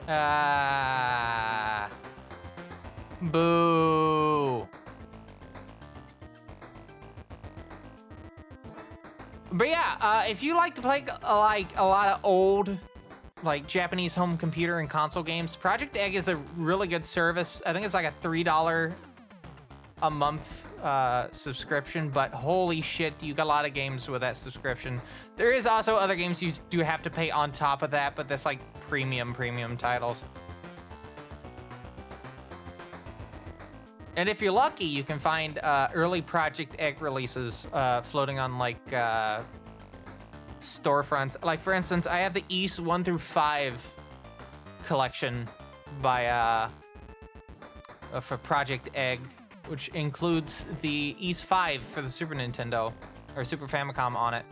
Boo. But yeah, if you like to play like a lot of old, like Japanese home computer and console games, Project Egg is a really good service. I think it's like a $3 a month subscription, but holy shit, you got a lot of games with that subscription. There is also other games you do have to pay on top of that, but that's like premium titles. And if you're lucky, you can find early Project Egg releases floating on like storefronts. Like for instance, I have the East 1 through 5 collection by for Project Egg, which includes the East 5 for the Super Nintendo or Super Famicom on it.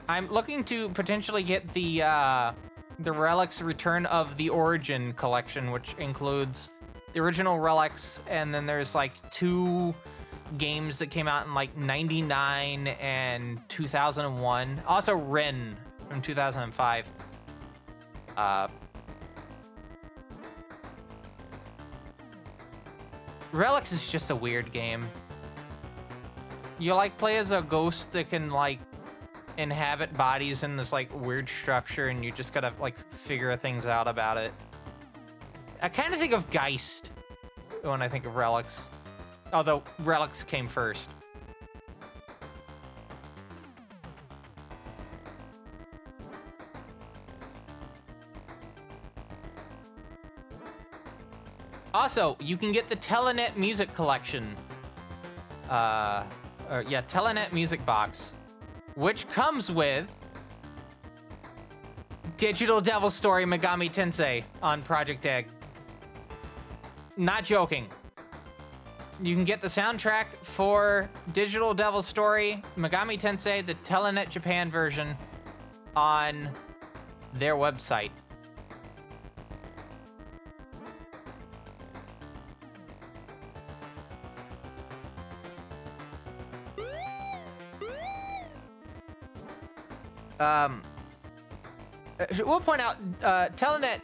I'm looking to potentially get the Relics Return of the Origin collection, which includes the original Relics, and then there's like 2 games that came out in like 99 and 2001. Also Rin from 2005. Relics is just a weird game. You like play as a ghost that can like inhabit bodies in this like weird structure, and you just gotta like figure things out about it. I kind of think of Geist when I think of Relics, although Relics came first. Also, you can get the Telenet Music Collection. Telenet Music Box, which comes with Digital Devil Story Megami Tensei on Project Egg. Not joking. You can get the soundtrack for Digital Devil Story Megami Tensei, the Telenet Japan version, on their website. We'll point out, Telenet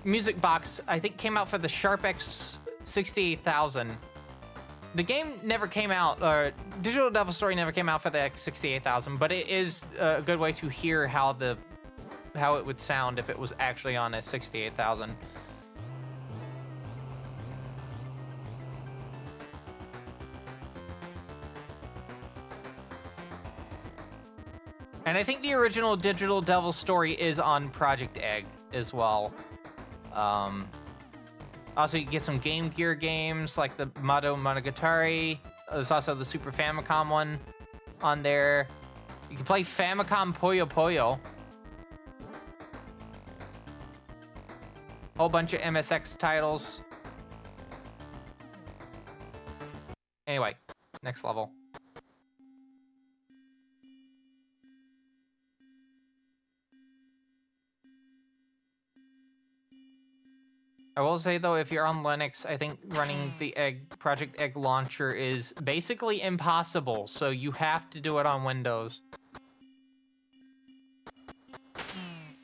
Music Box, I think, came out for the SharpX 68000. The game never came out, or Digital Devil Story never came out for the X68000, but it is a good way to hear how it would sound if it was actually on a 68000. And I think the original Digital Devil Story is on Project Egg as well. Also, you get some Game Gear games like the Mado Monogatari. There's also the Super Famicom one on there. You can play Famicom Puyo Puyo. Whole bunch of MSX titles. Anyway, next level. I will say, though, if you're on Linux, I think running the Project Egg launcher is basically impossible, so you have to do it on Windows.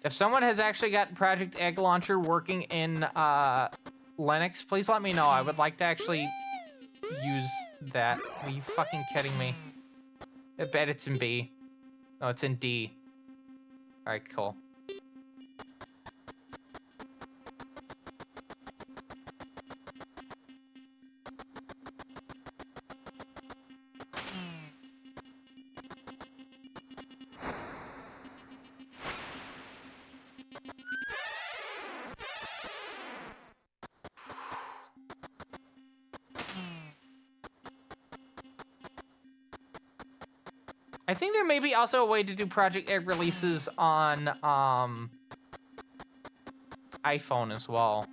If someone has actually got Project Egg launcher working in Linux, please let me know. I would like to actually use that. Are you fucking kidding me? I bet it's in B. No, it's in D. Alright, cool. I think there may be also a way to do Project Egg releases on iPhone as well.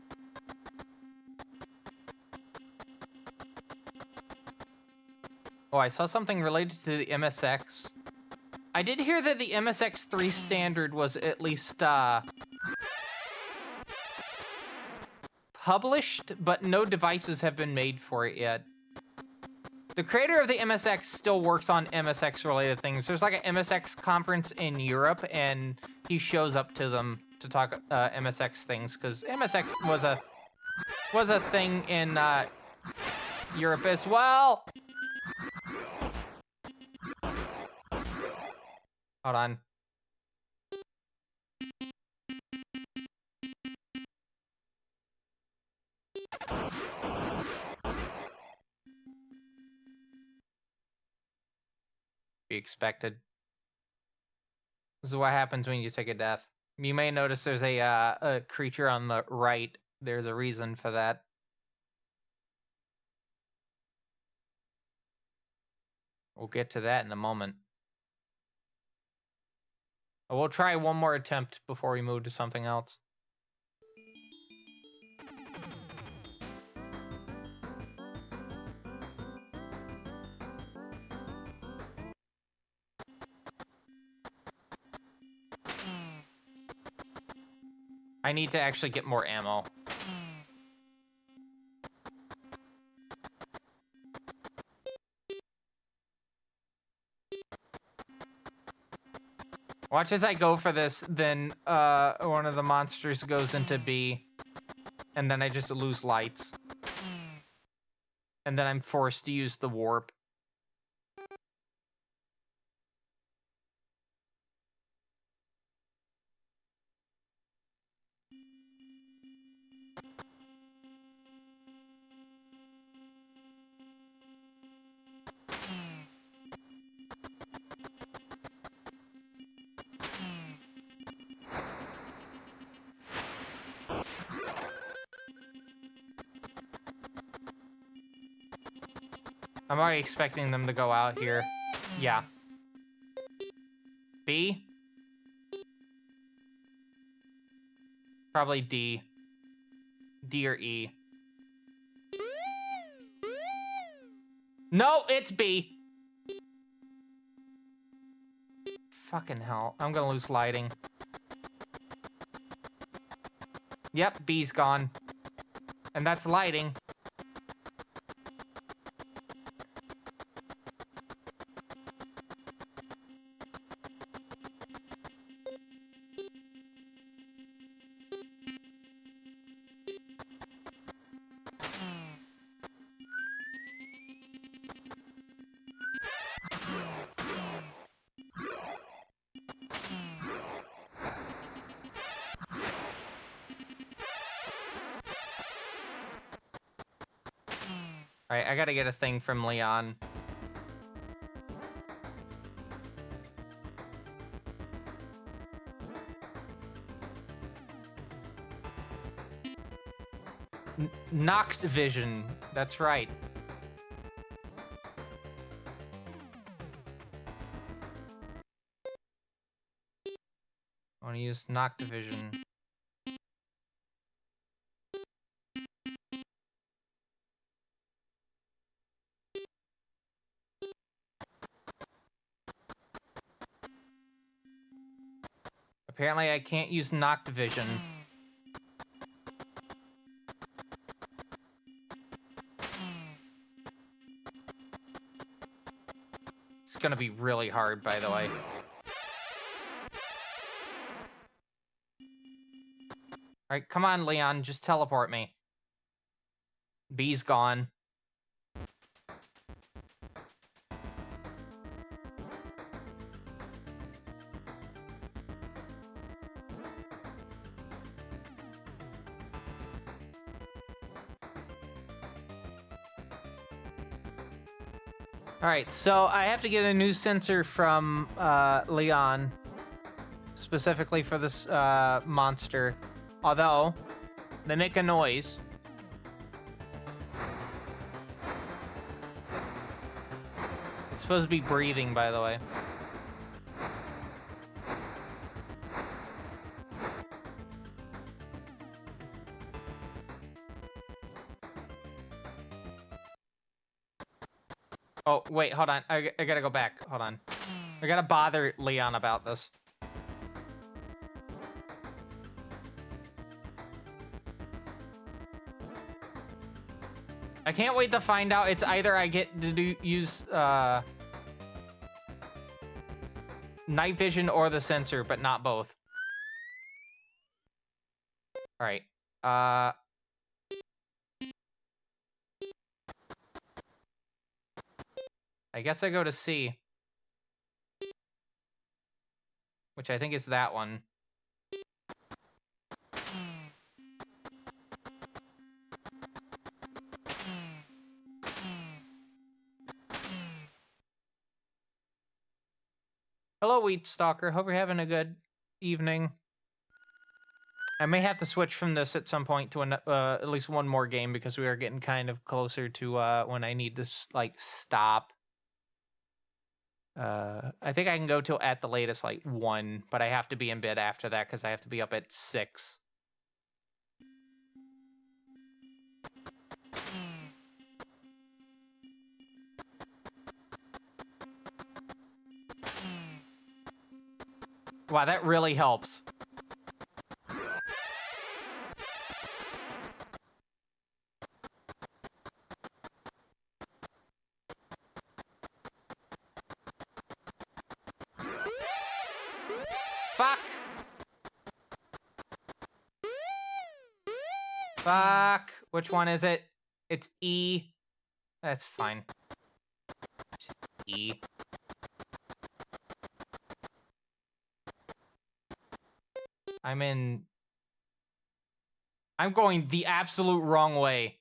Oh, I saw something related to the MSX. I did hear that the MSX3 standard was at least published, but no devices have been made for it yet. The creator of the MSX still works on MSX-related things. There's like an MSX conference in Europe, and he shows up to them to talk MSX things, because MSX was a thing in Europe as well. Hold on. Be expected. This is what happens when you take a death. You may notice there's a creature on the right. There's a reason for that. We'll get to that in a moment. We'll try one more attempt before we move to something else. I need to actually get more ammo. Watch as I go for this, then one of the monsters goes into B, and then I just lose lights. And then I'm forced to use the warp. I'm already expecting them to go out here. Yeah. B. Probably D. D or E. No, it's B. Fucking hell. I'm gonna lose lighting. Yep, B's gone. And that's lighting. Alright, I gotta get a thing from Leon. Noct vision. That's right. I want to use Noct vision. Apparently I can't use Noct vision. It's gonna be really hard, by the way. Alright, come on, Leon, just teleport me. B's gone. Alright, so I have to get a new sensor from Leon, specifically for this monster. Although, they make a noise. It's supposed to be breathing, by the way. Oh, wait, hold on. I gotta go back. Hold on. I gotta bother Leon about this. I can't wait to find out. It's either I get to use night vision or the sensor, but not both. Alright. I guess I go to C. Which I think is that one. Hello, Wheat Stalker. Hope you're having a good evening. I may have to switch from this at some point to at least one more game because we are getting kind of closer to when I need to like stop. I think I can go till at the latest like 1, but I have to be in bed after that because I have to be up at 6. Wow, that really helps. Fuck! Fuck! Which one is it? It's E. That's fine. Just E. I'm going the absolute wrong way.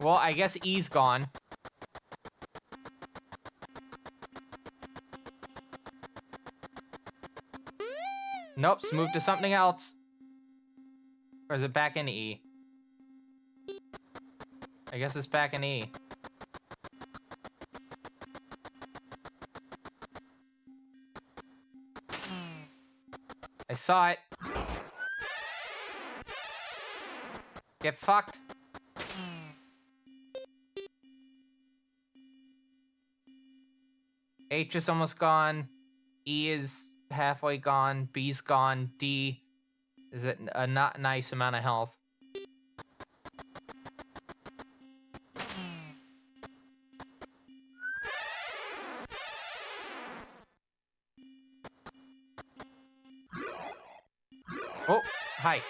Well, I guess E's gone. Nope, it's moved to something else. Or is it back in E? I guess it's back in E. I saw it. Get fucked. H is almost gone. E is halfway gone. B's gone. D is at a not nice amount of health. Oh, hi.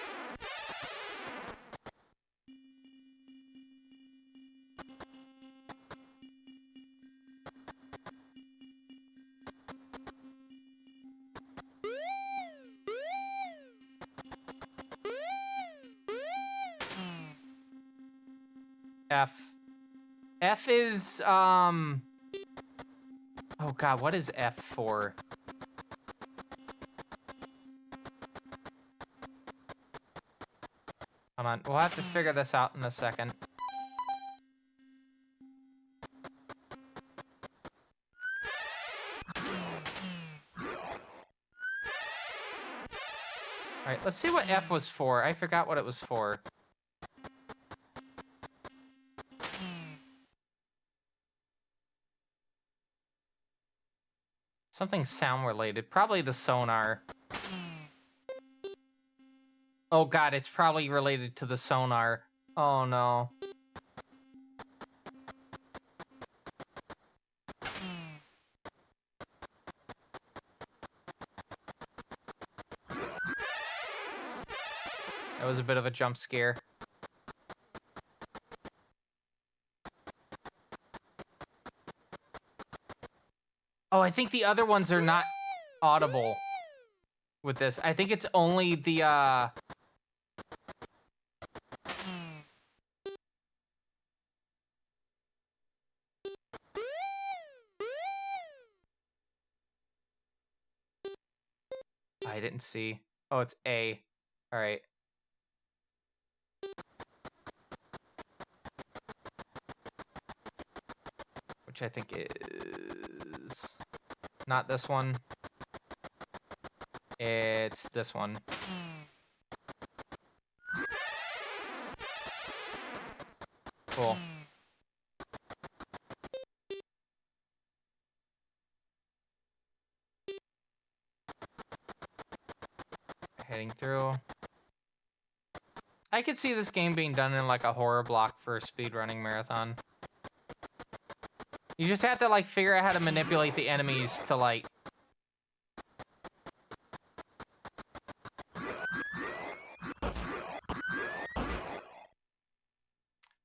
F. F is, oh god, what is F for? Hold on, we'll have to figure this out in a second. Alright, let's see what F was for. I forgot what it was for. Something sound related. Probably the sonar. Oh god, it's probably related to the sonar. Oh no. That was a bit of a jump scare. Oh, I think the other ones are not audible with this. I think it's only the, I didn't see. Oh, it's A. All right. Which I think is not this one. It's this one. Cool. Heading through. I could see this game being done in like a horror block for a speedrunning marathon. You just have to like figure out how to manipulate the enemies to like...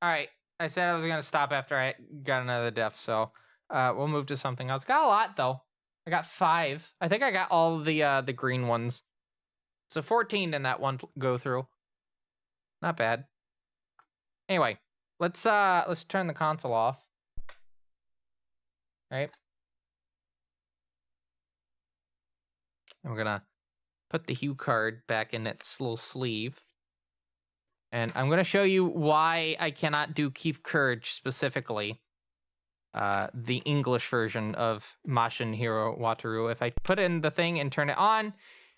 Alright, I said I was gonna stop after I got another death, so we'll move to something else. Got a lot though. I got 5. I think I got all of the green ones. So 14 in that one go through. Not bad. Anyway, let's turn the console off. Right? And we're gonna put the hue card back in its little sleeve. And I'm gonna show you why I cannot do Keith Courage specifically. The English version of Mashin Hero Wataru. If I put in the thing and turn it on,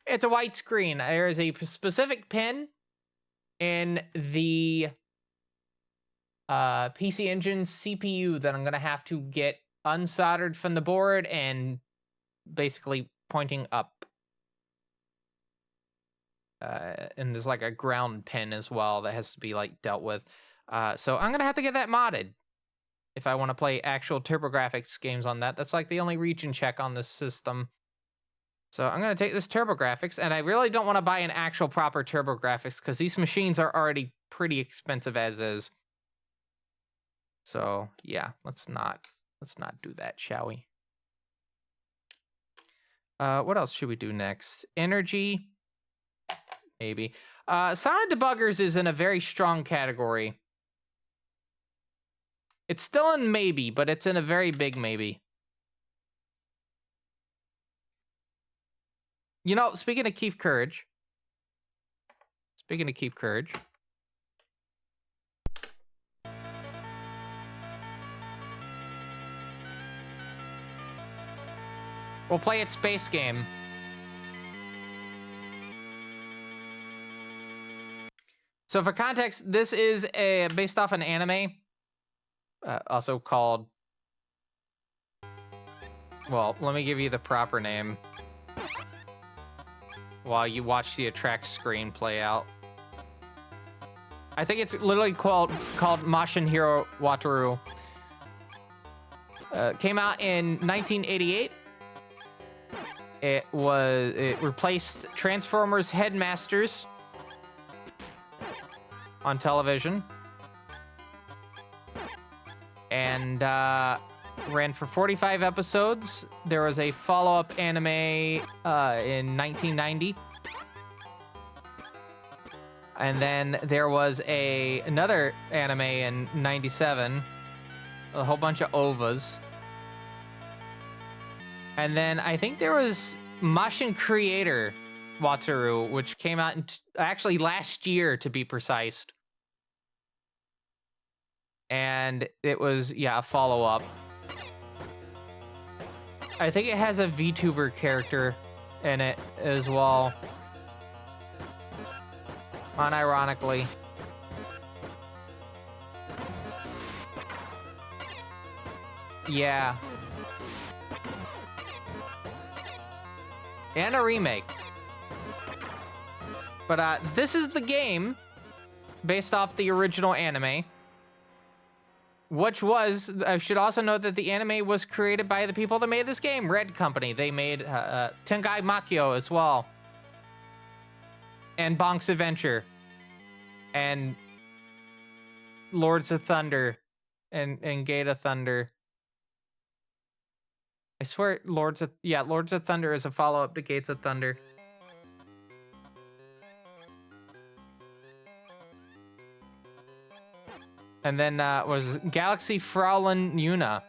it's a white screen. There is a specific pin in the PC Engine CPU that I'm gonna have to get unsoldered from the board and basically pointing up. And there's like a ground pin as well that has to be like dealt with. So I'm gonna have to get that modded if I want to play actual TurboGrafx games on that. That's like the only region check on this system. So I'm gonna take this TurboGrafx, and I really don't want to buy an actual proper TurboGrafx because these machines are already pretty expensive as is. So yeah, let's not do that, shall we? What else should we do next? Energy. Maybe. Silent Debuggers is in a very strong category. It's still in maybe, but it's in a very big maybe. You know, speaking of Keith Courage. We'll play its space game. So for context, this is based off an anime, also called... Well, let me give you the proper name while you watch the attract screen play out. I think it's literally called Mashin Hero Wataru. Came out in 1988. It replaced Transformers Headmasters on television, and ran for 45 episodes. There was a follow-up anime in 1990. And then there was another anime in 97. A whole bunch of OVAs. And then I think there was Mashin Creator Wataru, which came out actually last year, to be precise. And it was, a follow-up. I think it has a VTuber character in it as well. Unironically. Yeah. And a remake. But this is the game based off the original anime. Which was, I should also note that the anime was created by the people that made this game, Red Company. They made Tengai Makio as well. And Bonk's Adventure. And Lords of Thunder. And Gate of Thunder. I swear Lords of Thunder is a follow-up to Gates of Thunder. And then was Galaxy Fraulein Yuna.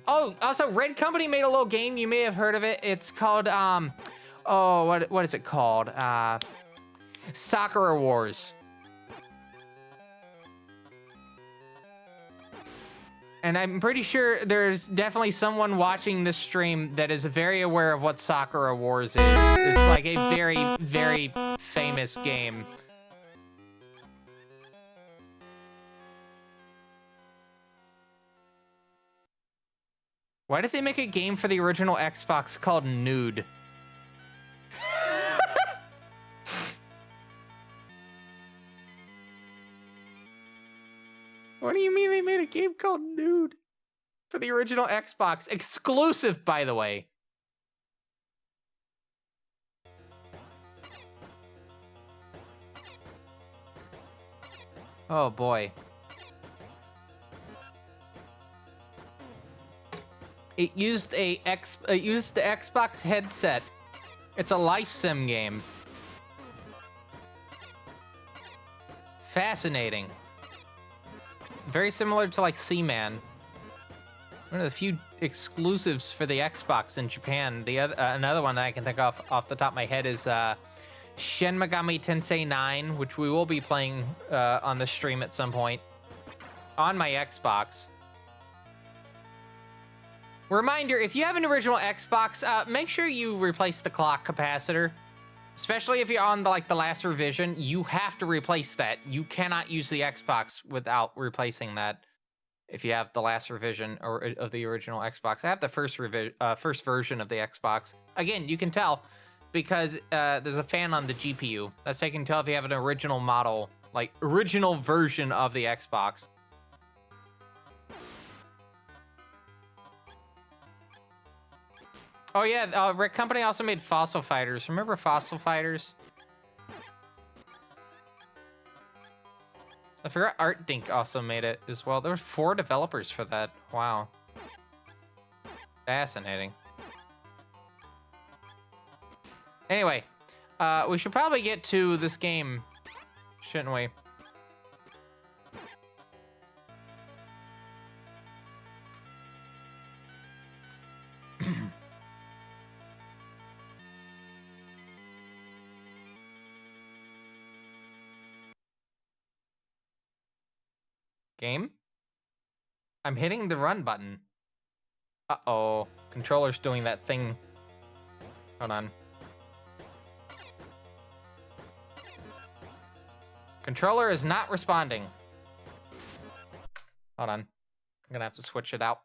Oh, also Red Company made a little game. You may have heard of it. It's called what is it called? Sakura Wars. And I'm pretty sure there's definitely someone watching this stream that is very aware of what Sakura Wars is. It's like a very, very famous game. Why did they make a game for the original Xbox called Nude? What do you mean they made a game called Nude for the original Xbox? Exclusive, by the way. Oh boy. It used the Xbox headset. It's a life sim game. Fascinating. Very similar to like Seaman. One of the few exclusives for the Xbox in Japan. The other, another one that I can think of off the top of my head is Shin Megami Tensei 9, which we will be playing on the stream at some point on my Xbox. Reminder, if you have an original Xbox, make sure you replace the clock capacitor. Especially if you're on the last revision, you have to replace that. You cannot use the Xbox without replacing that. If you have the last revision of the original Xbox, I have the first version of the Xbox. Again, you can tell because there's a fan on the GPU. That's how you can tell if you have an original model, like original version of the Xbox. Oh yeah, Red Company also made Fossil Fighters. Remember Fossil Fighters? I forgot Art Dink also made it as well. There were 4 developers for that. Wow. Fascinating. Anyway, we should probably get to this game, shouldn't we? Game? I'm hitting the run button. Uh-oh. Controller's doing that thing. Hold on. Controller is not responding. Hold on. I'm gonna have to switch it out.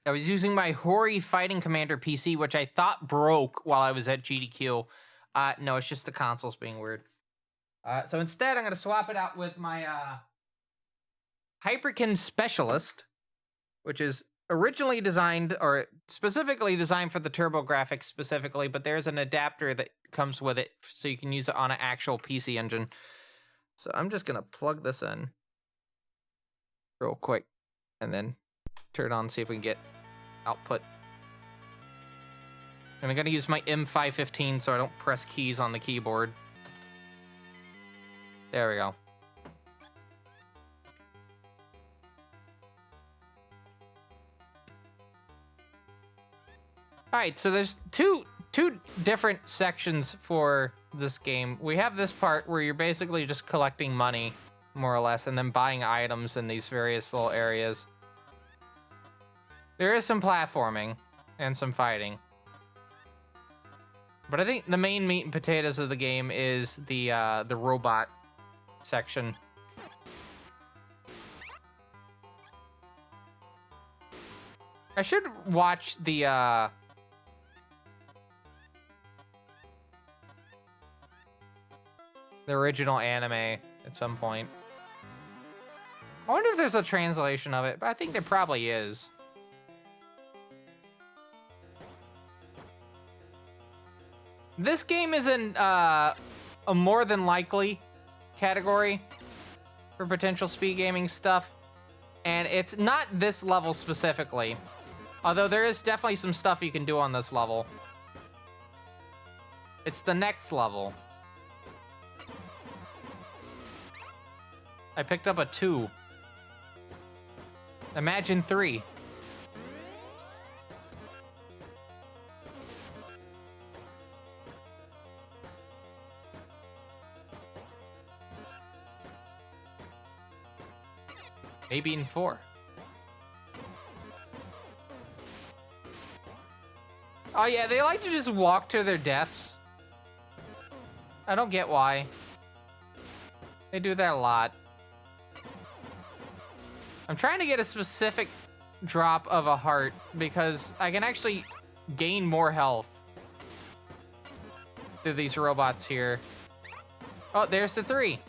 I was using my Hori Fighting Commander PC, which I thought broke while I was at GDQ. No, it's just the console's being weird. So instead, I'm gonna swap it out with my Hyperkin Specialist, which is originally designed, or specifically designed for the TurboGrafx specifically, but there's an adapter that comes with it, so you can use it on an actual PC engine. So I'm just gonna plug this in real quick, and then turn it on, see if we can get output. And I'm gonna use my M515 so I don't press keys on the keyboard. There we go. All right, so there's two different sections for this game. We have this part where you're basically just collecting money, more or less, and then buying items in these various little areas. There is some platforming and some fighting. But I think the main meat and potatoes of the game is the robot section. I should watch the original anime at some point. I wonder if there's a translation of it, but I think there probably is. This game is in a more than likely category for potential speed gaming stuff, and it's not this level specifically, although there is definitely some stuff you can do on this level. It's the next level. I picked up a 2. Imagine 3. Maybe in 4. Oh yeah, they like to just walk to their deaths. I don't get why. They do that a lot. I'm trying to get a specific drop of a heart because I can actually gain more health through these robots here. Oh, there's the 3.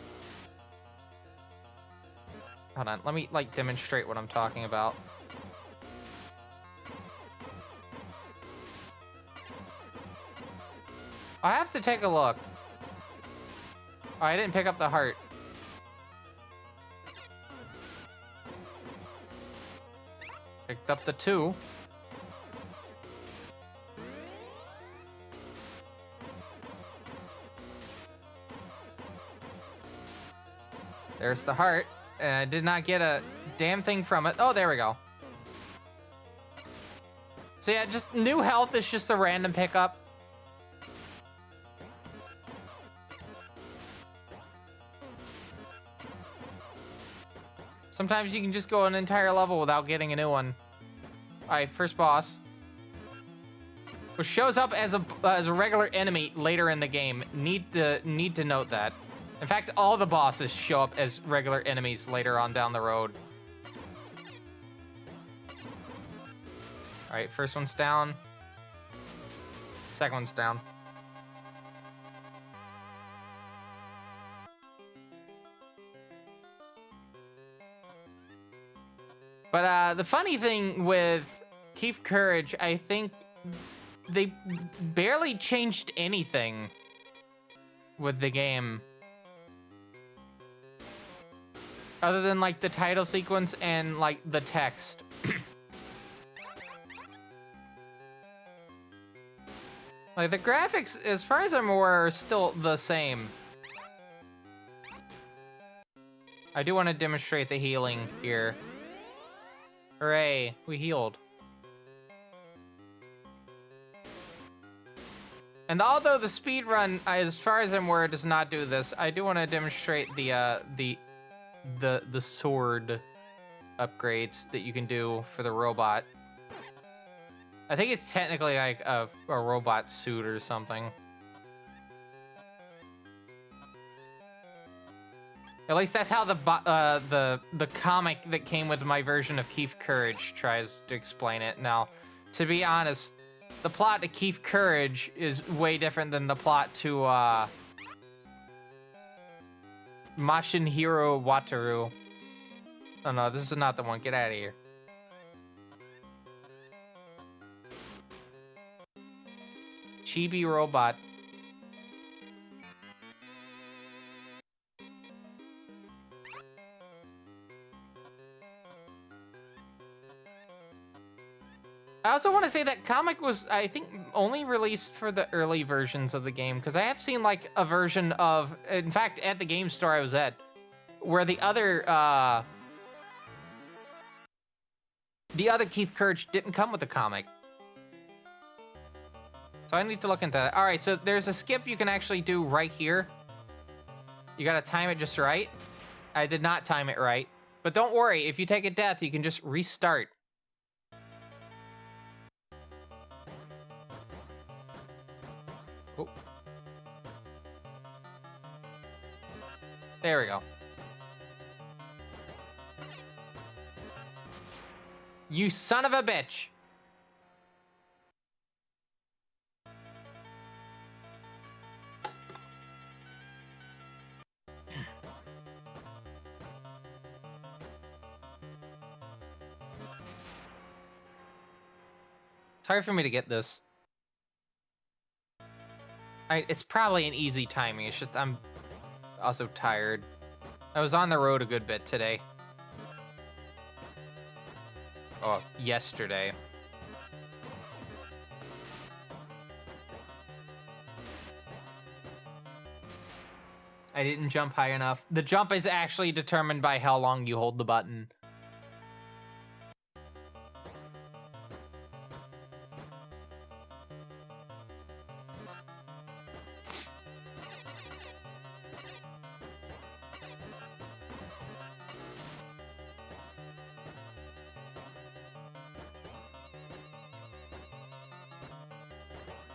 Hold on, let me like demonstrate what I'm talking about. I have to take a look. Oh, I didn't pick up the heart. Picked up the 2. There's the heart. And I did not get a damn thing from it. Oh, there we go. So yeah, just new health is just a random pickup. Sometimes you can just go an entire level without getting a new one. Alright, first boss. Which shows up as a regular enemy later in the game. Need to note that. In fact, all the bosses show up as regular enemies later on down the road. Alright, first one's down. Second one's down. But the funny thing with Keith Courage, I think they barely changed anything with the game. Other than, like, the title sequence and, like, the text. Like, the graphics, as far as I'm aware, are still the same. I do want to demonstrate the healing here. Hooray, we healed. And although the speedrun, as far as I'm aware, does not do this, I do want to demonstrate the sword upgrades that you can do for the robot. I think it's technically like a robot suit or something. At least that's how the comic that came with my version of Keith Courage tries to explain it. Now, to be honest, the plot to Keith Courage is way different than the plot to Mashinhiro Wataru. Oh no, this is not the one. Get out of here. Chibi Robot. I also want to say that comic was, I think, only released for the early versions of the game, because I have seen, like, a version of, in fact, at the game store I was at, where the other Keith Courage didn't come with the comic. So I need to look into that. All right, so there's a skip you can actually do right here. You gotta time it just right. I did not time it right. But don't worry, if you take a death, you can just restart. Oh. There we go. You son of a bitch. It's hard for me to get this. It's probably an easy timing. It's just I'm also tired. I was on the road a good bit today. Oh, yesterday. I didn't jump high enough. The jump is actually determined by how long you hold the button.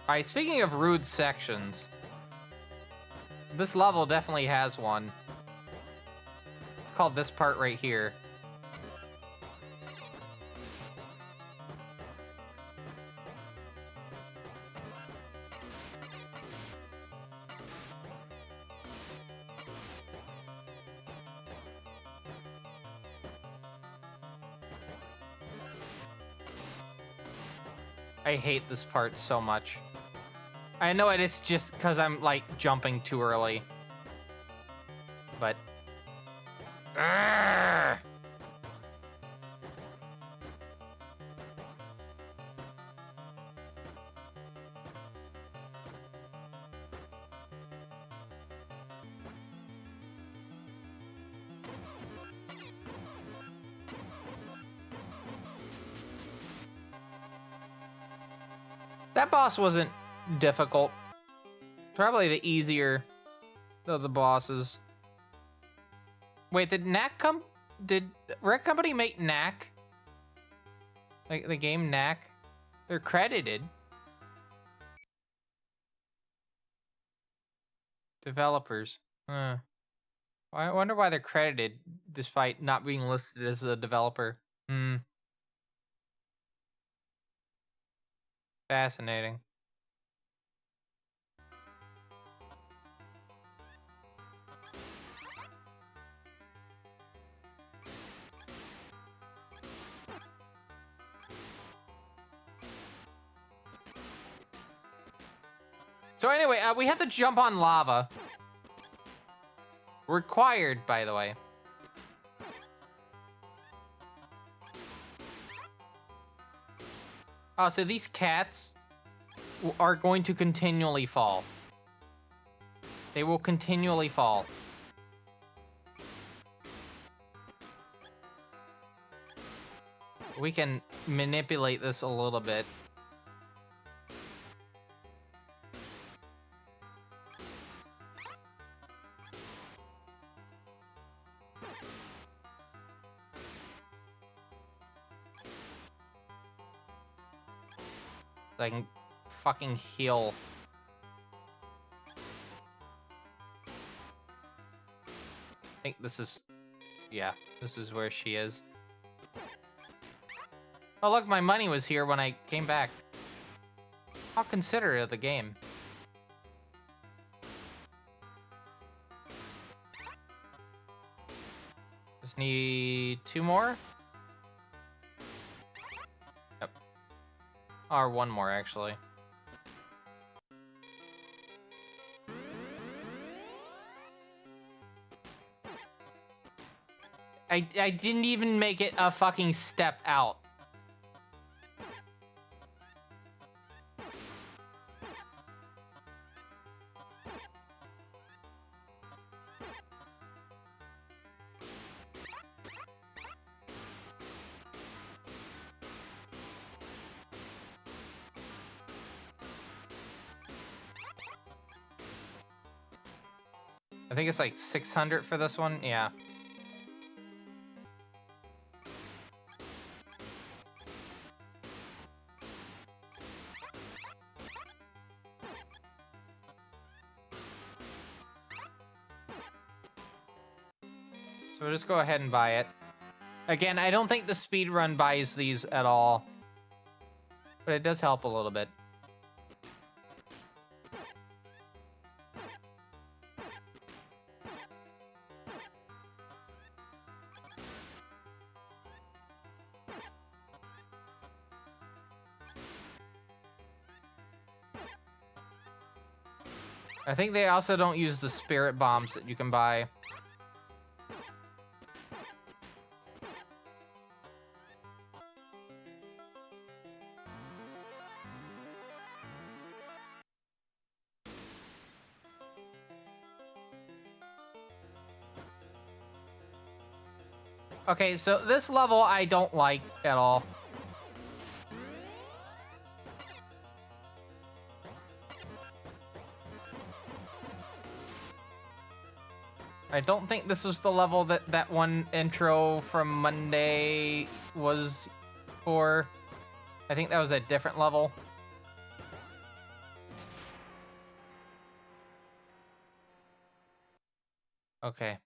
Alright, speaking of rude sections, this level definitely has one. It's called this part right here. I hate this part so much. I know it's just because I'm, like, jumping too early. But... Urgh! That boss wasn't difficult. Probably the easier of the bosses. Wait, did Knack come? Did Red Company make Knack? Like the game Knack? They're credited. Developers. Huh. I wonder why they're credited despite not being listed as a developer. Hmm. Fascinating. So anyway, we have to jump on lava. Required, by the way. Oh, so these cats are going to continually fall. They will continually fall. We can manipulate this a little bit. So I can fucking heal. think this is... Yeah, this is where she is. Oh, look, my money was here when I came back. How considerate of the game. Just need 2 more? Yep. Or 1 more, actually. I didn't even make it a fucking step out. I think it's like 600 for this one. Yeah. So we'll just go ahead and buy it. Again, I don't think the speedrun buys these at all. But it does help a little bit. I think they also don't use the spirit bombs that you can buy. Okay, so this level I don't like at all. I don't think this was the level that one intro from Monday was for. I think that was a different level. Okay.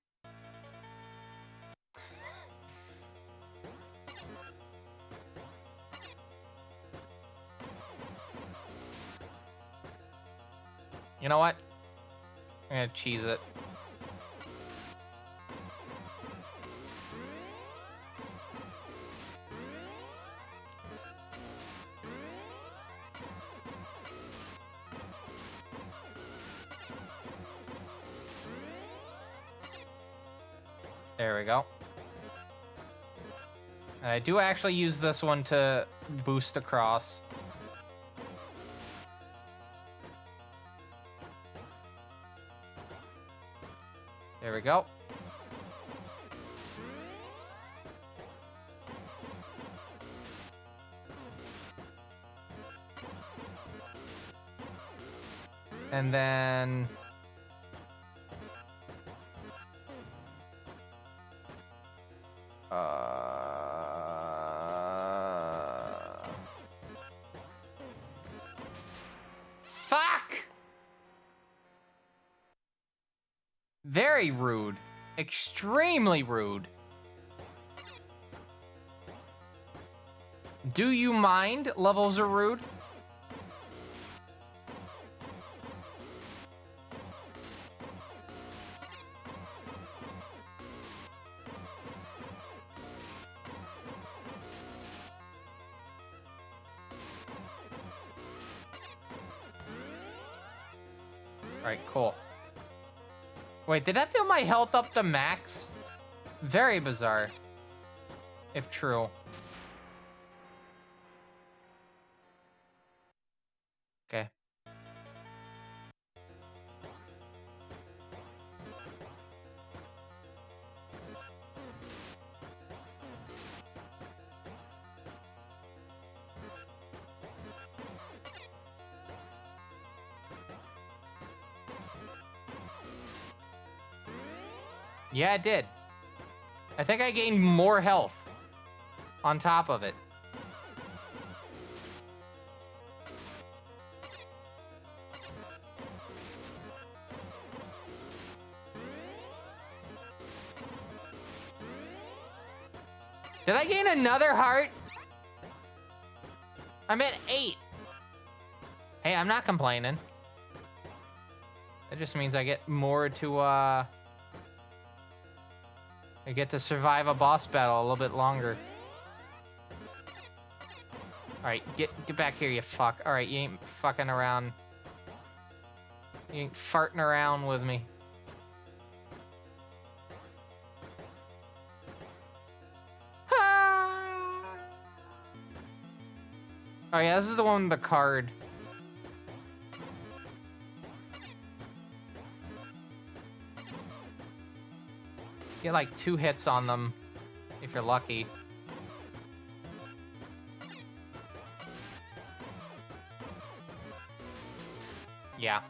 You know what? I'm gonna cheese it. There we go. I do actually use this one to boost across. There we go. And then... Fuck! Very rude. Extremely rude. Do you mind levels are rude? Alright, cool. Wait, did that fill my health up to max? Very bizarre. If true. Okay. Yeah, it did. I think I gained more health on top of it. Did I gain another heart? I'm at 8. Hey, I'm not complaining. That just means I get more to, I get to survive a boss battle a little bit longer. Alright, get back here, you fuck. Alright, you ain't fucking around. You ain't farting around with me. Oh yeah, this is the one with the card. Get like 2 hits on them, if you're lucky. Yeah.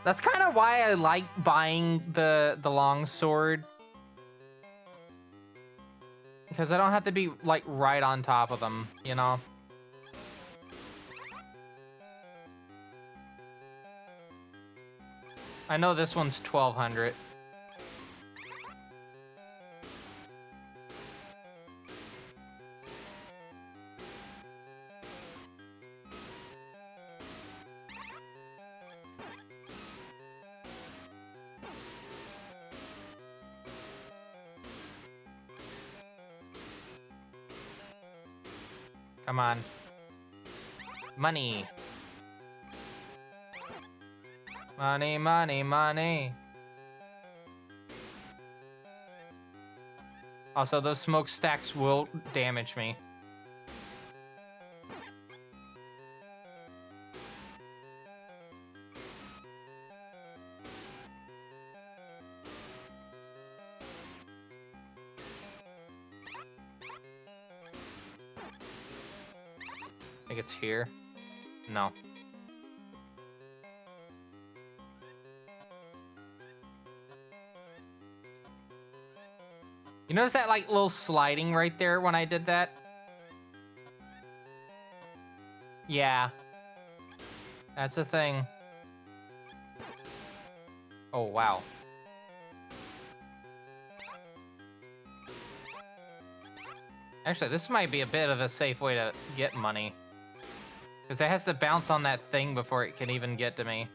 That's kind of why I like buying the long sword. Because I don't have to be, like, right on top of them, you know? I know this one's 1200. Come on. Money. Money, money, money. Also, those smokestacks will damage me. I think it's here. No. You notice that, like, little sliding right there when I did that? Yeah. That's a thing. Oh, wow. Actually, this might be a bit of a safe way to get money. Because it has to bounce on that thing before it can even get to me.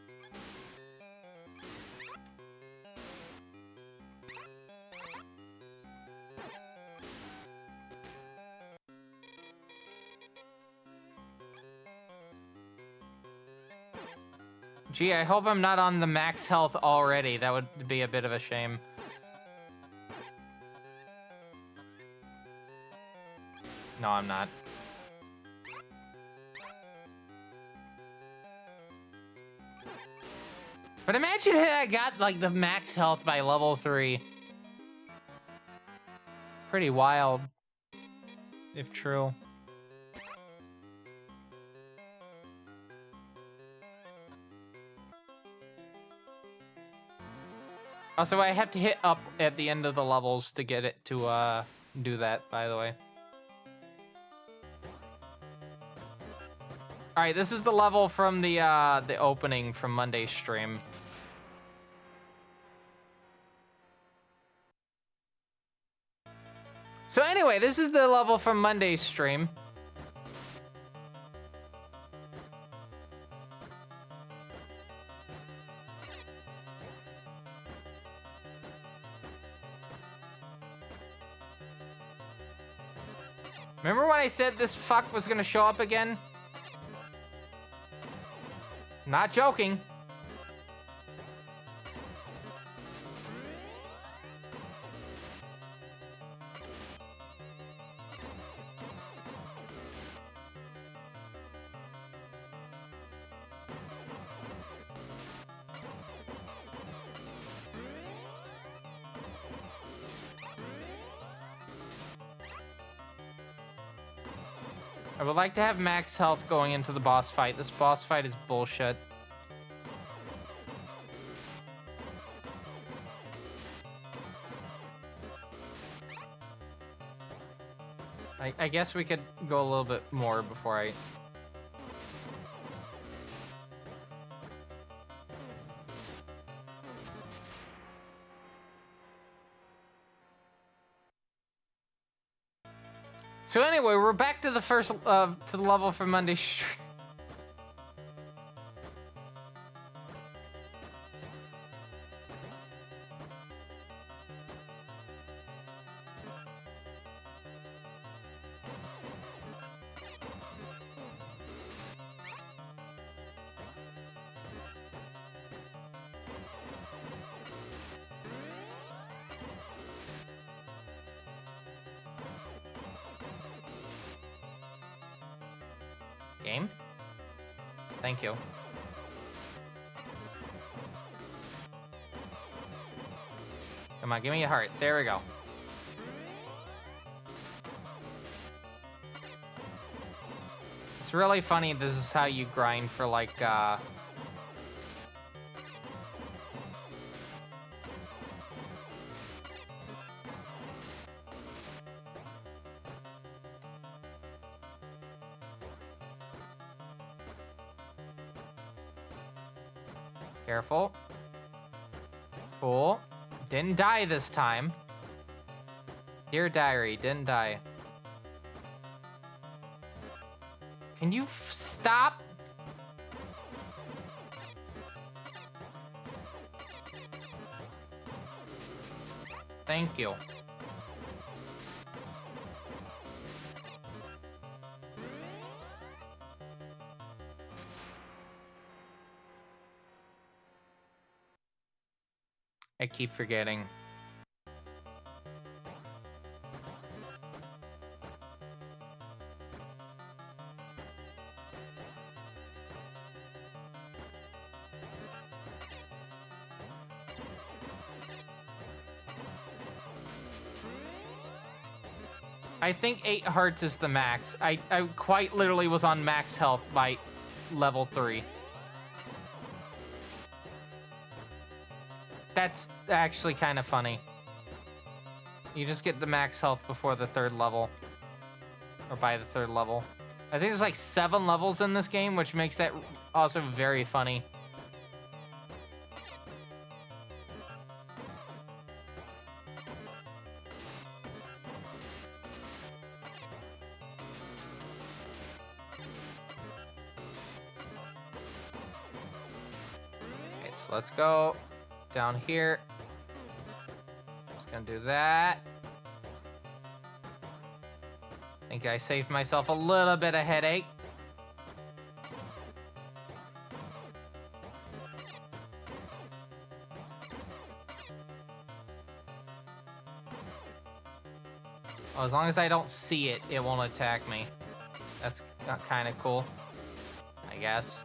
Gee, I hope I'm not on the max health already. That would be a bit of a shame. No, I'm not. But imagine if I got, like, the max health by level 3. Pretty wild. If true. Also, I have to hit up at the end of the levels to get it to, do that, by the way. Alright, this is the level from the opening from Monday's stream. So anyway, this is the level from Monday's stream. Remember when I said this fuck was gonna show up again? Not joking. I would like to have max health going into the boss fight. This boss fight is bullshit. I guess we could go a little bit more before I... So anyway, we're back to the first, to the level for Monday stream. Game? Thank you. Come on, give me a heart. There we go. It's really funny. This is how you grind for, like, Careful. Cool. Didn't die this time. Dear diary, didn't die. Can you stop? Thank you. I keep forgetting. I think 8 hearts is the max. I quite literally was on max health by level 3. That's actually kind of funny. You just get the max health before the 3rd level. Or by the 3rd level. I think there's like 7 levels in this game, which makes that also very funny. Okay, so let's go down here. Just gonna do that. I think I saved myself a little bit of headache. Well, as long as I don't see it, it won't attack me. That's kind of cool, I guess.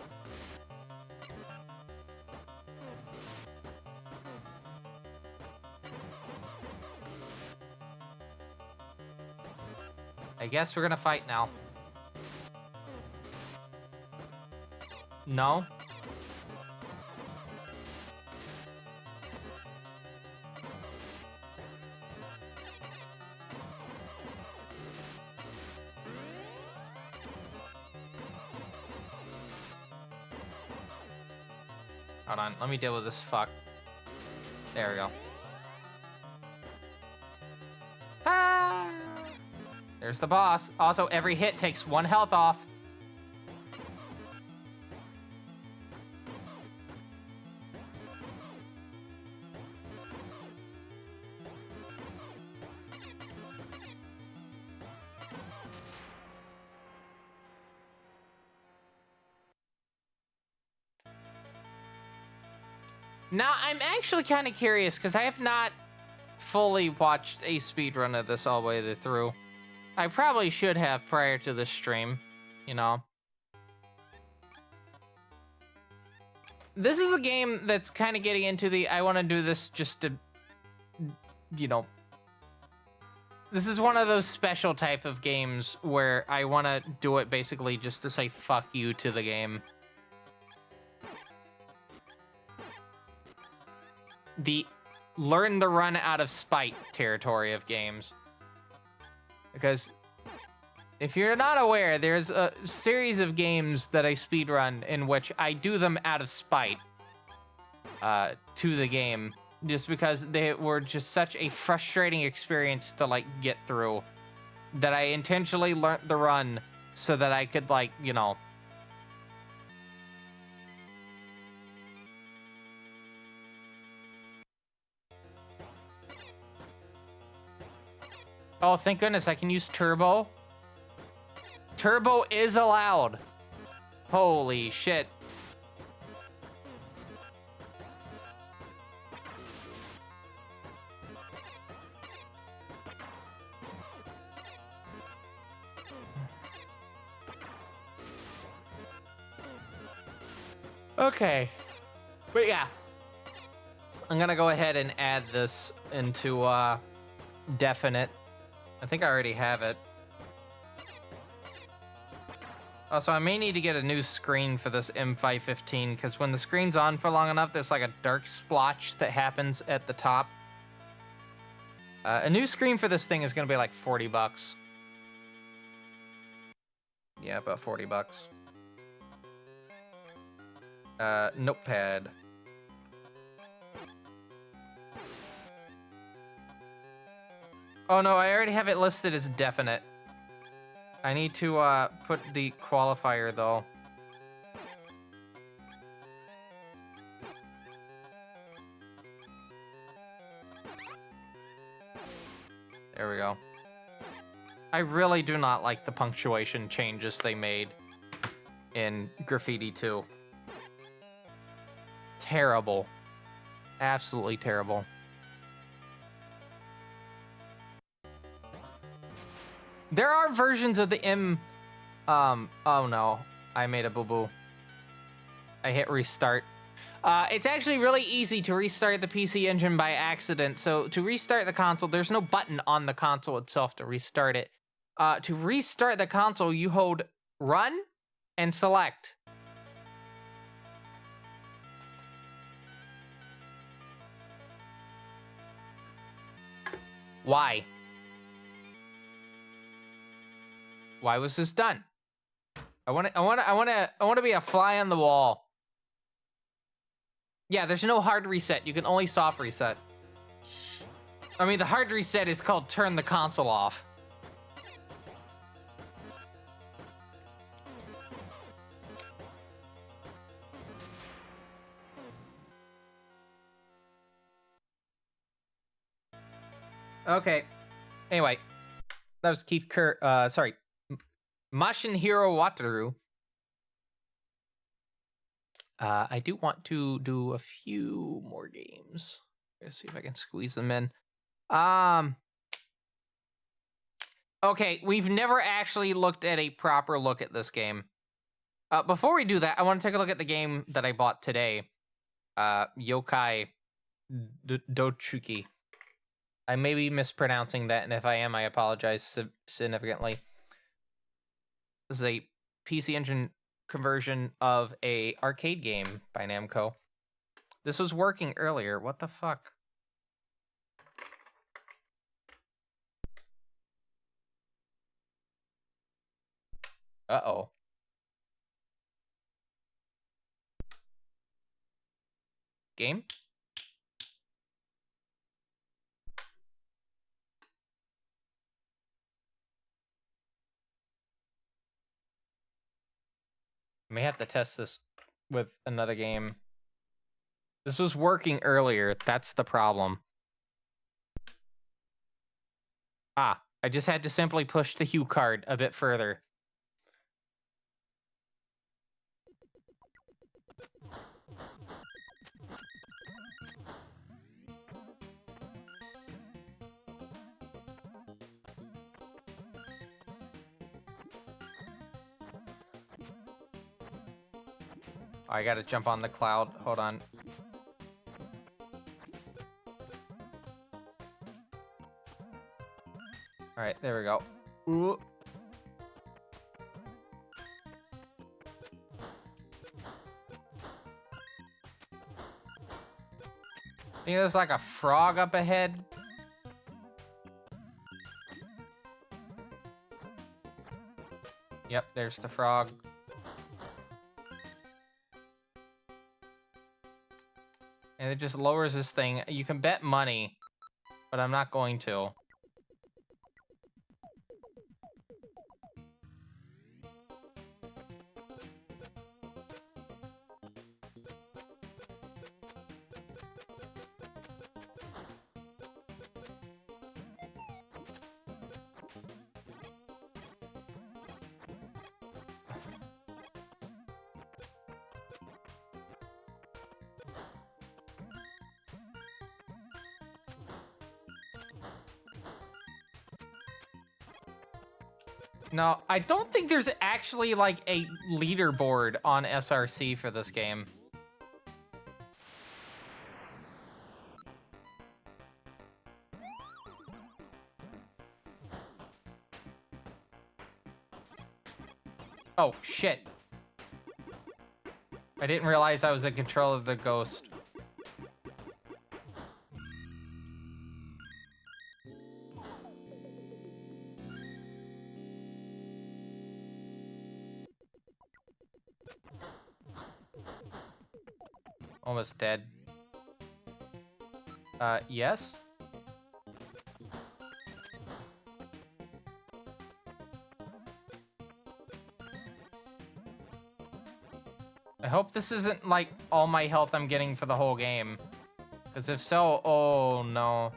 I guess we're gonna fight now. No? Hold on, let me deal with this fuck. There we go. Ah! There's the boss. Also, every hit takes 1 health off. Now, I'm actually kind of curious, because I have not fully watched a speedrun of this all the way through. I probably should have prior to this stream, you know. This is a game that's kind of getting into the, I want to do this just to, you know. This is one of those special type of games where I want to do it basically just to say fuck you to the game. The learn the run out of spite territory of games. Because if you're not aware, there's a series of games that I speedrun in which I do them out of spite to the game. Just because they were just such a frustrating experience to, like, get through that I intentionally learned the run so that I could, like, you know... Oh, thank goodness, I can use turbo. Turbo is allowed. Holy shit. Okay. But yeah. I'm gonna go ahead and add this into definite. I think I already have it. Also, I may need to get a new screen for this M515, because when the screen's on for long enough, there's like a dark splotch that happens at the top. A new screen for this thing is going to be like 40 bucks. Yeah, about 40 bucks. Notepad. Oh no, I already have it listed as definite. I need to put the qualifier though. There we go. I really do not like the punctuation changes they made in Graffiti 2. Terrible. Absolutely terrible. There are versions of the oh no, I made a boo-boo. I hit restart. It's actually really easy to restart the PC Engine by accident. So to restart the console, there's no button on the console itself to restart it. To restart the console, you hold Run and Select. Why? Why was this done? I want to be a fly on the wall. Yeah, there's no hard reset. You can only soft reset. I mean, the hard reset is called turn the console off. Okay. Anyway, that was Keith sorry. Mashinhiro Wataru. I do want to do a few more games. Let's see if I can squeeze them in. Okay, we've never actually looked at a proper look at this game. Before we do that, I want to take a look at the game that I bought today. Yokai Dochuki. I may be mispronouncing that, and if I am, I apologize significantly. This is a PC Engine conversion of a arcade game by Namco. This was working earlier. What the fuck? Uh-oh. Game? I may have to test this with another game. This was working earlier. That's the problem. Ah, I just had to simply push the hue card a bit further. I gotta jump on the cloud. Hold on. Alright, there we go. Ooh. I think there's like a frog up ahead. Yep, there's the frog. And it just lowers this thing. You can bet money, but I'm not going to. No, I don't think there's actually like a leaderboard on SRC for this game. Oh, shit. I didn't realize I was in control of the ghost. Almost dead. Yes? I hope this isn't, like, all my health I'm getting for the whole game. Because if so, oh no.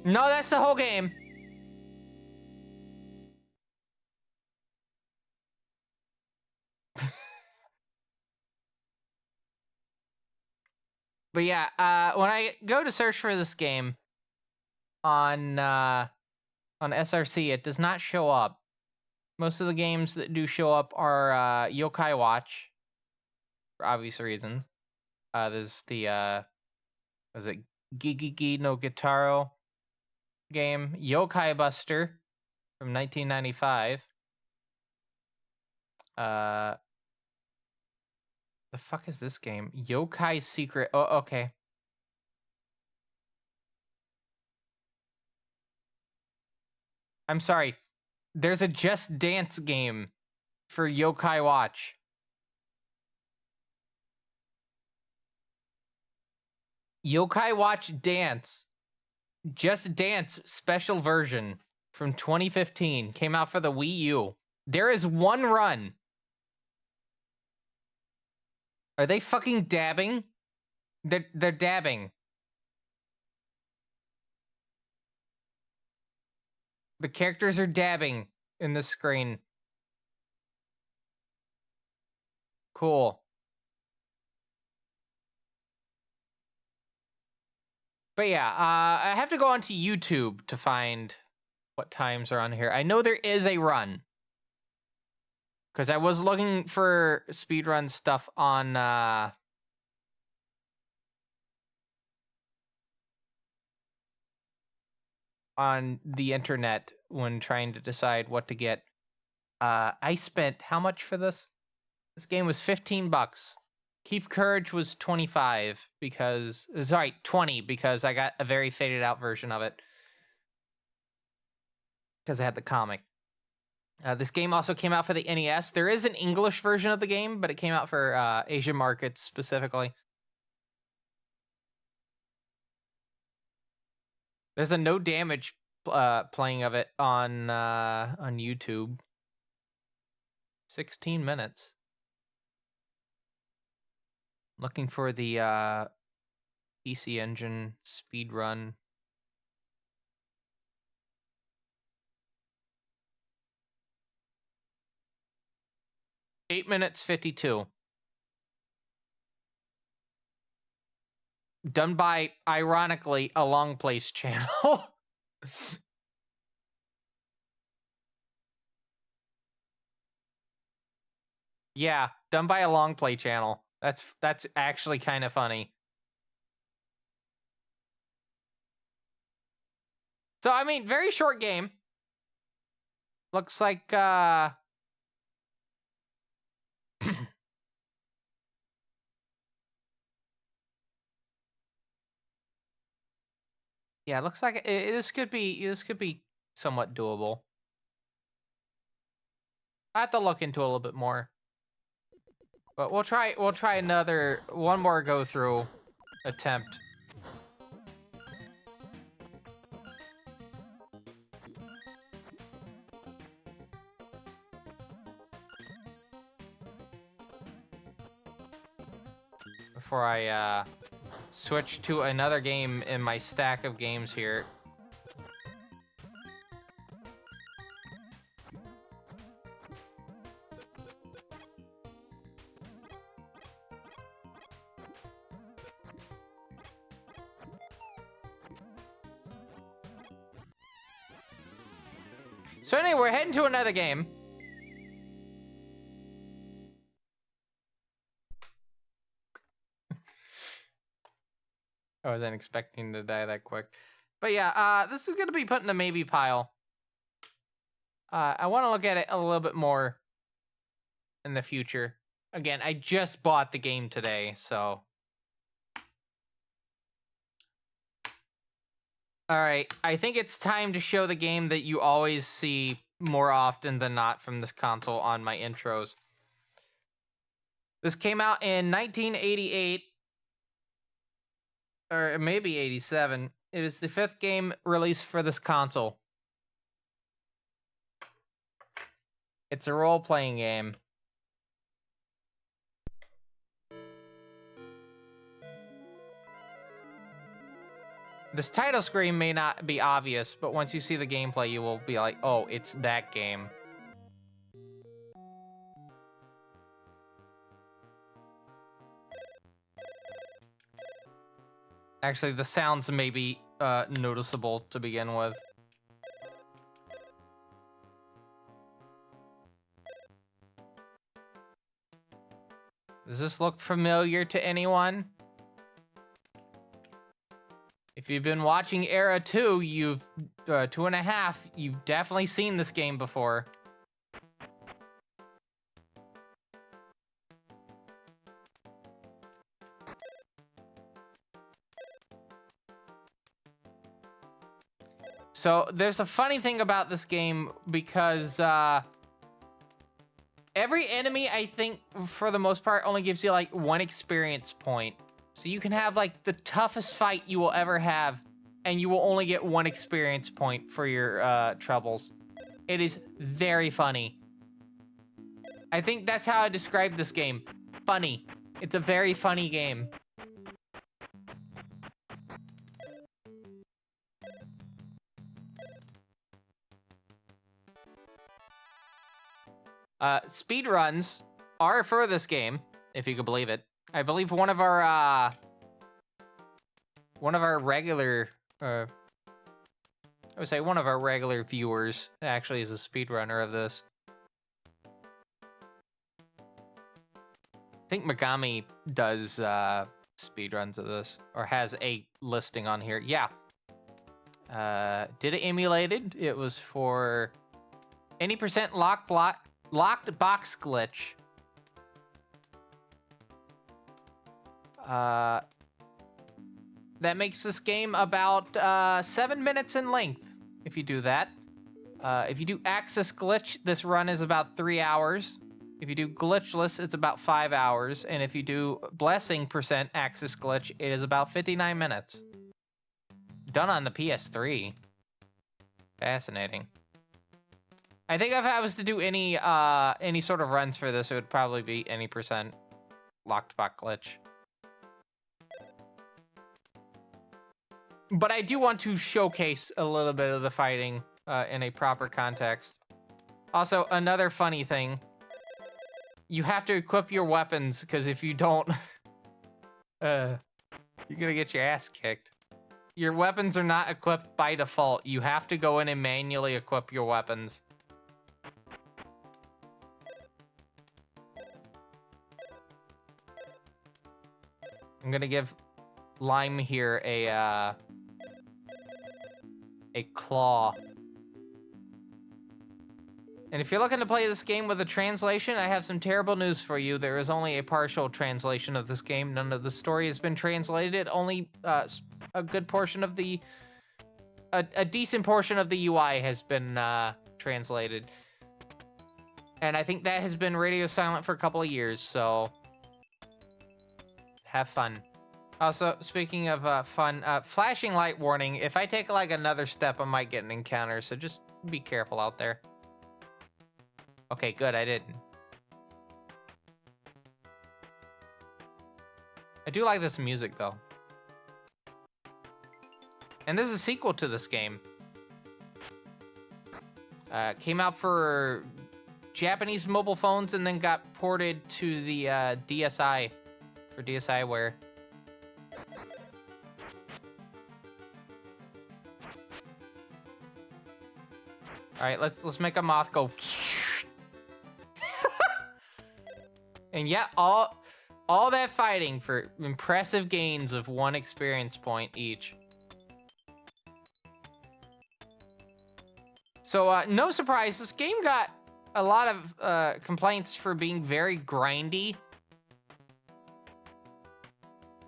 No, that's the whole game. But yeah, when I go to search for this game on SRC, it does not show up. Most of the games that do show up are Yokai Watch, for obvious reasons. There's the was it Gigigi no Gitaro game, Yokai Buster from 1995. The fuck is this game? Yokai Secret. Oh, okay. I'm sorry. There's a Just Dance game for Yokai Watch. Yokai Watch Dance. Just Dance special version from 2015. Came out for the Wii U. There is one run. Are they fucking dabbing? They're dabbing. The characters are dabbing in the screen. Cool. But yeah, I have to go onto YouTube to find what times are on here. I know there is a run. Because I was looking for speedrun stuff on the internet when trying to decide what to get. I spent how much for this? This game was $15. Keep Courage was 25 because, sorry, 20 because I got a very faded out version of it. Because I had the comic. This game also came out for the NES. There is an English version of the game, but it came out for Asian markets specifically. There's a no damage playing of it on YouTube. 16 minutes. Looking for the PC Engine speedrun. (8 minutes 52). Done by, ironically, a Long Place channel. Yeah, done by a Long Play channel. That's actually kind of funny. So, I mean, very short game. Looks like, yeah, it looks like this could be somewhat doable. I have to look into it a little bit more. But we'll try one more go through attempt. Before I switch to another game in my stack of games here. So anyway, we're heading to another game. I wasn't expecting to die that quick. But yeah, this is going to be put in the maybe pile. I want to look at it a little bit more in the future. Again, I just bought the game today, so... Alright, I think it's time to show the game that you always see more often than not from this console on my intros. This came out in 1988, or maybe 87. It is the 5th game released for this console. It's a role-playing game. This title screen may not be obvious, but once you see the gameplay, you will be like, oh, it's that game. Actually, the sounds may be noticeable to begin with. Does this look familiar to anyone? If you've been watching Era 2, you've 2.5, you've definitely seen this game before. So there's a funny thing about this game because every enemy, I think, for the most part, only gives you like 1 experience point. So you can have like the toughest fight you will ever have, and you will only get 1 experience point for your troubles. It is very funny. I think that's how I describe this game. Funny. It's a very funny game. Speedruns are for this game, if you could believe it. I believe one of our regular, I would say one of our regular viewers actually is a speedrunner of this. I think Megami does speedruns of this, or has a listing on here. Yeah. Did it emulated? It was for any % locked box glitch. That makes this game about 7 minutes in length, if you do that. If you do access glitch, this run is about 3 hours. If you do glitchless, it's about 5 hours. And if you do blessing % access glitch, it is about 59 minutes. Done on the PS3. Fascinating. I think if I was to do any sort of runs for this, it would probably be any % locked box glitch. But I do want to showcase a little bit of the fighting in a proper context. Also, another funny thing. You have to equip your weapons, because if you don't, you're gonna get your ass kicked. Your weapons are not equipped by default. You have to go in and manually equip your weapons. I'm gonna give Lime here a claw. And if you're looking to play this game with a translation, I have some terrible news for you. There is only a partial translation of this game. None of the story has been translated. Only a good portion of the... A decent portion of the UI has been translated. And I think that has been radio silent for a couple of years, so... Have fun. Also, speaking of fun, flashing light warning. If I take like another step, I might get an encounter, so just be careful out there. Okay, good, I didn't. I do like this music, though. And there's a sequel to this game. Came out for Japanese mobile phones and then got ported to the DSi, for DSiWare. All right, let's make a moth go. And yeah, all that fighting for impressive gains of 1 experience point each. So no surprise, this game got a lot of complaints for being very grindy.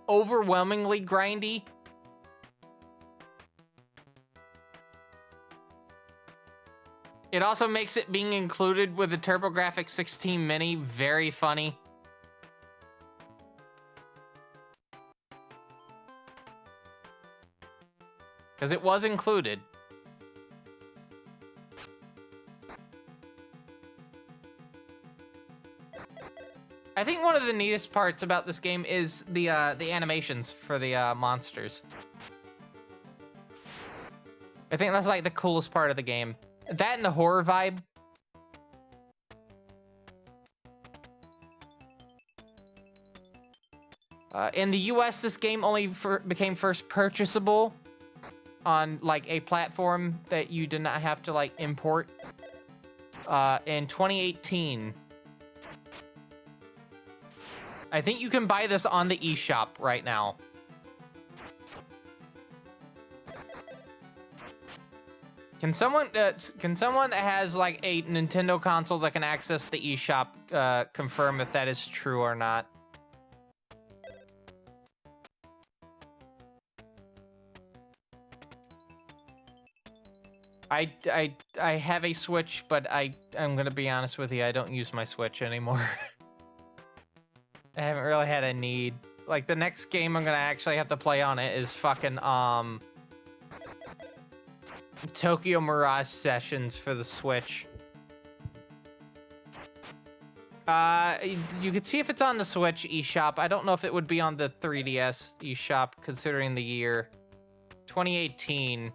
Overwhelmingly grindy. It also makes it being included with the TurboGrafx 16 Mini very funny. Because it was included. I think one of the neatest parts about this game is the animations for the monsters. I think that's like the coolest part of the game. That and the horror vibe. In the US, this game only became first purchasable on like a platform that you did not have to like import in 2018. I think you can buy this on the eShop right now. Can someone that has like a Nintendo console that can access the eShop confirm if that is true or not? I have a Switch, but I'm gonna be honest with you, I don't use my Switch anymore. I haven't really had a need. Like, the next game I'm gonna actually have to play on it is fucking, Tokyo Mirage Sessions for the Switch. You could see if it's on the Switch eShop. I don't know if it would be on the 3DS eShop, considering the year. 2018.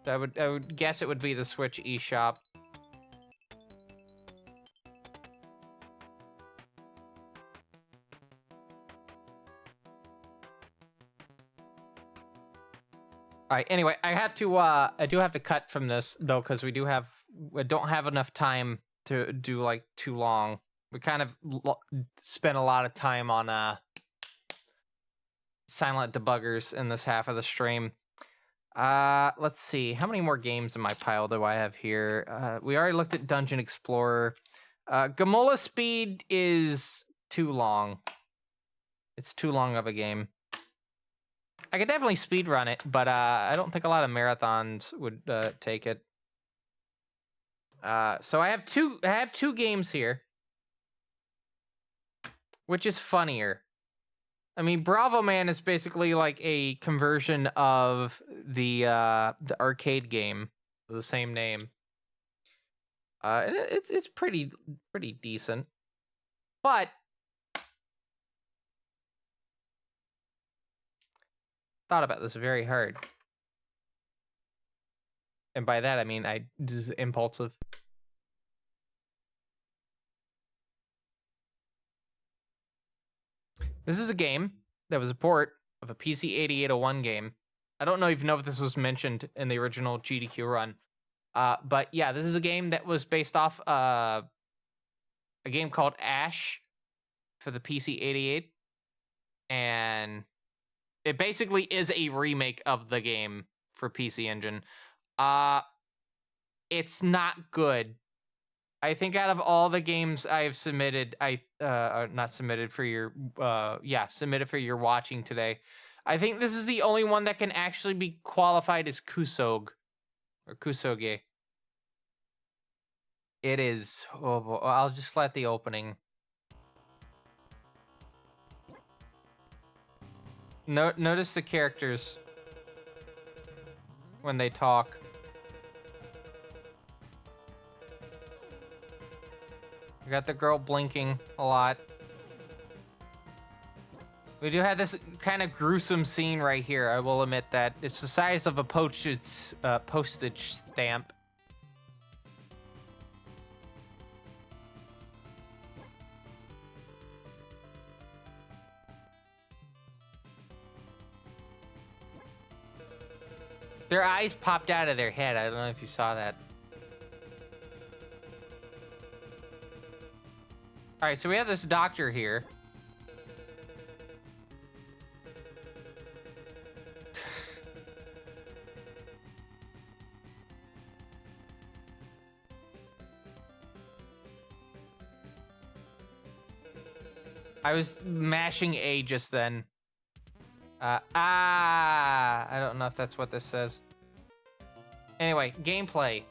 I would guess it would be the Switch eShop. All right. Anyway, I do have to cut from this though, because we don't have enough time to do like too long. We kind of spent a lot of time on silent debuggers in this half of the stream. Let's see. How many more games in my pile do I have here? We already looked at Dungeon Explorer. Gamola Speed is too long. It's too long of a game. I could definitely speedrun it, but I don't think a lot of marathons would take it. So I have two games here, which is funnier. I mean, Bravo Man is basically like a conversion of the arcade game, the same name. It's pretty decent, but thought about this very hard, and by that I mean I just impulsive. This is a game that was a port of a PC 8801 game. I don't even know if this was mentioned in the original GDQ run. But yeah, this is a game that was based off a game called Ash for the PC 88. And it basically is a remake of the game for PC Engine. It's not good. I think out of all the games I've submitted, not submitted for your, submitted for your watching today, I think this is the only one that can actually be qualified as Kusog, or Kusoge. It is, oh boy, I'll just let the opening. Notice the characters when they talk. We got the girl blinking a lot. We do have this kind of gruesome scene right here, I will admit that. It's the size of a postage stamp. Their eyes popped out of their head. I don't know if you saw that. All right, so we have this doctor here. I was mashing A just then. I don't know if that's what this says. Anyway, gameplay.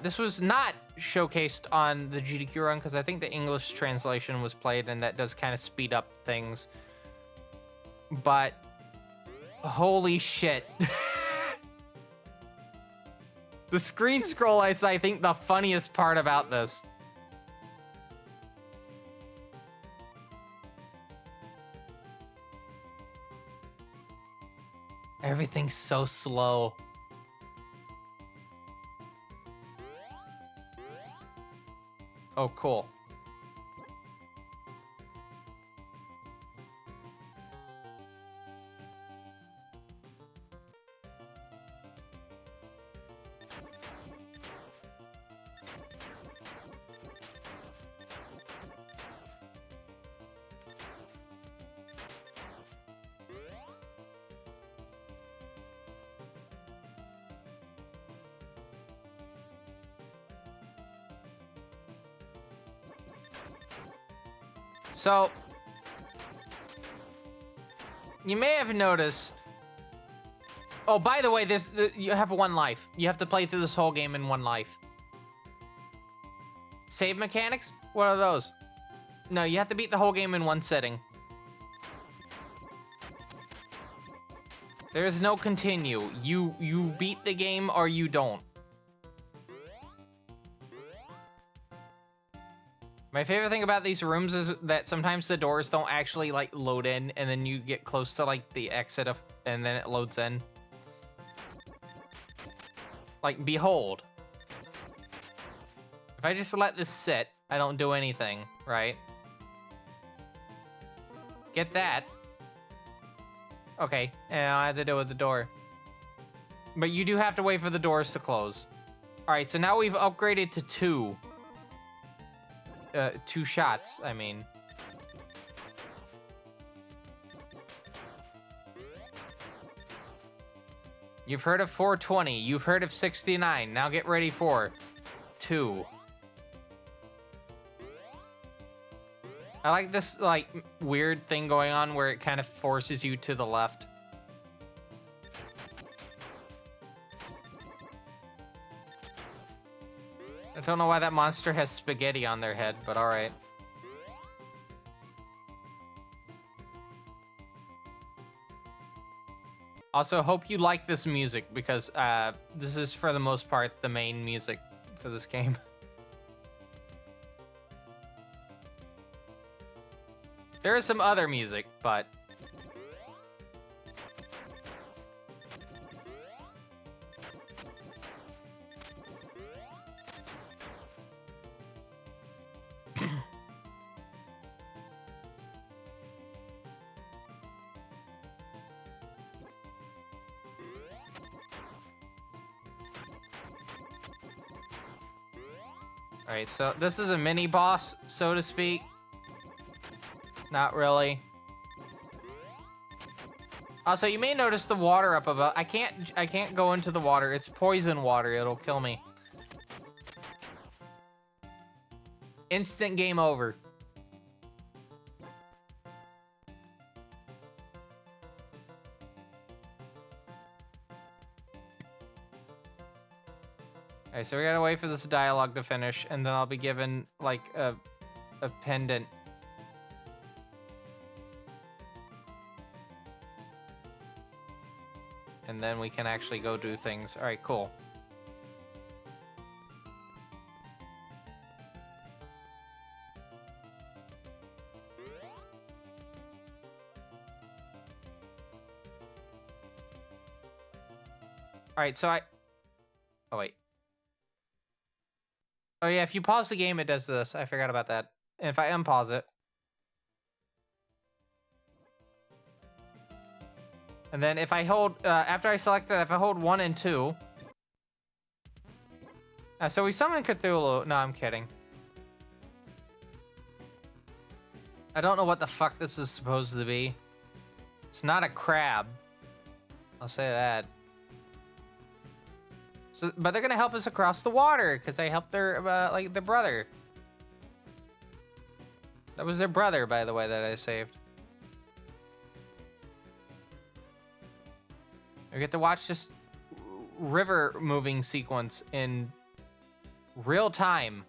This was not showcased on the GDQ run because I think the English translation was played and that does kind of speed up things. But holy shit. The screen scroll is, I think, the funniest part about this. Everything's so slow. Oh, cool. So, you may have noticed. Oh, by the way, you have one life. You have to play through this whole game in one life. Save mechanics? What are those? No, you have to beat the whole game in one sitting. There is no continue. You beat the game or you don't. My favorite thing about these rooms is that sometimes the doors don't actually, like, load in, and then you get close to, like, the exit of, and then it loads in. Like, behold. If I just let this sit, I don't do anything, right? Get that. Okay, and I have to deal with the door. But you do have to wait for the doors to close. Alright, so now we've upgraded to 2. 2 shots, I mean. You've heard of 420. You've heard of 69. Now get ready for 2. I like this, like, weird thing going on where it kind of forces you to the left. I don't know why that monster has spaghetti on their head, but alright. Also, hope you like this music, because this is, for the most part, the main music for this game. There is some other music, but... Alright, so this is a mini-boss, so to speak. Not really. Also, you may notice the water up above. I can't go into the water. It's poison water. It'll kill me. Instant game over. Alright, so we gotta wait for this dialogue to finish, and then I'll be given, like, a pendant. And then we can actually go do things. Alright, cool. Alright, so oh, wait. Oh, yeah, if you pause the game, it does this. I forgot about that. And if I unpause it... And then if I hold... after I select it, if I hold 1 and 2... So we summon Cthulhu. No, I'm kidding. I don't know what the fuck this is supposed to be. It's not a crab. I'll say that. So, but they're gonna help us across the water because they helped their like their brother. That was their brother, by the way, that I saved. We get to watch this river moving sequence in real time.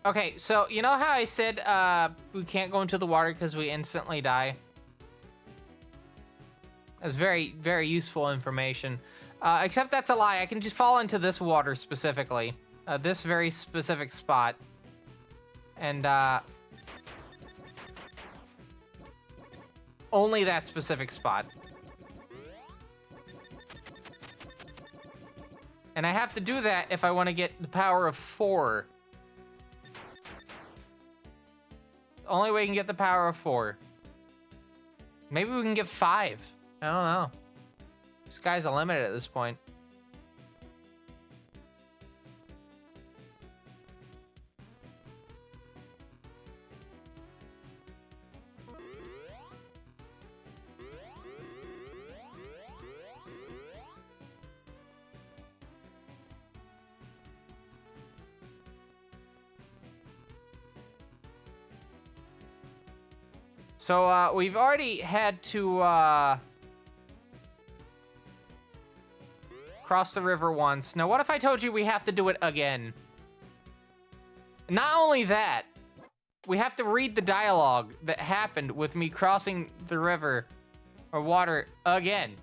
Okay, so you know how I said we can't go into the water because we instantly die? That's very, very useful information. Except that's a lie. I can just fall into this water specifically. This very specific spot. And only that specific spot. And I have to do that if I want to get the power of 4. Only way you can get the power of 4. Maybe we can get 5. I don't know. Sky's a limit at this point. So, we've already had to, cross the river once. Now, what if I told you we have to do it again? Not only that, we have to read the dialogue that happened with me crossing the river or water again.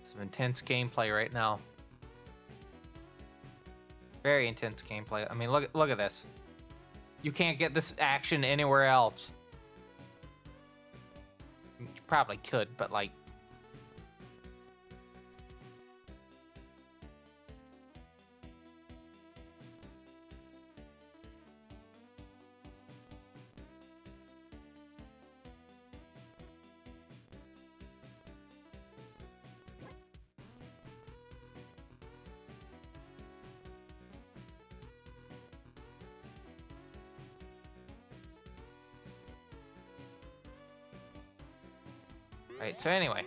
Some intense gameplay right now. Very intense gameplay. I mean, look at this. You can't get this action anywhere else. You probably could, but like... Right, so anyway.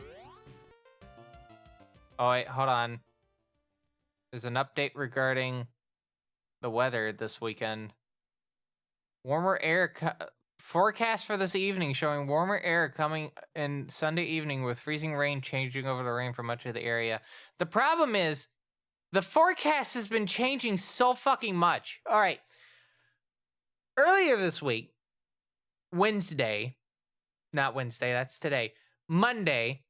Oh, wait, hold on. There's an update regarding the weather this weekend. Warmer air forecast for this evening showing warmer air coming in Sunday evening with freezing rain changing over the rain for much of the area. The problem is, the forecast has been changing so fucking much. All right. Earlier this week, Wednesday, not Wednesday, that's today. Monday,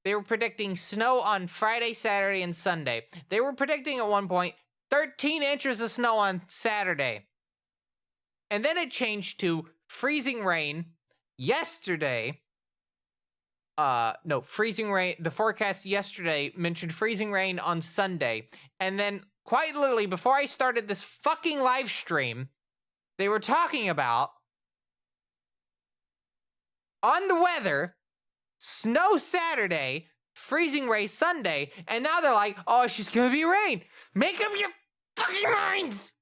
they were predicting snow on Friday, Saturday, and Sunday. They were predicting at one point 13 inches of snow on Saturday. And then it changed to freezing rain yesterday. No, freezing rain. The forecast yesterday mentioned freezing rain on Sunday. And then, quite literally, before I started this fucking live stream, they were talking about on the weather, snow Saturday, freezing rain Sunday, and now they're like, oh, it's just gonna be rain. Make up your fucking minds!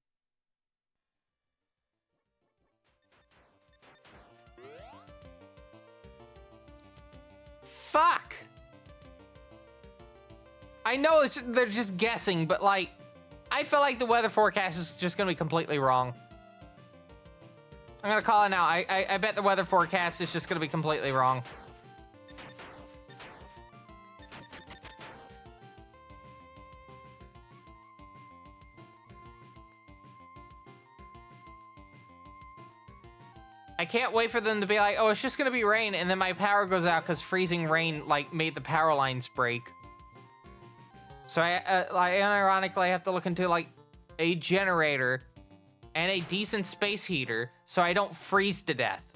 Fuck! I know they're just guessing, but like, I feel like the weather forecast is just gonna be completely wrong. I'm gonna call it now. I bet the weather forecast is just gonna be completely wrong. I can't wait for them to be like, oh, it's just gonna be rain, and then my power goes out because freezing rain, like, made the power lines break. So I unironically have to look into, like, a generator and a decent space heater so I don't freeze to death.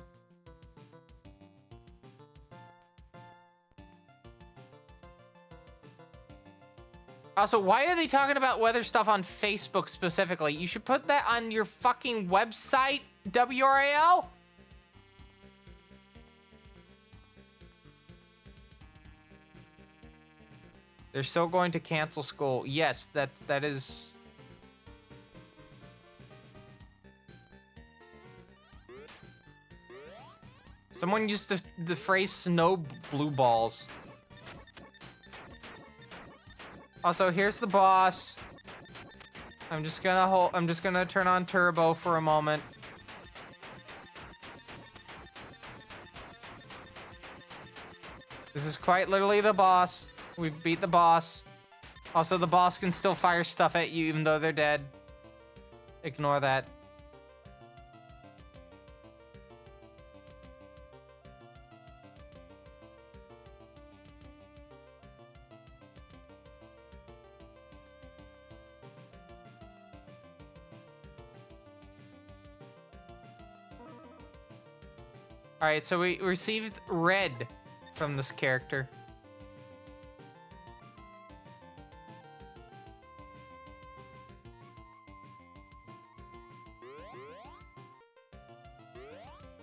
Also, why are they talking about weather stuff on Facebook specifically? You should put that on your fucking website, WRAL. They're still going to cancel school. Yes, that is. Someone used the phrase "snow blue balls." Also, here's the boss. I'm just gonna turn on turbo for a moment. This is quite literally the boss. We beat the boss. Also, the boss can still fire stuff at you even though they're dead. Ignore that. Alright, so we received red from this character.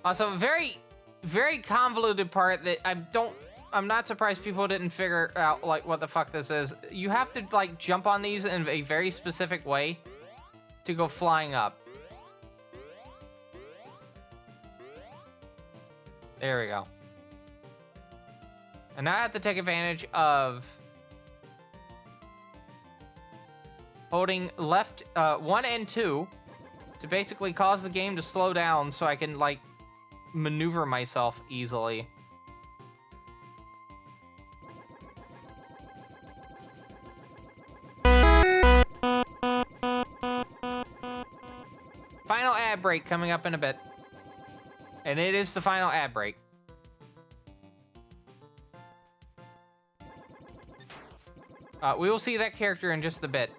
Also, very, very convoluted part that I'm not surprised people didn't figure out, like, what the fuck this is. You have to, like, jump on these in a very specific way to go flying up. There we go. And now I have to take advantage of holding left 1 and 2 to basically cause the game to slow down so I can, like, maneuver myself easily. Final ad break coming up in a bit. And it is the final ad break. We will see that character in just a bit.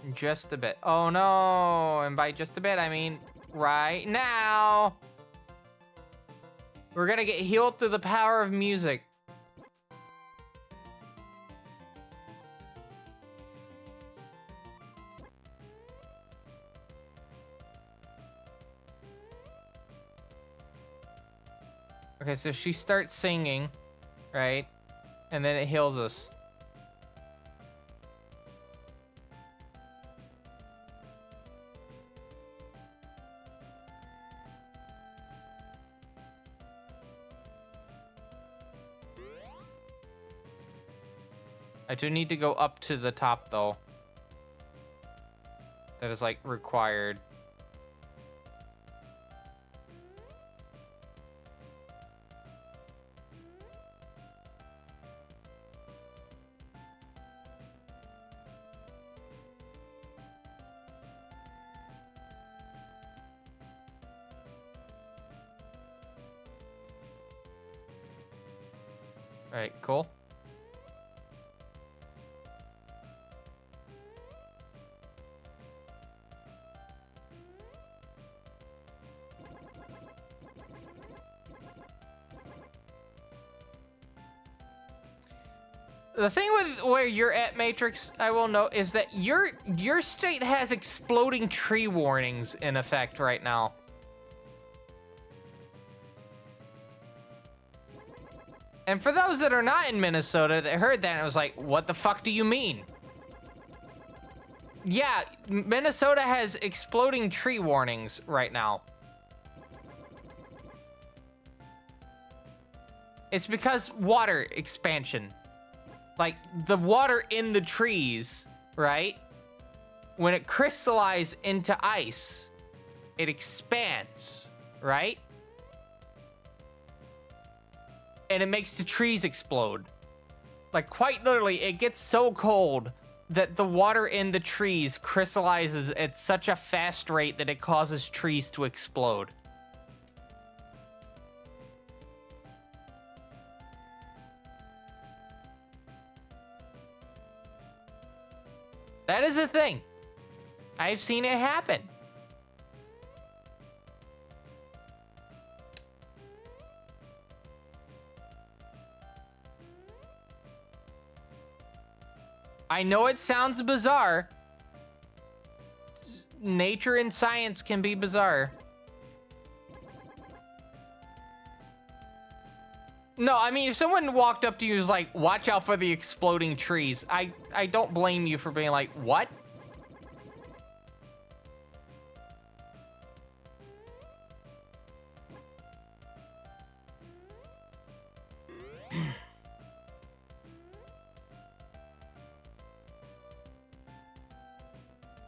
In just a bit. Oh no! And by just a bit, I mean right now! We're gonna get healed through the power of music. Okay, so she starts singing, right? And then it heals us. I do need to go up to the top, though. That is, like, required. Alright, cool. The thing with where you're at, Matrix, I will note, is that your state has exploding tree warnings in effect right now. And for those that are not in Minnesota that heard that, it was like, what the fuck do you mean? Yeah, Minnesota has exploding tree warnings right now. It's because water expansion. Like, the water in the trees, right? When it crystallizes into ice, it expands, right? And it makes the trees explode. Like, quite literally, it gets so cold that the water in the trees crystallizes at such a fast rate that it causes trees to explode. That is a thing. I've seen it happen. I know it sounds bizarre. Nature and science can be bizarre. No, I mean, if someone walked up to you and was like, watch out for the exploding trees, I don't blame you for being like, what?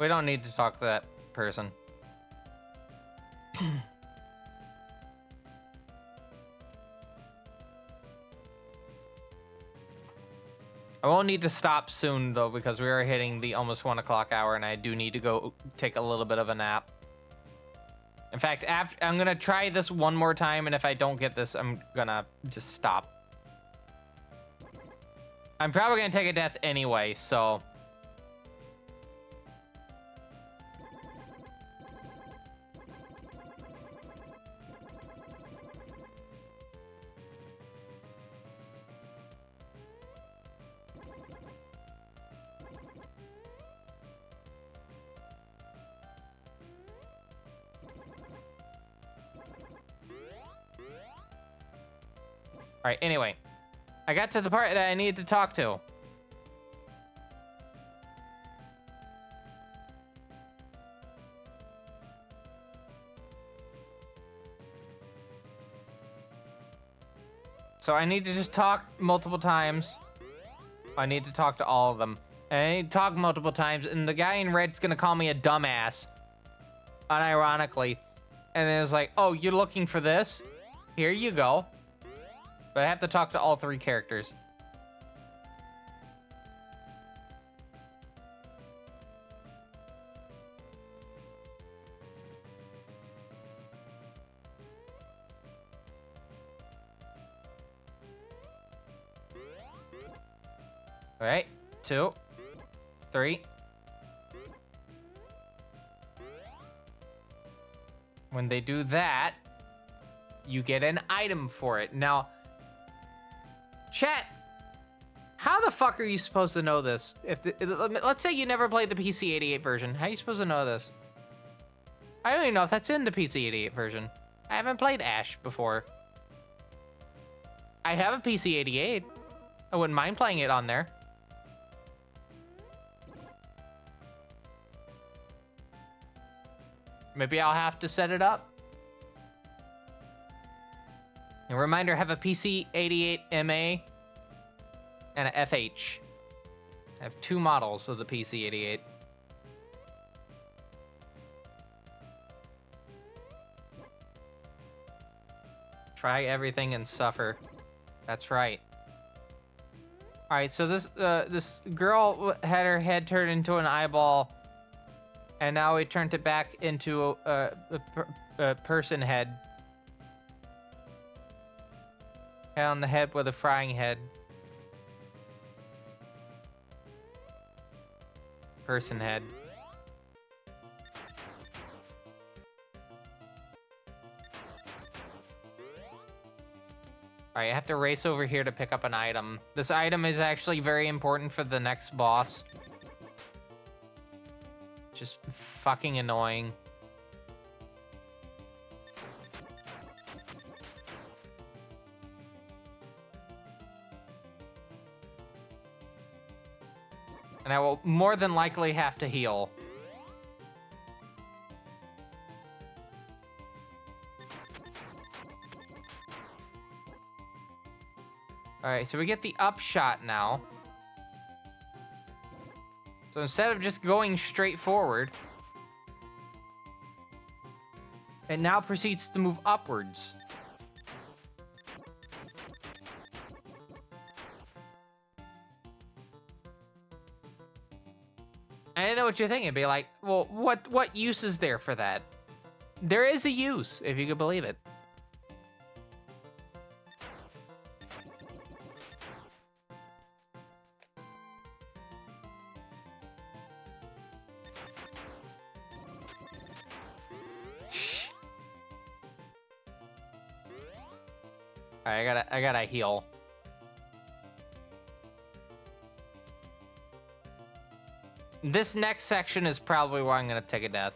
We don't need to talk to that person. I won't need to stop soon, though, because we are hitting the almost 1 o'clock hour, and I do need to go take a little bit of a nap. In fact, I'm going to try this one more time, and if I don't get this, I'm going to just stop. I'm probably going to take a death anyway, so... All right, anyway. I got to the part that I needed to talk to. So I need to just talk multiple times. I need to talk to all of them. And I need to talk multiple times, and the guy in red's gonna call me a dumbass. Unironically. And then it's like, oh, you're looking for this? Here you go. But I have to talk to all 3 characters. All right, 2, 3. When they do that, you get an item for it. Now, chat, how the fuck are you supposed to know this? Let's say you never played the PC-88 version. How are you supposed to know this? I don't even know if that's in the PC-88 version. I haven't played Ash before. I have a PC-88. I wouldn't mind playing it on there. Maybe I'll have to set it up. A reminder, I have a PC-88 MA and a FH. I have 2 models of the PC-88. Try everything and suffer. That's right. All right, so this girl had her head turned into an eyeball, and now we turned it back into a person head. Head on the head with a frying head. Person head. Alright, I have to race over here to pick up an item. This item is actually very important for the next boss. Just fucking annoying. And I will more than likely have to heal. Alright, so we get the upshot now. So instead of just going straight forward, it now proceeds to move upwards. I don't know what you're thinking. Be like, well, what use is there for that? There is a use, if you could believe it. Alright, I gotta heal. This next section is probably where I'm gonna take a death.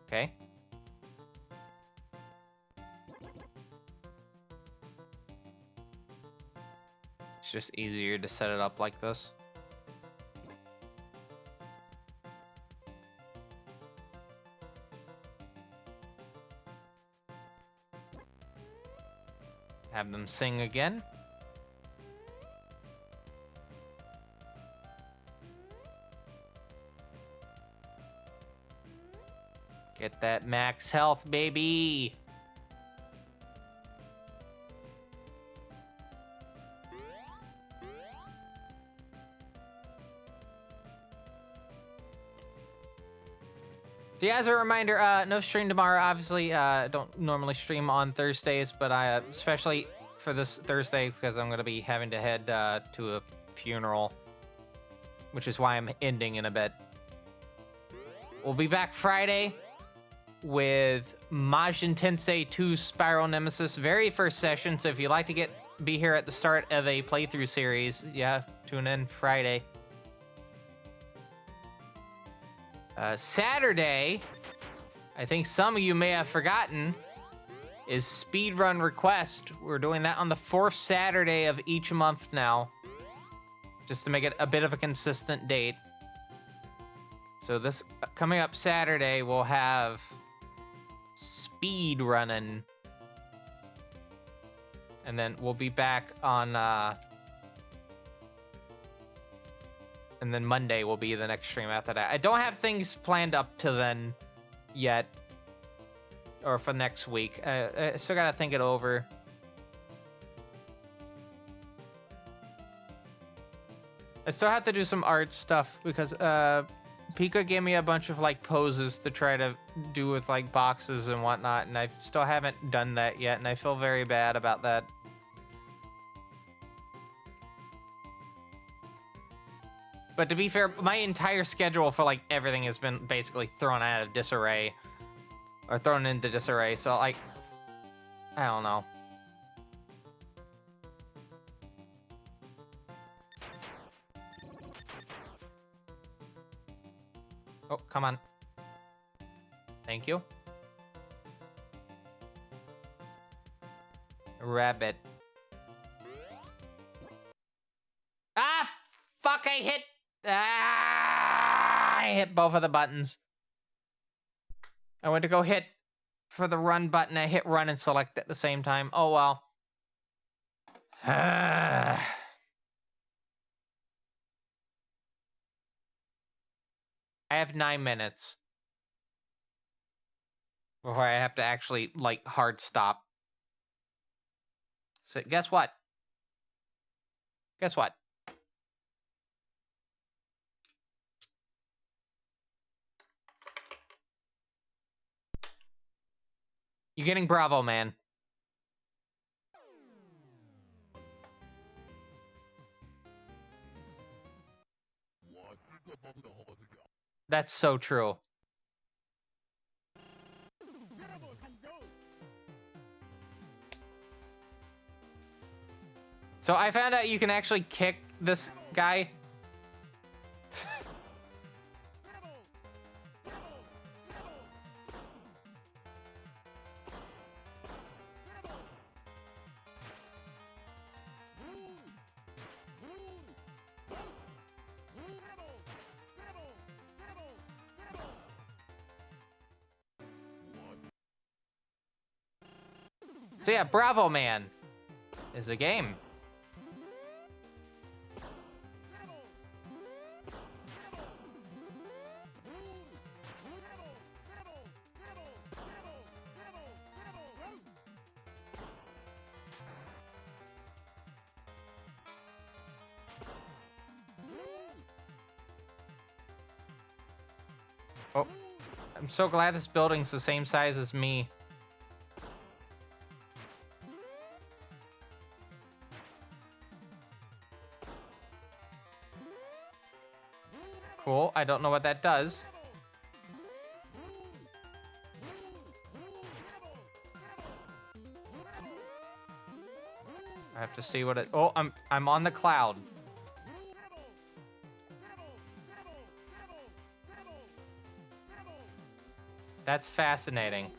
Okay. It's just easier to set it up like this. Have them sing again. Get that max health, baby. So yeah, as a reminder, no stream tomorrow. Obviously, don't normally stream on Thursdays, but I especially for this Thursday because I'm gonna be having to head to a funeral, which is why I'm ending in a bit. We'll be back Friday with Majin Tensei 2 Spiral Nemesis, very first session. So if you'd like to be here at the start of a playthrough series, yeah, tune in Friday. Saturday, I think some of you may have forgotten, is Speedrun Request. We're doing that on the 4th Saturday of each month now, just to make it a bit of a consistent date. So this coming up Saturday, we'll have speed running, and then we'll be back on and then Monday will be the next stream after that. I don't have things planned up to then yet, or for next week. I still gotta think it over. I still have to do some art stuff because Pika gave me a bunch of like poses to try to do with like boxes and whatnot, and I still haven't done that yet, and I feel very bad about that. But to be fair, my entire schedule for like everything has been basically thrown out of disarray, or thrown into disarray. So like, I don't know. Oh, come on. Thank you. Rabbit. Ah, fuck, I hit both of the buttons. I went to go hit for the run button. I hit run and select at the same time. Oh, well. I have 9 minutes before I have to actually, like, hard stop. So, guess what? Guess what? You're getting Bravo, man. That's so true. So I found out you can actually kick this guy. So yeah, Bravo Man is a game. I'm so glad this building's the same size as me. Cool. I don't know what that does. I have to see what it... Oh, I'm on the cloud. That's fascinating.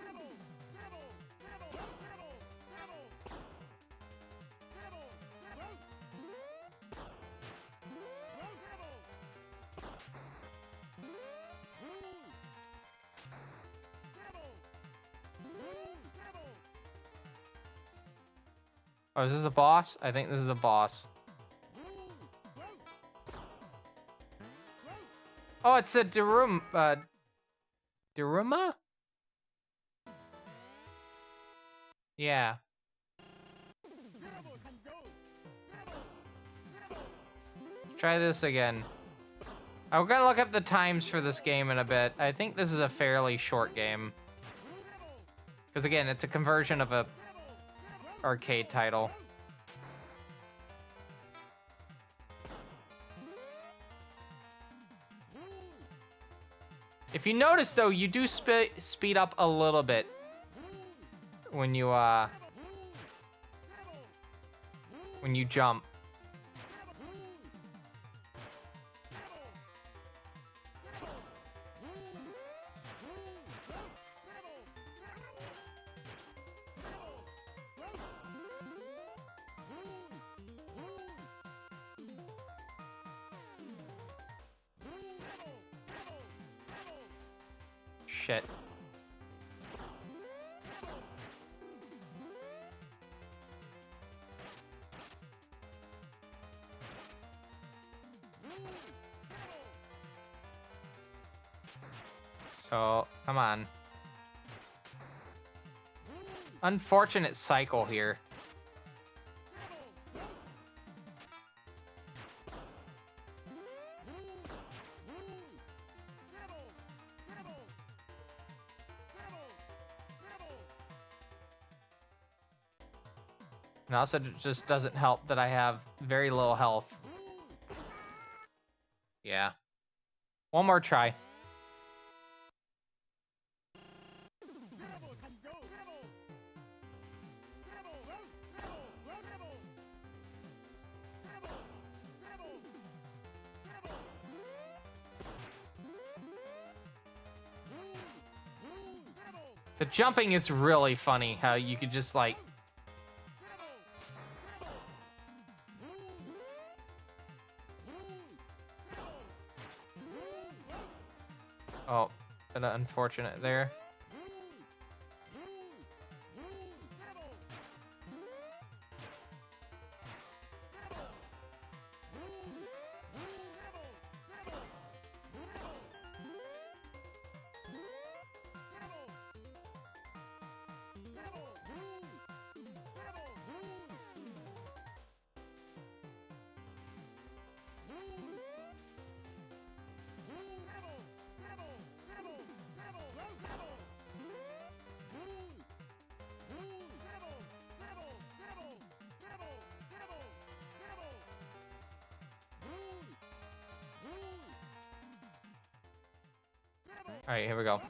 Oh, is this a boss? I think this is a boss. Oh, it's a Daruma? Yeah. Try this again. I'm gonna look up the times for this game in a bit. I think this is a fairly short game. Because again, it's a conversion of a arcade title. If you notice, though, you do speed up a little bit when you jump. Shit. So, come on. Unfortunate cycle here. And also, it just doesn't help that I have very little health. Yeah. One more try. The jumping is really funny, how you could just, like... Oh, bit unfortunate there. All right, here we go.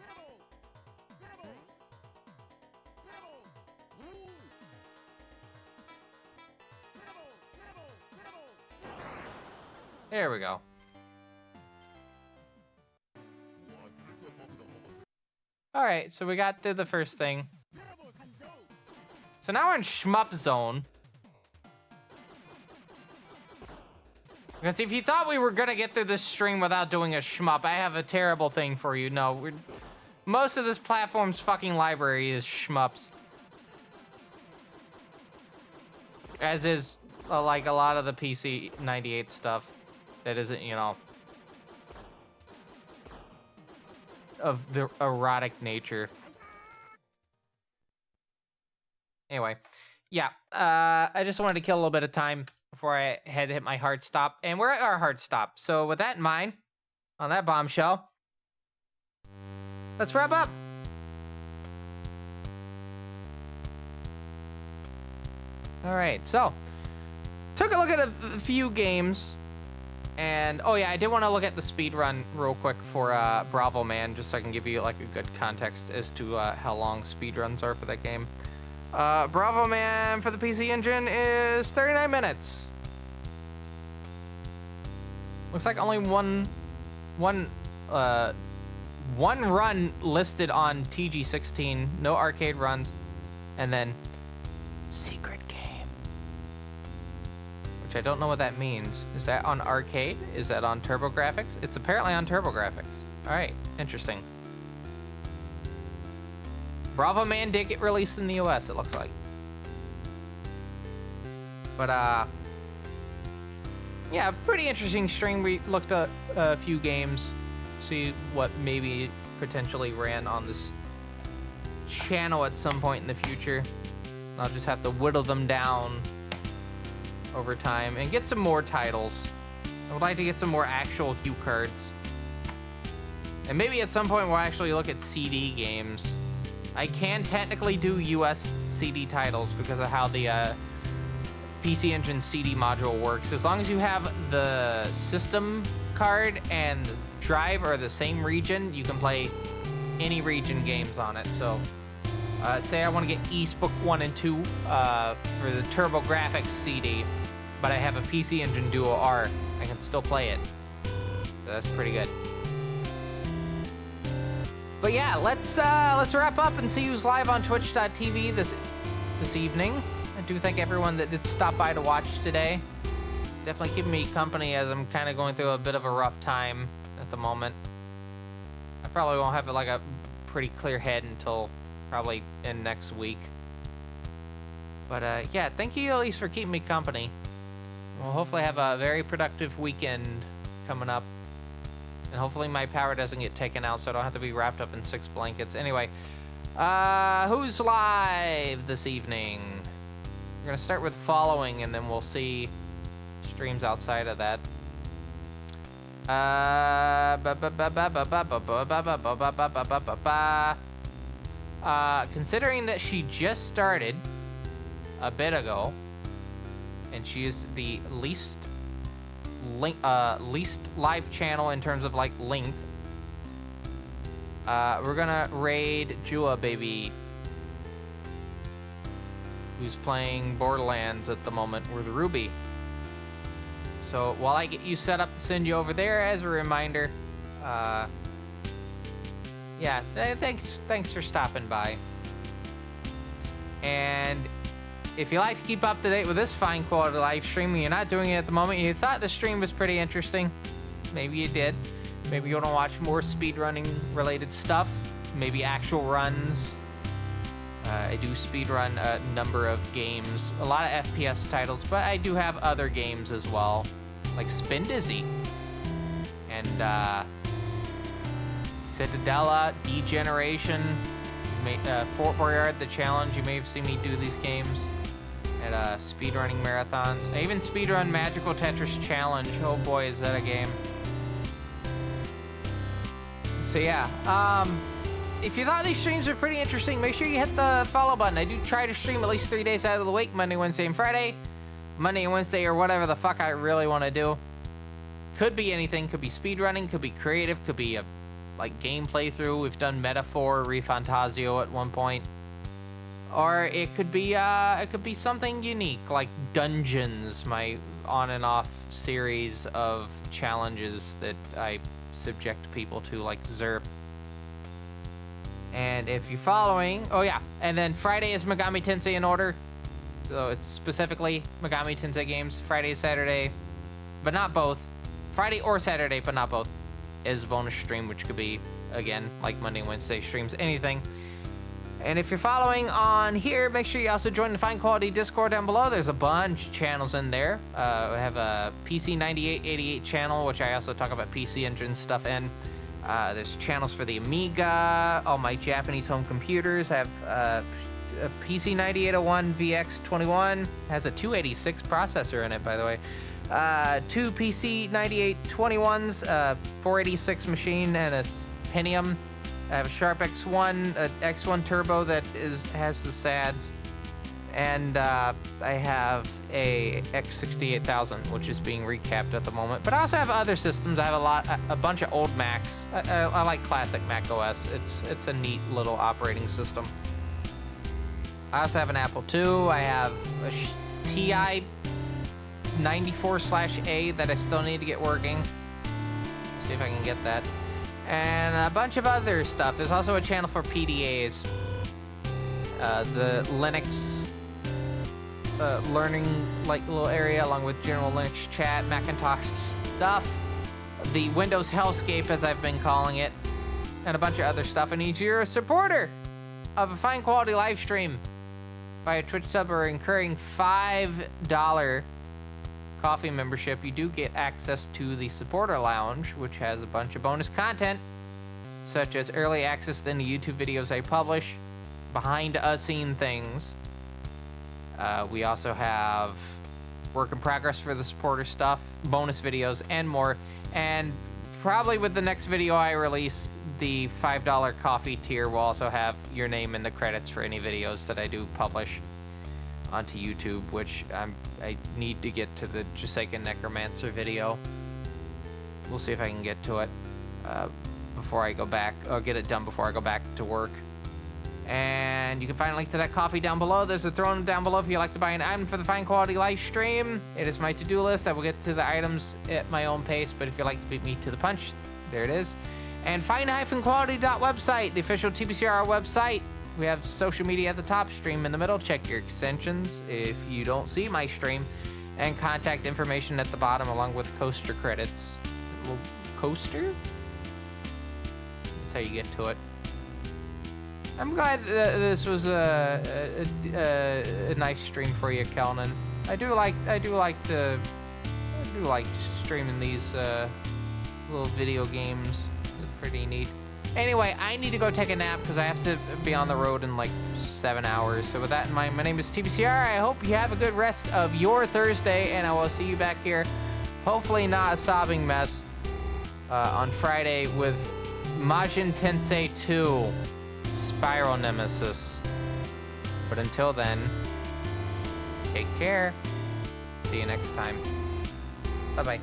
There we go. All right, so we got through the first thing. So now we're in Shmup Zone. Because if you thought we were gonna get through this stream without doing a shmup, I have a terrible thing for you. No, most of this platform's fucking library is shmups. As is, like, a lot of the PC 98 stuff that isn't, you know, of the erotic nature. Anyway, yeah, I just wanted to kill a little bit of time before I had to hit my hard stop. And we're at our hard stop. So with that in mind, on that bombshell, let's wrap up. All right, so took a look at a few games, and oh yeah, I did want to look at the speed run real quick for Bravo Man, just so I can give you like a good context as to how long speed runs are for that game. Bravo Man for the PC Engine is 39 minutes. Looks like only one run listed on TG16, no arcade runs, and then secret game. I don't know what that means. Is that on arcade? Is that on TurboGrafx? It's apparently on TurboGrafx. All right, interesting. Bravo Man did get released in the US, it looks like. But yeah, pretty interesting stream. We looked at a few games, see what maybe potentially ran on this channel at some point in the future. I'll just have to whittle them down over time and get some more titles. I would like to get some more actual cue cards. And maybe at some point we'll actually look at CD games. I can technically do US CD titles because of how the PC Engine CD module works. As long as you have the system card and the drive are the same region, you can play any region games on it. So say I want to get East Book 1 and 2 for the TurboGrafx CD, but I have a PC Engine Duo R, I can still play it. So that's pretty good. But yeah, let's wrap up and see who's live on twitch.tv this evening. I do thank everyone that did stop by to watch today. Definitely keeping me company as I'm kind of going through a bit of a rough time at the moment. I probably won't have like a pretty clear head until probably in next week. But yeah, thank you at least for keeping me company. We'll hopefully have a very productive weekend coming up. And hopefully my power doesn't get taken out so I don't have to be wrapped up in 6 blankets. Anyway, who's live this evening? We're going to start with following and then we'll see streams outside of that. Considering that she just started a bit ago, and she is the least live channel in terms of like length. We're gonna raid Jua Baby, who's playing Borderlands at the moment with Ruby. So while I get you set up to send you over there, as a reminder, yeah, thanks for stopping by. And if you like to keep up to date with this fine quality live stream and you're not doing it at the moment, you thought the stream was pretty interesting, maybe you did. Maybe you want to watch more speedrunning related stuff, maybe actual runs. I do speedrun a number of games, a lot of FPS titles, but I do have other games as well, like Spin Dizzy and Citadella, Degeneration, Fort Boyard, The Challenge. You may have seen me do these games at speedrunning marathons. I even speedrun Magical Tetris Challenge. Oh boy, is that a game. So yeah, if you thought these streams were pretty interesting, make sure you hit the follow button. I do try to stream at least 3 days out of the week, Monday, Wednesday, and Friday. Monday and Wednesday or whatever the fuck I really want to do. Could be anything, could be speedrunning, could be creative, could be a like game playthrough. We've done Metaphor, Refantasio at one point. Or it could be something unique, like Dungeons, my on and off series of challenges that I subject people to, like ZERP. And if you're following, oh yeah, and then Friday is Megami Tensei in order. So it's specifically Megami Tensei games. Friday, Saturday, but not both. Friday or Saturday, but not both, is a bonus stream, which could be, again, like Monday and Wednesday streams, anything. And if you're following on here, make sure you also join the Fine Quality Discord down below. There's a bunch of channels in there. We have a PC9888 channel, which I also talk about PC Engine stuff in. There's channels for the Amiga, all my Japanese home computers. I have a PC9801 VX21, has a 286 processor in it, by the way. 2 PC9821s, 486 machine, and a Pentium I have a Sharp X1, a X1 Turbo that has the SADs, and I have a X68000, which is being recapped at the moment. But I also have other systems. I have a bunch of old Macs. I like classic Mac OS. It's a neat little operating system. I also have an Apple II. I have a TI 94/A that I still need to get working. See if I can get that. And a bunch of other stuff. There's also a channel for PDAs. The Linux learning little area, along with general Linux chat, Macintosh stuff, the Windows Hellscape, as I've been calling it, and a bunch of other stuff. And if you're a supporter of a fine quality live stream by a Twitch sub or incurring $5 coffee membership, you do get access to the supporter lounge, which has a bunch of bonus content, such as early access to any YouTube videos I publish, behind us scene things. We also have work in progress for the supporter stuff, bonus videos, and more. And probably with the next video I release, the $5 coffee tier will also have your name in the credits for any videos that I do publish onto YouTube, which I need to get to the Forsaken Necromancer video. We'll see if I can get to it before I go back, or get it done before I go back to work. And you can find a link to that coffee down below. There's a throne down below if you'd like to buy an item for the fine quality live stream. It is my to-do list. I will get to the items at my own pace, but if you'd like to beat me to the punch, there it is. And fine-quality.website, the official TBCR website. We have social media at the top, stream in the middle. Check your extensions if you don't see my stream, and contact information at the bottom, along with coaster credits. Little coaster? That's how you get to it. I'm glad this was a nice stream for you, Kelnan. I do like streaming these little video games. It's pretty neat. Anyway, I need to go take a nap because I have to be on the road in like 7 hours. So with that in mind, my name is TBCR. I hope you have a good rest of your Thursday, and I will see you back here, hopefully not a sobbing mess, on Friday with Majin Tensei 2 Spiral Nemesis. But until then, take care. See you next time. Bye-bye.